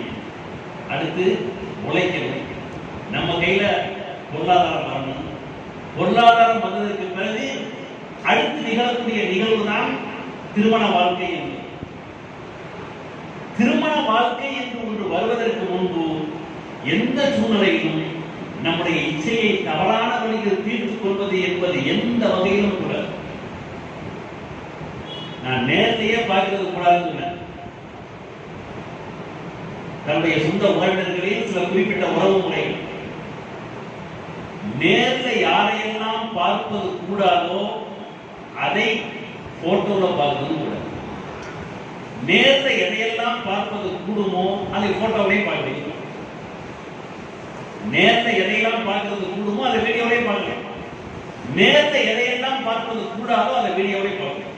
அடுத்து உழைக்கணும். நம்ம கையில பொருளாதாரம் வரணும். பொருளாதாரம் வந்ததற்கு பிறகு அடுத்து நிகழக்கூடிய நிகழ்வு தான் திருமண வாழ்க்கை என்று. திருமண வாழ்க்கை என்று ஒன்று வருவதற்கு முன்பு எந்த சூழ்நிலையிலும் நம்முடைய இச்சையை தவறான வழியில் தீர்த்துக் கொள்வது என்பது எந்த வகையிலும் கூட நான் நேரத்தையே பார்க்கிறது கூடாதுன்னு சொன்னேன். தன்னுடைய சொந்த உறவினர்களில் சில குறிப்பிட்ட உறவு முறைகள் நேரில் யாரையெல்லாம் பார்ப்பது கூடாதோ அதை போட்டோல பார்ப்பது கூட. நேரில் எதையெல்லாம் பார்ப்பது கூடுமோ அதை போட்டோவிலே பார்க்க. நேரில் எதையெல்லாம் பார்க்கிறது கூடுமோ அதை வீடியோவிலே பார்க்கலாம். நேரில் எதையெல்லாம் பார்ப்பது கூடாதோ அதை வீடியோவிலே பார்க்கலாம்.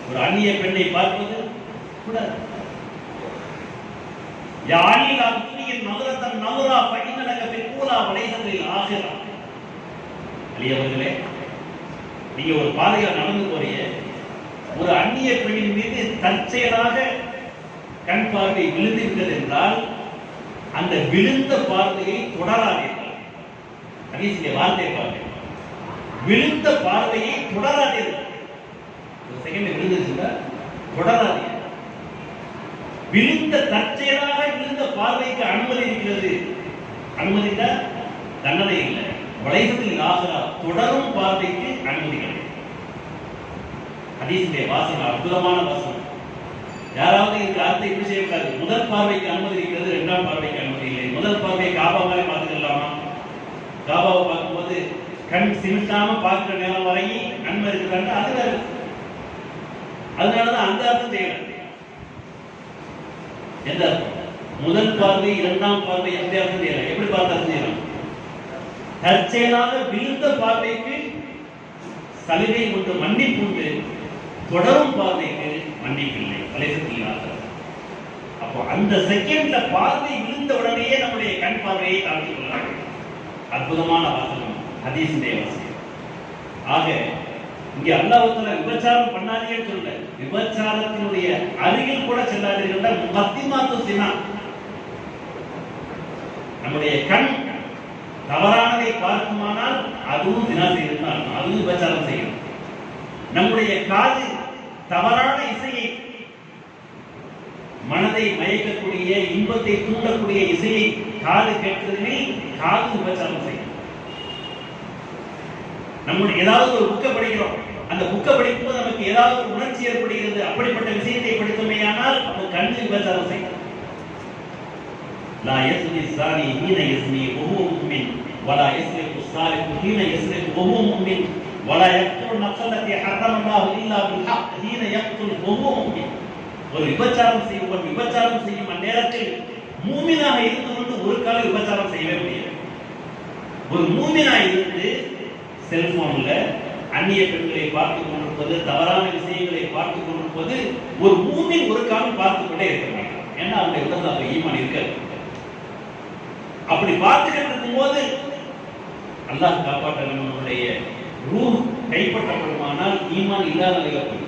ஒரு அந்நிய பெண்ணை பார்ப்பது கூடாது. யானில் அத்துணியின் நகரத்தன் நகரா பகிர்ந்தனக பிற்கூலா வலைசங்களில் ஆகிறா. அலியவர்களே, நீங்க ஒரு பாதையில் நடந்து போறீங்க, ஒரு அந்நிய பெண்ணின் மீது தற்செயலாக கண் பார்வை விழுந்து விட்டது என்றால் அந்த விழுந்த பார்வையை தொடராதீர்கள். ஹதீஸிலே வார்த்தை பாருங்க, விழுந்த பார்வையை தொடராதீர்கள். ஒரு செகண்ட் விழுந்துச்சுன்னா தொடராதீர்கள். விழுந்த தற்செயலாக விழுந்த பார்வைக்கு அனுமதி இருக்கிறது. அனுமதித்தா தண்டனை இல்லை. வளைசத்தில் ஆகிறா தொடரும் பார்வைக்கு அனுமதி கிடையாது. ஹதீஸிலே வாசகம் அற்புதமான வாசகம். யாராவது இந்த அர்த்தத்தை இப்படி செய்யக்கூடாது. முதல் பார்வைக்கு அனுமதி இருக்கிறது, 2ஆம் பார்வைக்கு அனுமதி இல்லை. முதல் பார்வை காபா மாதிரி பார்த்துக்கலாமா? காபாவை பார்க்கும்போது கண் சிமிட்டாம பார்க்கிற நேரம் வரையும் நன்மை இருக்கிறாங்க. அது வேற. அதனாலதான் அந்த அர்த்தம் செய்யல. எந்த அர்த்தம்? முதல் பார்வை 2ஆம் பார்வை எந்த அர்த்தம் செய்யல. எப்படி பார்த்து அர்த்தம் செய்யலாம்? தற்செயலாக விழுந்த பார்வைக்கு சலுகை உண்டு, மன்னிப்பு உண்டு. தொடரும் பார்வைக்கு மன்னிப்பில்லை. அப்போ அந்த செகண்ட்ல பார்வை விழுந்த உடனேயே நம்முடைய கண் பார்வையை தாழ்த்திக் கொள்ளலாம். அற்புதமான வாசகம், ஹதீஸிலே வாசகம். ஆக இங்கே அல்லாஹ் தஆலா விபச்சாரம் பண்ணாதீங்கன்னு சொல்ல, விபச்சாரத்தினுடைய அருகில் கூட செல்லாதீர்கள். முகத்திமாத்து சினா, நம்முடைய கண் தவறானதை பார்க்குமானால் அதுவும் தினா செய்யணும், அதுவும் விபச்சாரம் செய்யணும். நம்முடைய காது தவறான இசையை, மனதை மயக்கக்கூடிய இன்பத்தை தூண்டக்கூடிய இசையை காது கேட்கிறதுமே காது விபச்சாரம் செய்யும். நம்முடைய ஏதாவது ஒரு புக்கை படிக்கிறோம், அந்த புக்கை படிக்கும்போது நமக்கு ஏதாவது ஒரு உணர்ச்சி ஏற்படுகிறது, அப்படிப்பட்ட விஷயத்தை படித்தோமேயானால் அந்த கண்ணு விபச்சாரம் செய்யும். லா யஸ்னி ஸானி ஹீன யஸ்னி வஹுவ முஃமின் வலா யஸ்ரிகு ஸாரிகு ஹீன யஸ்ரிகு வஹுவ முஃமின் வலா யக்துல் நஃஸல்லதி ஹர்ரமல்லாஹு இல்லா பில் ஹக் ஹீன யக்துல் வஹுவ முஃமின். ஒரு விபச்சாரம் செய்யும் அந்நேரத்தில் மூமினாக இருந்து கொண்டு ஒரு கால விபச்சாரம் செய்யவே முடியாது. ஒரு மூமினாக இருந்து செல்போன்ல அந்நிய பெண்களை பார்த்துக் கொண்டிருப்பது, தவறான விஷயங்களை பார்த்துக் கொண்டிருப்பது ஒரு மூமின் ஒரு காலம் பார்த்துக் கொண்டே இருக்க மாட்டார். ஏன்னா அவருடைய உள்ளதாக ஈமான் இருக்காது. அப்படி பார்த்துக்கிட்டு இருக்கும் போது அல்லாஹ் காப்பாற்ற நம்முடைய ரூஹ் கைப்பற்றப்படுமானால் ஈமான் இல்லாத நிலையில் போய்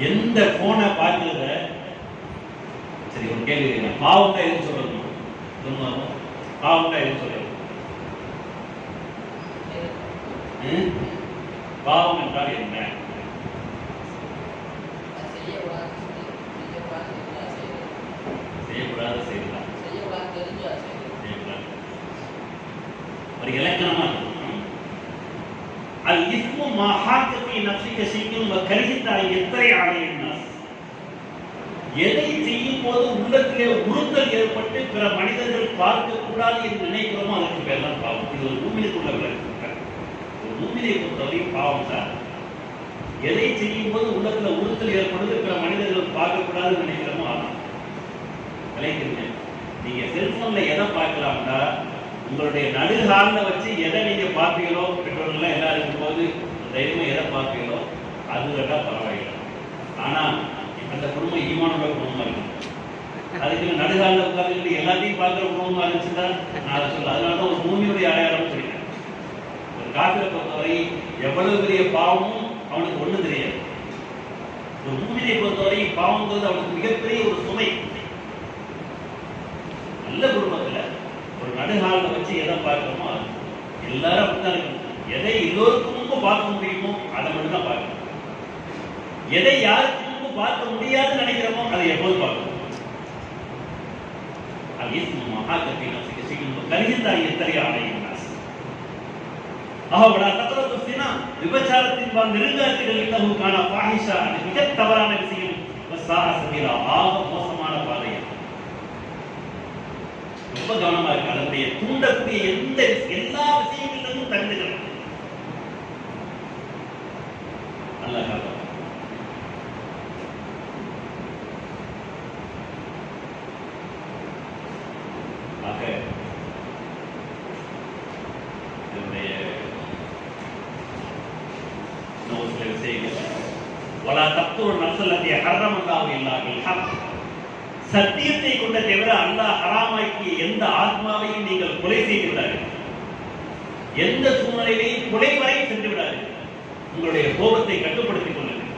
எந்த போனை பார்க்கிறத. சரி, ஒரு கேள்வி கேட்கிறேன். பாவம் தான் எதுன்னு சொல்லணும்? பாவம் தான் எதுன்னு சொல்லணும்? பாவம் என்றால் என்ன? செய்யக்கூடாத செய்யலாம். ஒரு இலக்கணமா அல் இஸ்மு மா ஹாக்க ஃபீ நஃப்ஸிக ஷைஉன் வ கரிஹத யத்ரை அலைஹி الناس. எதை செய்யும் போது உள்ளத்திலே உறுத்தல் ஏற்பட்டு பிற மனிதர்கள் பார்க்க கூடாது என்று நினைக்கிறோமோ அதற்கு பேர் தான் பாவம். இது ஒரு மூமினுக்குள்ள விளக்கம். ஒரு மூமினை பொறுத்தவரை பாவம் தான் எதை செய்யும் போது உள்ளத்துல உறுத்தல் ஏற்படுது, பிற மனிதர்கள் பார்க்க கூடாதுன்னு நினைக்கிறோமோ அதான். விளைக்கிறீங்க. நீங்க செல்போன்ல எதை பார்க்கலாம்னா உங்களுடைய நடுகால வச்சு எதை நீங்க பார்ப்பீங்களோ, பெற்றோர்கள் எல்லாம் இருக்கும்போது தைரியமா எதை பார்ப்பீங்களோ அது கேட்டா பரவாயில்லை. ஆனா அந்த குடும்பம் ஈமானோட குடும்பமா இருக்கும். அதுக்கு நடுகாலில் உட்கார்ந்துக்கிட்டு எல்லாத்தையும் பார்க்குற குடும்பமா இருந்துச்சுன்னா நான் அதை சொல்ல. அதனால தான் ஒரு மூமியுடைய அடையாளம் சொல்லிட்டேன். ஒரு காஃபிரை பொறுத்தவரை எவ்வளவு பெரிய பாவமும் அவனுக்கு ஒன்றும் தெரியாது. ஒரு மூமியை பொறுத்தவரை பாவங்கிறது அவனுக்கு மிகப்பெரிய ஒரு சுமை. நல்ல குடும்பத்துல ஒரு நடுகாலில் வச்சு எதை பார்க்கணுமோ அது எல்லாரும் அப்படித்தான் இருக்கணும். எதை எல்லோருக்கும் முன்பு பார்க்க முடியுமோ அதை மட்டும் தான் பார்க்கணும். எதை யாருக்கு முன்பு பார்க்க முடியாதுன்னு நினைக்கிறோமோ அதை எப்போது பார்க்கணும். அது விபச்சாரத்தின் நெருங்காற்றுகள் இன்னமுக்கான பாஹிஷா மிக தவறான விஷயம். மோசமான பாதை. ரொம்ப கவனமா இருக்கு. அதனுடைய தூண்டக்கூடிய எல்லா விஷயங்களிலும் தகுந்துக்கணும். நல்லா காப்பா. சத்தியத்தை கொண்ட தவிர அல்லாஹ் ஹராமாக்கிய எந்த ஆத்மாவையும் நீங்கள் கொலை செய்து விடாதீர்கள். எந்த சூழ்நிலையிலையும் கொலை வரை சென்று விடாதீர்கள். உங்களுடைய கோபத்தை கட்டுப்படுத்திக் கொள்ளுங்கள்.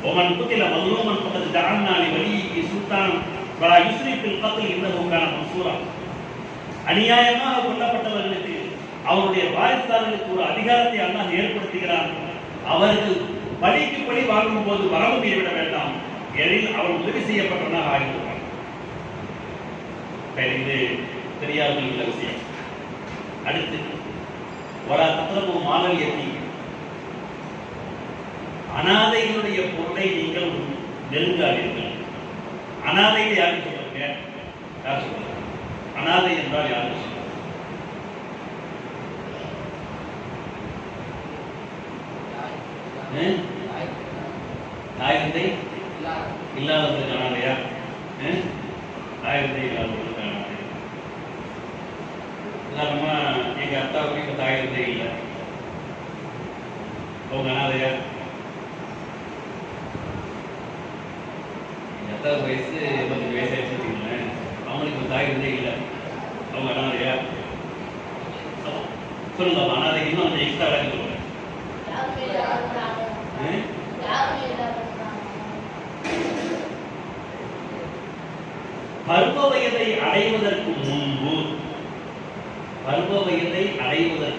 ஒமன் குத்தில மதுலூமன் பக்கத்து ஜஅல்னா லிவலியிஹி சுல்தான் வலா யுஸ்ரிஃபில் கத்ல் இன்னஹு கான மன்சூரா. அநியாயமாக கொல்லப்பட்டவர்களுக்கு அவருடைய வாரிசுதாரர்களுக்கு ஒரு அதிகாரத்தை அல்லாஹ் ஏற்படுத்துகிறான். அவர்கள் பழிக்கு பழி வாங்கும் போது வரம்பு மீறிவிட வேண்டாம். எனில் அவன் உதவி செய்யப்பட்டவனாக ஆகிவிடுவான். இது தெரியாமல் உள்ள விஷயம். அடுத்து வரா தத்ரபு மானல் எத்தி. அனாதைகளுடைய பொருளை நீங்கள் நெருங்காதீர்கள். அனாதைகள் யாரும் சொல்லுங்க? யார் சொல்லுங்க? அனாதை என்றால் யாரு? தாய் தந்தை இல்லாதவர்களுக்கு அனாதையா? தாய் தந்தை இல்லாதவர்களுக்கு அனாதை. உதாரணமா எங்க அத்தாவுக்கு இப்ப தாய் தந்தை இல்லை, அவங்க அனாதையா? எங்க அத்தாவுக்கு வயசு 85 வயசாயிடுச்சு வச்சுக்கோங்களேன். அவங்களுக்கு தாய் தந்தை இல்லை, அவங்க அனாதையா? சொல்லுங்க. அனாதை இன்னும் கொஞ்சம் எக்ஸ்ட்ரா விளக்கி சொல்லுங்க. பருவ வயதை அடைவதற்கு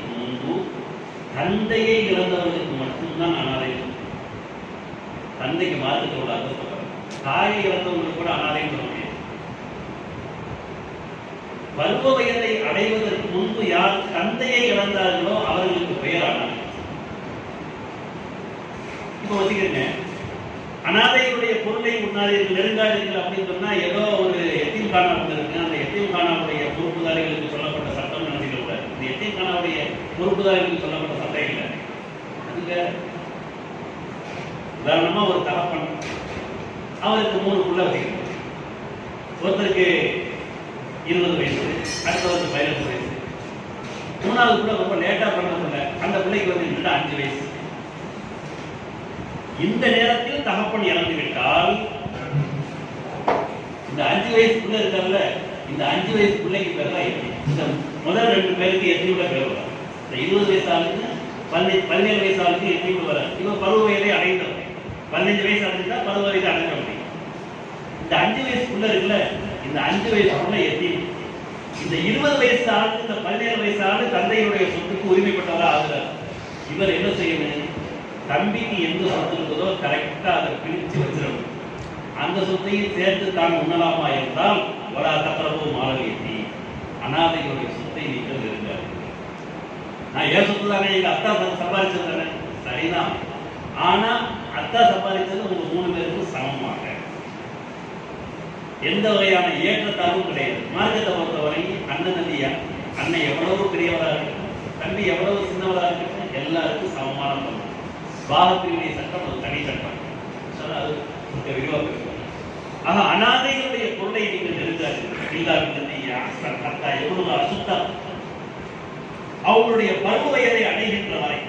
முன்பு தந்தையை இழந்தவர்களுக்கு மட்டும்தான் அனாதை. தந்தைக்கு மாற்றத்தோட அர்த்தம் சொல்றாங்க. தாயை இழந்தவங்களுக்கு கூட அனாதைன்னு சொல்ல முடியாது. பருவ வயதை அடைவதற்கு முன்பு யார் தந்தையை இழந்தார்களோ அவர்களுக்கு பெயர் அனாதை. இப்போ வச்சுக்கிறேங்க, அனாதைகளுடைய பொருளை உண்ணாதீர்கள், நெருங்காதீர்கள் அப்படின்னு சொன்னா ஏதோ ஒரு எத்தீம் கானா இருக்கு. அந்த எத்தீம் கானாவுடைய பொறுப்புதாரிகளுக்கு சொல்லப்பட்ட சட்டம் நினைச்சிக்க கூடாது. இந்த எத்தீம் கானாவுடைய பொறுப்புதாரிகளுக்கு சொல்லப்பட்ட சட்டம் இல்லை. அதுங்க உதாரணமா ஒரு தகப்பன், அவருக்கு 3 புள்ள வச்சுக்கணும். ஒருத்தருக்கு 20 வயசு, அடுத்தவருக்கு 15 வயசு, 3வது புள்ள ரொம்ப லேட்டா பண்ண அந்த பிள்ளைக்கு வந்து 5 வயசு. இந்த நேரத்தில் தகப்பன் இறந்து விட்டால் இந்த 5 வயசு பிள்ளை இருக்கார்ல, இந்த 5 வயசு பிள்ளைக்கு பேர் தான் எத்தி. இந்த முதல் 2 பேருக்கு எத்தியோட பேர் வரும். இந்த 20 வயசு ஆளுக்கு 17 வயசு ஆளுக்கு எத்தியோட வர. இவன் பருவ வயதை அடைந்தவன். 15 வயசு அடைஞ்சுட்டா பருவ வயதை அடைஞ்ச முடியும். இந்த 5 வயசு பிள்ளை இருக்குல்ல, இந்த 5 வயசு பிள்ளை எத்தி. இந்த 20 வயசு ஆளுக்கு இந்த 17 வயசு ஆளு தந்தையுடைய சொத்துக்கு உரிமைப்பட்டவராக ஆகுறார். இவர் என்ன செய்யணும்? தம்பிக்கு எந்த சொத்து இருக்குதோ கரெக்டா அதை பிரித்து வச்சிடணும். அந்த சொத்தையும் சேர்த்து தான் உண்ணலாமா என்றால் வலா தக்ரபு மானல் யத்தீ. அனாதைகளுடைய சொத்தை நீங்கள் நெருங்காதீர்கள். நான் ஏன் சொத்து தானே, எங்க அத்தா சம்பாதிச்சது தானே, சரிதான். ஆனா அத்தா சம்பாதிச்சது உங்க 3 பேருக்கும் சமமாக எந்த வகையான ஏற்றத்தாகவும் கிடையாது. மார்க்கத்தை பொறுத்தவரை அண்ணன் தம்பியா, அண்ணன் எவ்வளவு பெரியவராக இருக்கட்டும், தம்பி எவ்வளவு சின்னவராக இருக்கட்டும், எல்லாருக்கும் சமமான பங்கு. பாகப்பிரிவினை சட்டம் ஒரு தனி சட்டம். அது விரிவாக பேசுவாங்க. ஆக அனாதைகளுடைய பொருளை நீங்கள் நெருங்காதீர்கள். அவங்களுடைய பருவ வயதை அடைகின்ற வரை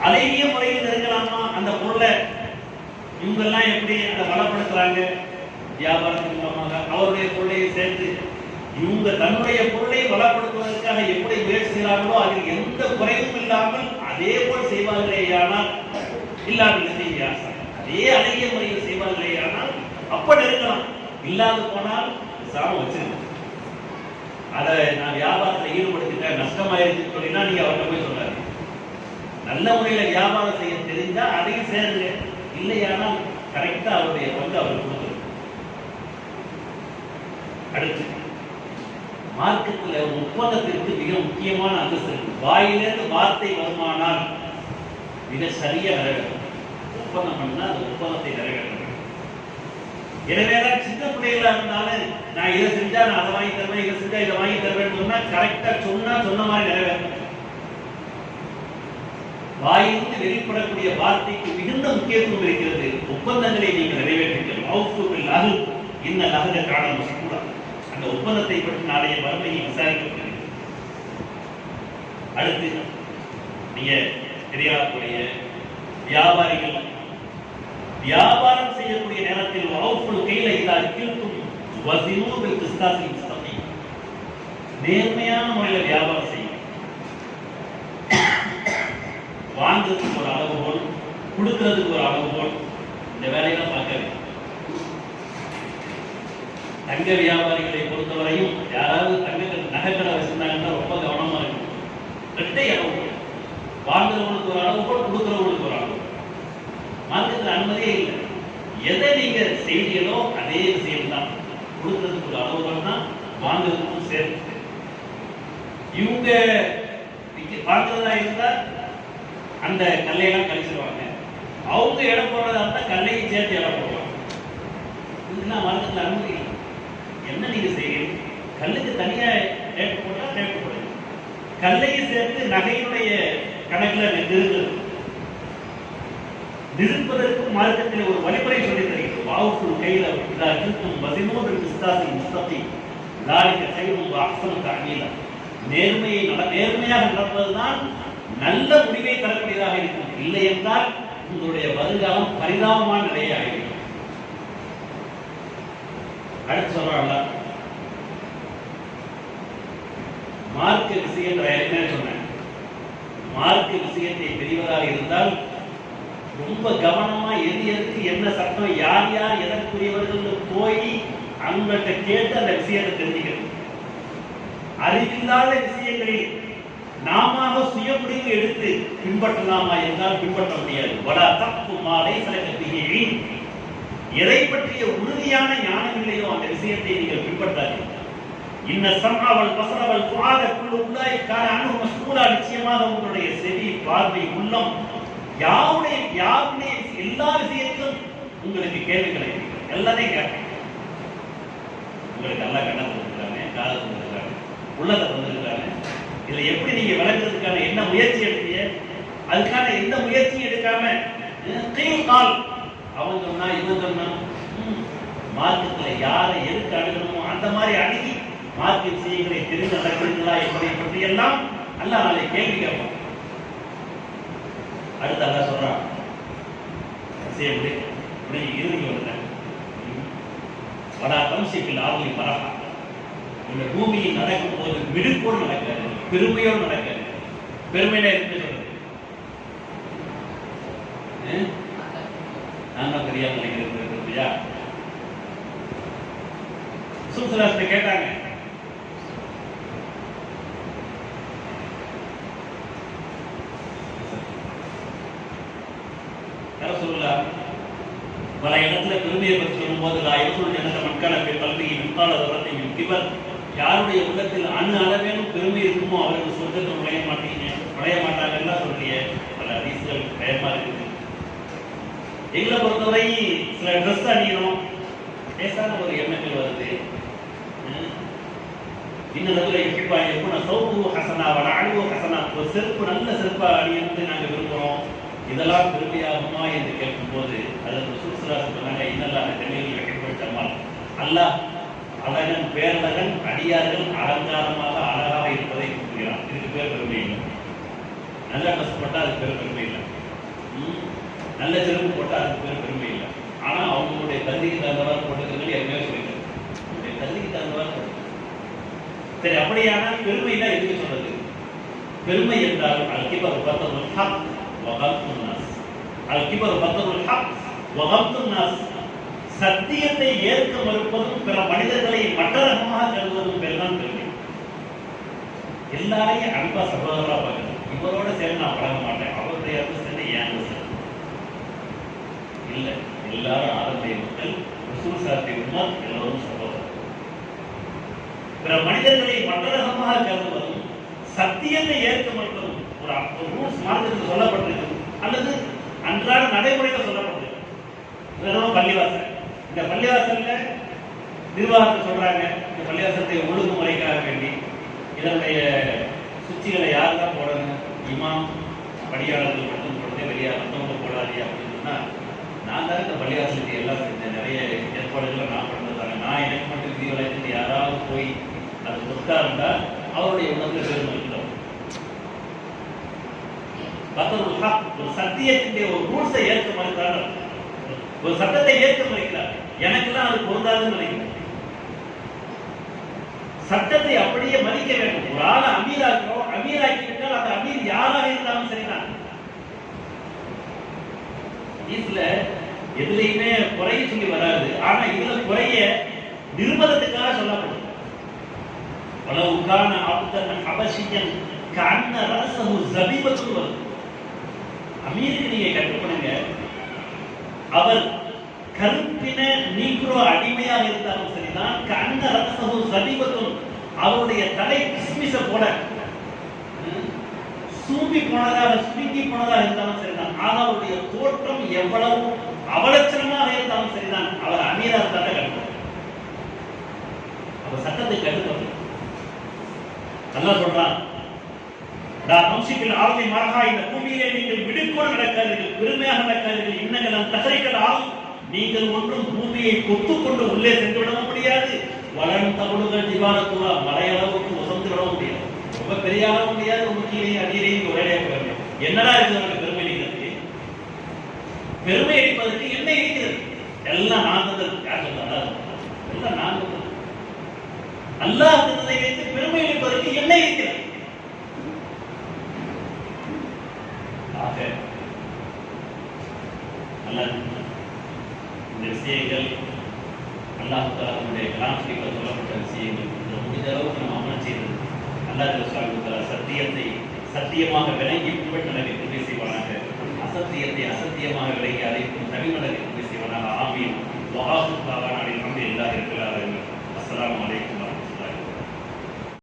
அழகிய முறையில் நெருங்கலாமா? அந்த பொருளை இவங்கெல்லாம் எப்படி அதை பலப்படுத்துறாங்க? வியாபாரத்தின் மூலமாக அவருடைய பொருளையை சேர்த்து இவங்க தன்னுடைய பொருளை பலப்படுத்துவதற்காக எப்படி முயற்சி செய்கிறார்களோ அதில் எந்த குறைவும் இல்லாமல் அதே போல் செய்வார்களேயானால் இல்லாமல் அதே அழகிய முறையில் செய்வார்களேயானால் அப்ப நெருங்கலாம். இல்லாது போனால் சாம வச்சிருக்கோம். அதை நான் வியாபாரத்தில் ஈடுபடுத்திட்டேன் நஷ்டமாயிருச்சுன்னு சொன்னீங்கன்னா நீங்க அவர்கிட்ட போய் சொல்லாரு. நல்ல முறையில வியாபாரம் செய்ய தெரிஞ்சா அதையும் சேருங்க. இல்லையானால் கரெக்டா அவருடைய பங்கு அவருக்கு கொடுத்துரும். அடுத்து மார்க்கத்தில் ஒப்பந்தத்திற்கு மிக முக்கியமான அந்தஸ்து இருக்கு. வாயிலிருந்து வார்த்தை வருமானால் மிக சரியா நிறைவேற்றும். ஒப்பந்தம் பண்ணா அந்த ஒப்பந்தத்தை நிறைவேற்ற. எனவேதான் சின்ன பிள்ளைகளா இருந்தாலும் நான் இதை செஞ்சா நான் அதை வாங்கி தருவேன், இதை செஞ்சா இதை வாங்கி தருவேன் சொன்னா கரெக்டா சொன்ன மாதிரி நிறைவேற்ற. வாயிலிருந்து வெளிப்படக்கூடிய வார்த்தைக்கு மிகுந்த முக்கியத்துவம் இருக்கிறது. ஒப்பந்தங்களை நீங்கள் நிறைவேற்றுங்கள். அவுஃபுல் இன்ன லஹத காண மஸ்கூரா. அந்த ஒப்பந்தத்தை பற்றி நாளைய மறுமையை விசாரிக்கப்படுகிறது. அடுத்து நீங்க தெரியக்கூடிய வியாபாரிகள் வியாபாரம் செய்யக்கூடிய நேரத்தில் அவுஃபுல் கைல இதா கில்தும் வஸினு பில் கிஸ்தாஸில் முஸ்தகீம். நேர்மையான முறையில் வியாபாரம் செய்யும். வாங்குறதுக்கு ஒரு அளவுகோல், கொடுக்கறதுக்கு ஒரு அளவுகோல். இந்த வேலையெல்லாம் பார்க்கவே தங்க வியாபாரிகளை பொறுத்தவரையும் யாராவது தங்க நகைக்கடை வச்சிருந்தாங்கன்னா ரொம்ப கவனமா இருக்கும். ரெட்டை அளவுகோல். வாங்குறவங்களுக்கு ஒரு அளவுகோல், கொடுக்கிறவங்களுக்கு ஒரு அளவுகோல். மார்க்கத்தில் அனுமதியே இல்லை. எதை நீங்க செய்தீங்களோ அதே விஷயம் தான். கொடுக்கறதுக்கு ஒரு அளவுகோல் தான், வாங்குறதுக்கும் சேர்த்து. இவங்க வாங்குறதா இருந்தா அந்த கல்லையெல்லாம் கழிச்சிருவாங்க. அவங்க இடம் போடுறதா இருந்தா கல்லையும் சேர்த்து இடம் போடுவாங்க. இதெல்லாம் மார்க்கத்தில் அனுமதி இல்லை. என்ன நீங்க செய்யணும்? கல்லுக்கு தனியா ரேட் போட்டா ரேட் போடுங்க. கல்லையும் சேர்த்து நகையினுடைய கணக்கில் நிறுப்பதற்கும் மார்க்கத்தில் ஒரு வழிமுறை சொல்லி தருகிறது. வாவுக்குள் கையில் இதா இருக்கும் வசினோடு கிஸ்தாஸில் முஸ்தகீம் லாரிக கைரும் அஹ்சனு தஅமீலா. நேர்மையாக நடப்பதுதான் நல்ல முடிவை தரக்கூடியதாக இருக்கும். இல்லை என்றால் உங்களுடைய வருங்காலம் பரிதாபமான நிலையாக இருக்கும். அடுத்து சொல்றாங்க மார்க்க விஷயத்தை என்ன சொன்னேன். மார்க்க விஷயத்தை பெரியவராக இருந்தால் ரொம்ப கவனமா எது எதுக்கு என்ன சட்டம், யார் யார் எதற்குரியவர்கள் போய் அவங்கள்ட்ட கேட்டு அந்த விஷயத்தை தெரிஞ்சுக்கிறது. அறிவில்லாத விஷயங்களில் நாம சுய முடிவு எடுத்து பின்பற்றலாமா என்றால் பின்பற்ற முடியாது. வடா தப்பு மாலை சிலகத்தியே எதை பற்றிய உறுதியான ஞானம் இல்லையோ அந்த விஷயத்தை நீங்கள் பின்பற்றாதீர்கள். இன்ன சம்ஆவல் பஸரவல் ஃபுஆத குல்லு உலாயிகான அன்ஹு மஸ்ஊலா. நிச்சயமாக உங்களுடைய செவி, பார்வை, உள்ளம் யாவுடைய எல்லா விஷயத்திலும் உங்களுக்கு கேள்விகளை எல்லாத்தையும் கேட்பேன். உங்களுக்கு நல்லா கண்ணை தந்துருக்காங்க, காதை தந்துருக்காங்க, உள்ளத்தை தந்துருக்காங்க. இதுல எப்படி நீங்க விளங்குறதுக்கான என்ன முயற்சி எடுத்தீங்க? அதுக்கான எந்த முயற்சியும் எடுக்காம கால் அவன் சொன்னா இவன் சொன்னா மார்க்கத்துல யாரை எதுக்கு அணுகணுமோ அந்த மாதிரி அணுகி மார்க்க விஷயங்களை தெரிந்து நடக்கிறீங்களா என்பதை பற்றி எல்லாம் அல்ல நாளை கேள்வி கேட்போம். அடுத்து அல்ல சொல்றான் இறுதி வந்தேன் வடா தம்சிப்பில் ஆவலி பரகா. இந்த பூமியில் நடக்கும் போது மிடுக்கோடு நடக்காது, பெருமையோடு நடக்காது. பெருமையில இருக்கு சொல்றது நான் தான் தெரியாம நினைக்கிறேன். சுல்சலாஸ்ல கேட்டாங்க பல இடத்துல பெருமையை பற்றி சொல்லும் போது மக்களை கல்வியின் முக்கால தரத்தையும் கிபர் யாருடைய உள்ளத்தில் அணு அளவேனும் பெருமை இருக்குமோ அவர்கள் சொர்க்கத்தை நுழைய மாட்டாங்கன்னு சொல்லிய பல அதிசயங்கள் பயமா இருக்குது. எங்களை பொறுத்தவரை சில ட்ரெஸ் அணியணும் லேசான ஒரு எண்ணங்கள் வருது. இன்னதுல எப்படிப்பா எப்போ சௌப்பு ஹசனா அழிவு ஹசனா ஒரு செருப்பு நல்ல செருப்பா அணியன்னு நாங்கள் விரும்புகிறோம். இதெல்லாம் பெருமையாகுமா என்று கேட்கும் போது அதற்கு சுசுராசு சொன்னாங்க இன்னெல்லாம் தெளிவில் வைக்கப்பட்டால் அல்லாஹ் அழகன் பேரழகன் அடியார்கள் அலங்காரமாக அழகாக இருப்பதை கூறுகிறான். இதுக்கு பேர் பெருமை இல்லை. நல்ல ட்ரெஸ் போட்டால் அது பேர் பெருமை இல்லை. நல்ல செருப்பு போட்டால் அதுக்கு பேர் பெருமை இல்லை. ஆனால் அவங்களுடைய தகுதிக்கு தகுந்தவாறு போட்டுக்கிறது ஏற்கனவே சொல்லிட்டேன். அவங்களுடைய தகுதிக்கு தகுந்தவாறு போட்டு. சரி, அப்படியானால் பெருமைனா எதுக்கு சொல்றது? பெருமை என்றால் அல்கிபர் பத்தருல் ஹக் வகம்துன் நாஸ். அல்கிபர் பத்தருல் ஹக் வகம்துன் நாஸ். சத்தியத்தை ஏற்க மறுப்பதும் பிற மனிதர்களை மற்ற ரகமாக கருதுவதும் பேர் தான் பெருமை. எல்லாரையும் அன்பா சகோதரா பார்க்கணும். இவரோட சேர்ந்து நான் பழக மாட்டேன், அவருடைய சேர்ந்து ஏன் இல்லை. எல்லாரும் ஆரம்பிய மக்கள், ரசூல் சார்பை உமர், எல்லோரும் சகோதரர். பிற மனிதர்களை மற்ற ரகமாக கருதுவதும் சத்தியத்தை ஏற்க மறுப்பதும் ஒரு ரூல்ஸ் மார்க்கத்தில் சொல்லப்பட்டிருக்கு அல்லது அன்றாட நடைமுறையில் சொல்லப்பட்டிருக்கு. பள்ளிவாசல், இந்த பள்ளிவாசல்ல நிர்வாகத்தை சொல்றாங்க, இந்த பள்ளிவாசத்தை ஒழுங்குமுறைக்காக வேண்டி இதனுடைய சுவிட்சுகளை யார் தான் போடணும், இமாம் பணியாளர்கள் மட்டும் போடுறது, வெளியாக மற்றவங்க போடாதே அப்படின்னு சொன்னா, நான் தான் இந்த பள்ளிவாசலுக்கு எல்லாம் செஞ்சேன். நிறைய ஏற்பாடுகளை நான் பண்ணுறதாங்க. நான் எனக்கு மட்டும் விதி வளைத்து யாராவது போய் அது கொடுத்தா இருந்தால் அவருடைய உணர்வில் பெருமை இருக்கிறோம். ஒரு சத்தியத்தினுடைய ஒரு ரூல்ஸை ஏற்க மறுக்கிறார், ஒரு சட்டத்தை ஏற்க மறுக்கிறார். எனக்குலாம் அது பொருந்தாதுன்னு நினைக்கிறேன். சட்டத்தை அப்படியே மதிக்க வேண்டும். ஒரு ஆளை அமீராக்கிறோம், அமீராக்கி விட்டால் அந்த அமீர் யாராக இருந்தாலும் சரிதான். இதுல எதுலையுமே குறைய சொல்லி வராது. ஆனா இதுல குறைய நிர்பந்தத்துக்காக சொல்லப்படுது. வலவுகான அப்தன் ஹபஷியன் கஅன்ன ரஸஹு ஸபீபத்துன் வருது. அமீருக்கு நீங்க கட்டுப்படுங்க, அவர் கருப்பின நீக்ரோ அடிமையாக இருந்தாலும் சரிதான். கஅன்ன ரஸஹு ஸபீபத்துன், அவருடைய தலை கிஸ்மிஸ போல சூம்பி போனதாக சுருங்கி போனதாக இருந்தாலும் சரிதான். ஆனால் அவருடைய தோற்றம் எவ்வளவு அவலட்சணமாக இருந்தாலும் சரிதான், அவர் அமீரா இருந்தாலும் கட்டுப்பாடு. அவர் சட்டத்தை கட்டுப்பாடு. நல்லா சொல்றான், ஆர்வை மரகா, இந்த பூமியிலே நீங்கள் விடுக்கோடு நடக்காதீர்கள், பெருமையாக நடக்காதீர்கள். இன்னங்கள் தகரைகள் ஆகும், நீங்கள் ஒன்றும் பூமியை கொத்துக்கொண்டு உள்ளே சென்று விடவும் முடியாது. வளரும் தமிழுகள் திவானத்துவா, மலையளவுக்கு வசந்து விடவும் முடியாது. ரொம்ப பெரிய அளவு முடியாது, ரொம்ப கீழே அடியிலேயும் ஒரே போயிடும். என்னடா இருக்கிறது பெருமை அடிக்கிறதுக்கு? பெருமை அடிப்பதற்கு என்ன இருக்கிறது? எல்லாம் நான் தந்தது. யார் சொல்றாங்க? எல்லாம் நான் தந்தது. அல்லாஹ் தந்ததை வைத்து பெருமை அடிப்பதற்கு என்ன இருக்கிறது? ஆக அல்லாஹ் இந்த விஷயங்கள் அல்லாஹ் தஆலாவுடைய கலாம் ஷரீஃபில் சொல்லப்பட்ட விஷயங்கள் முடிஞ்ச அளவுக்கு நம்ம அமல் செய்வது. அல்லாஹ் சுப்ஹானஹு வ தஆலா சத்தியத்தை சத்தியமாக விளங்கி பின்பற்ற கிருபை செய்வானாக. அசத்தியத்தை அசத்தியமாக விளங்கி அதை தவிமலர்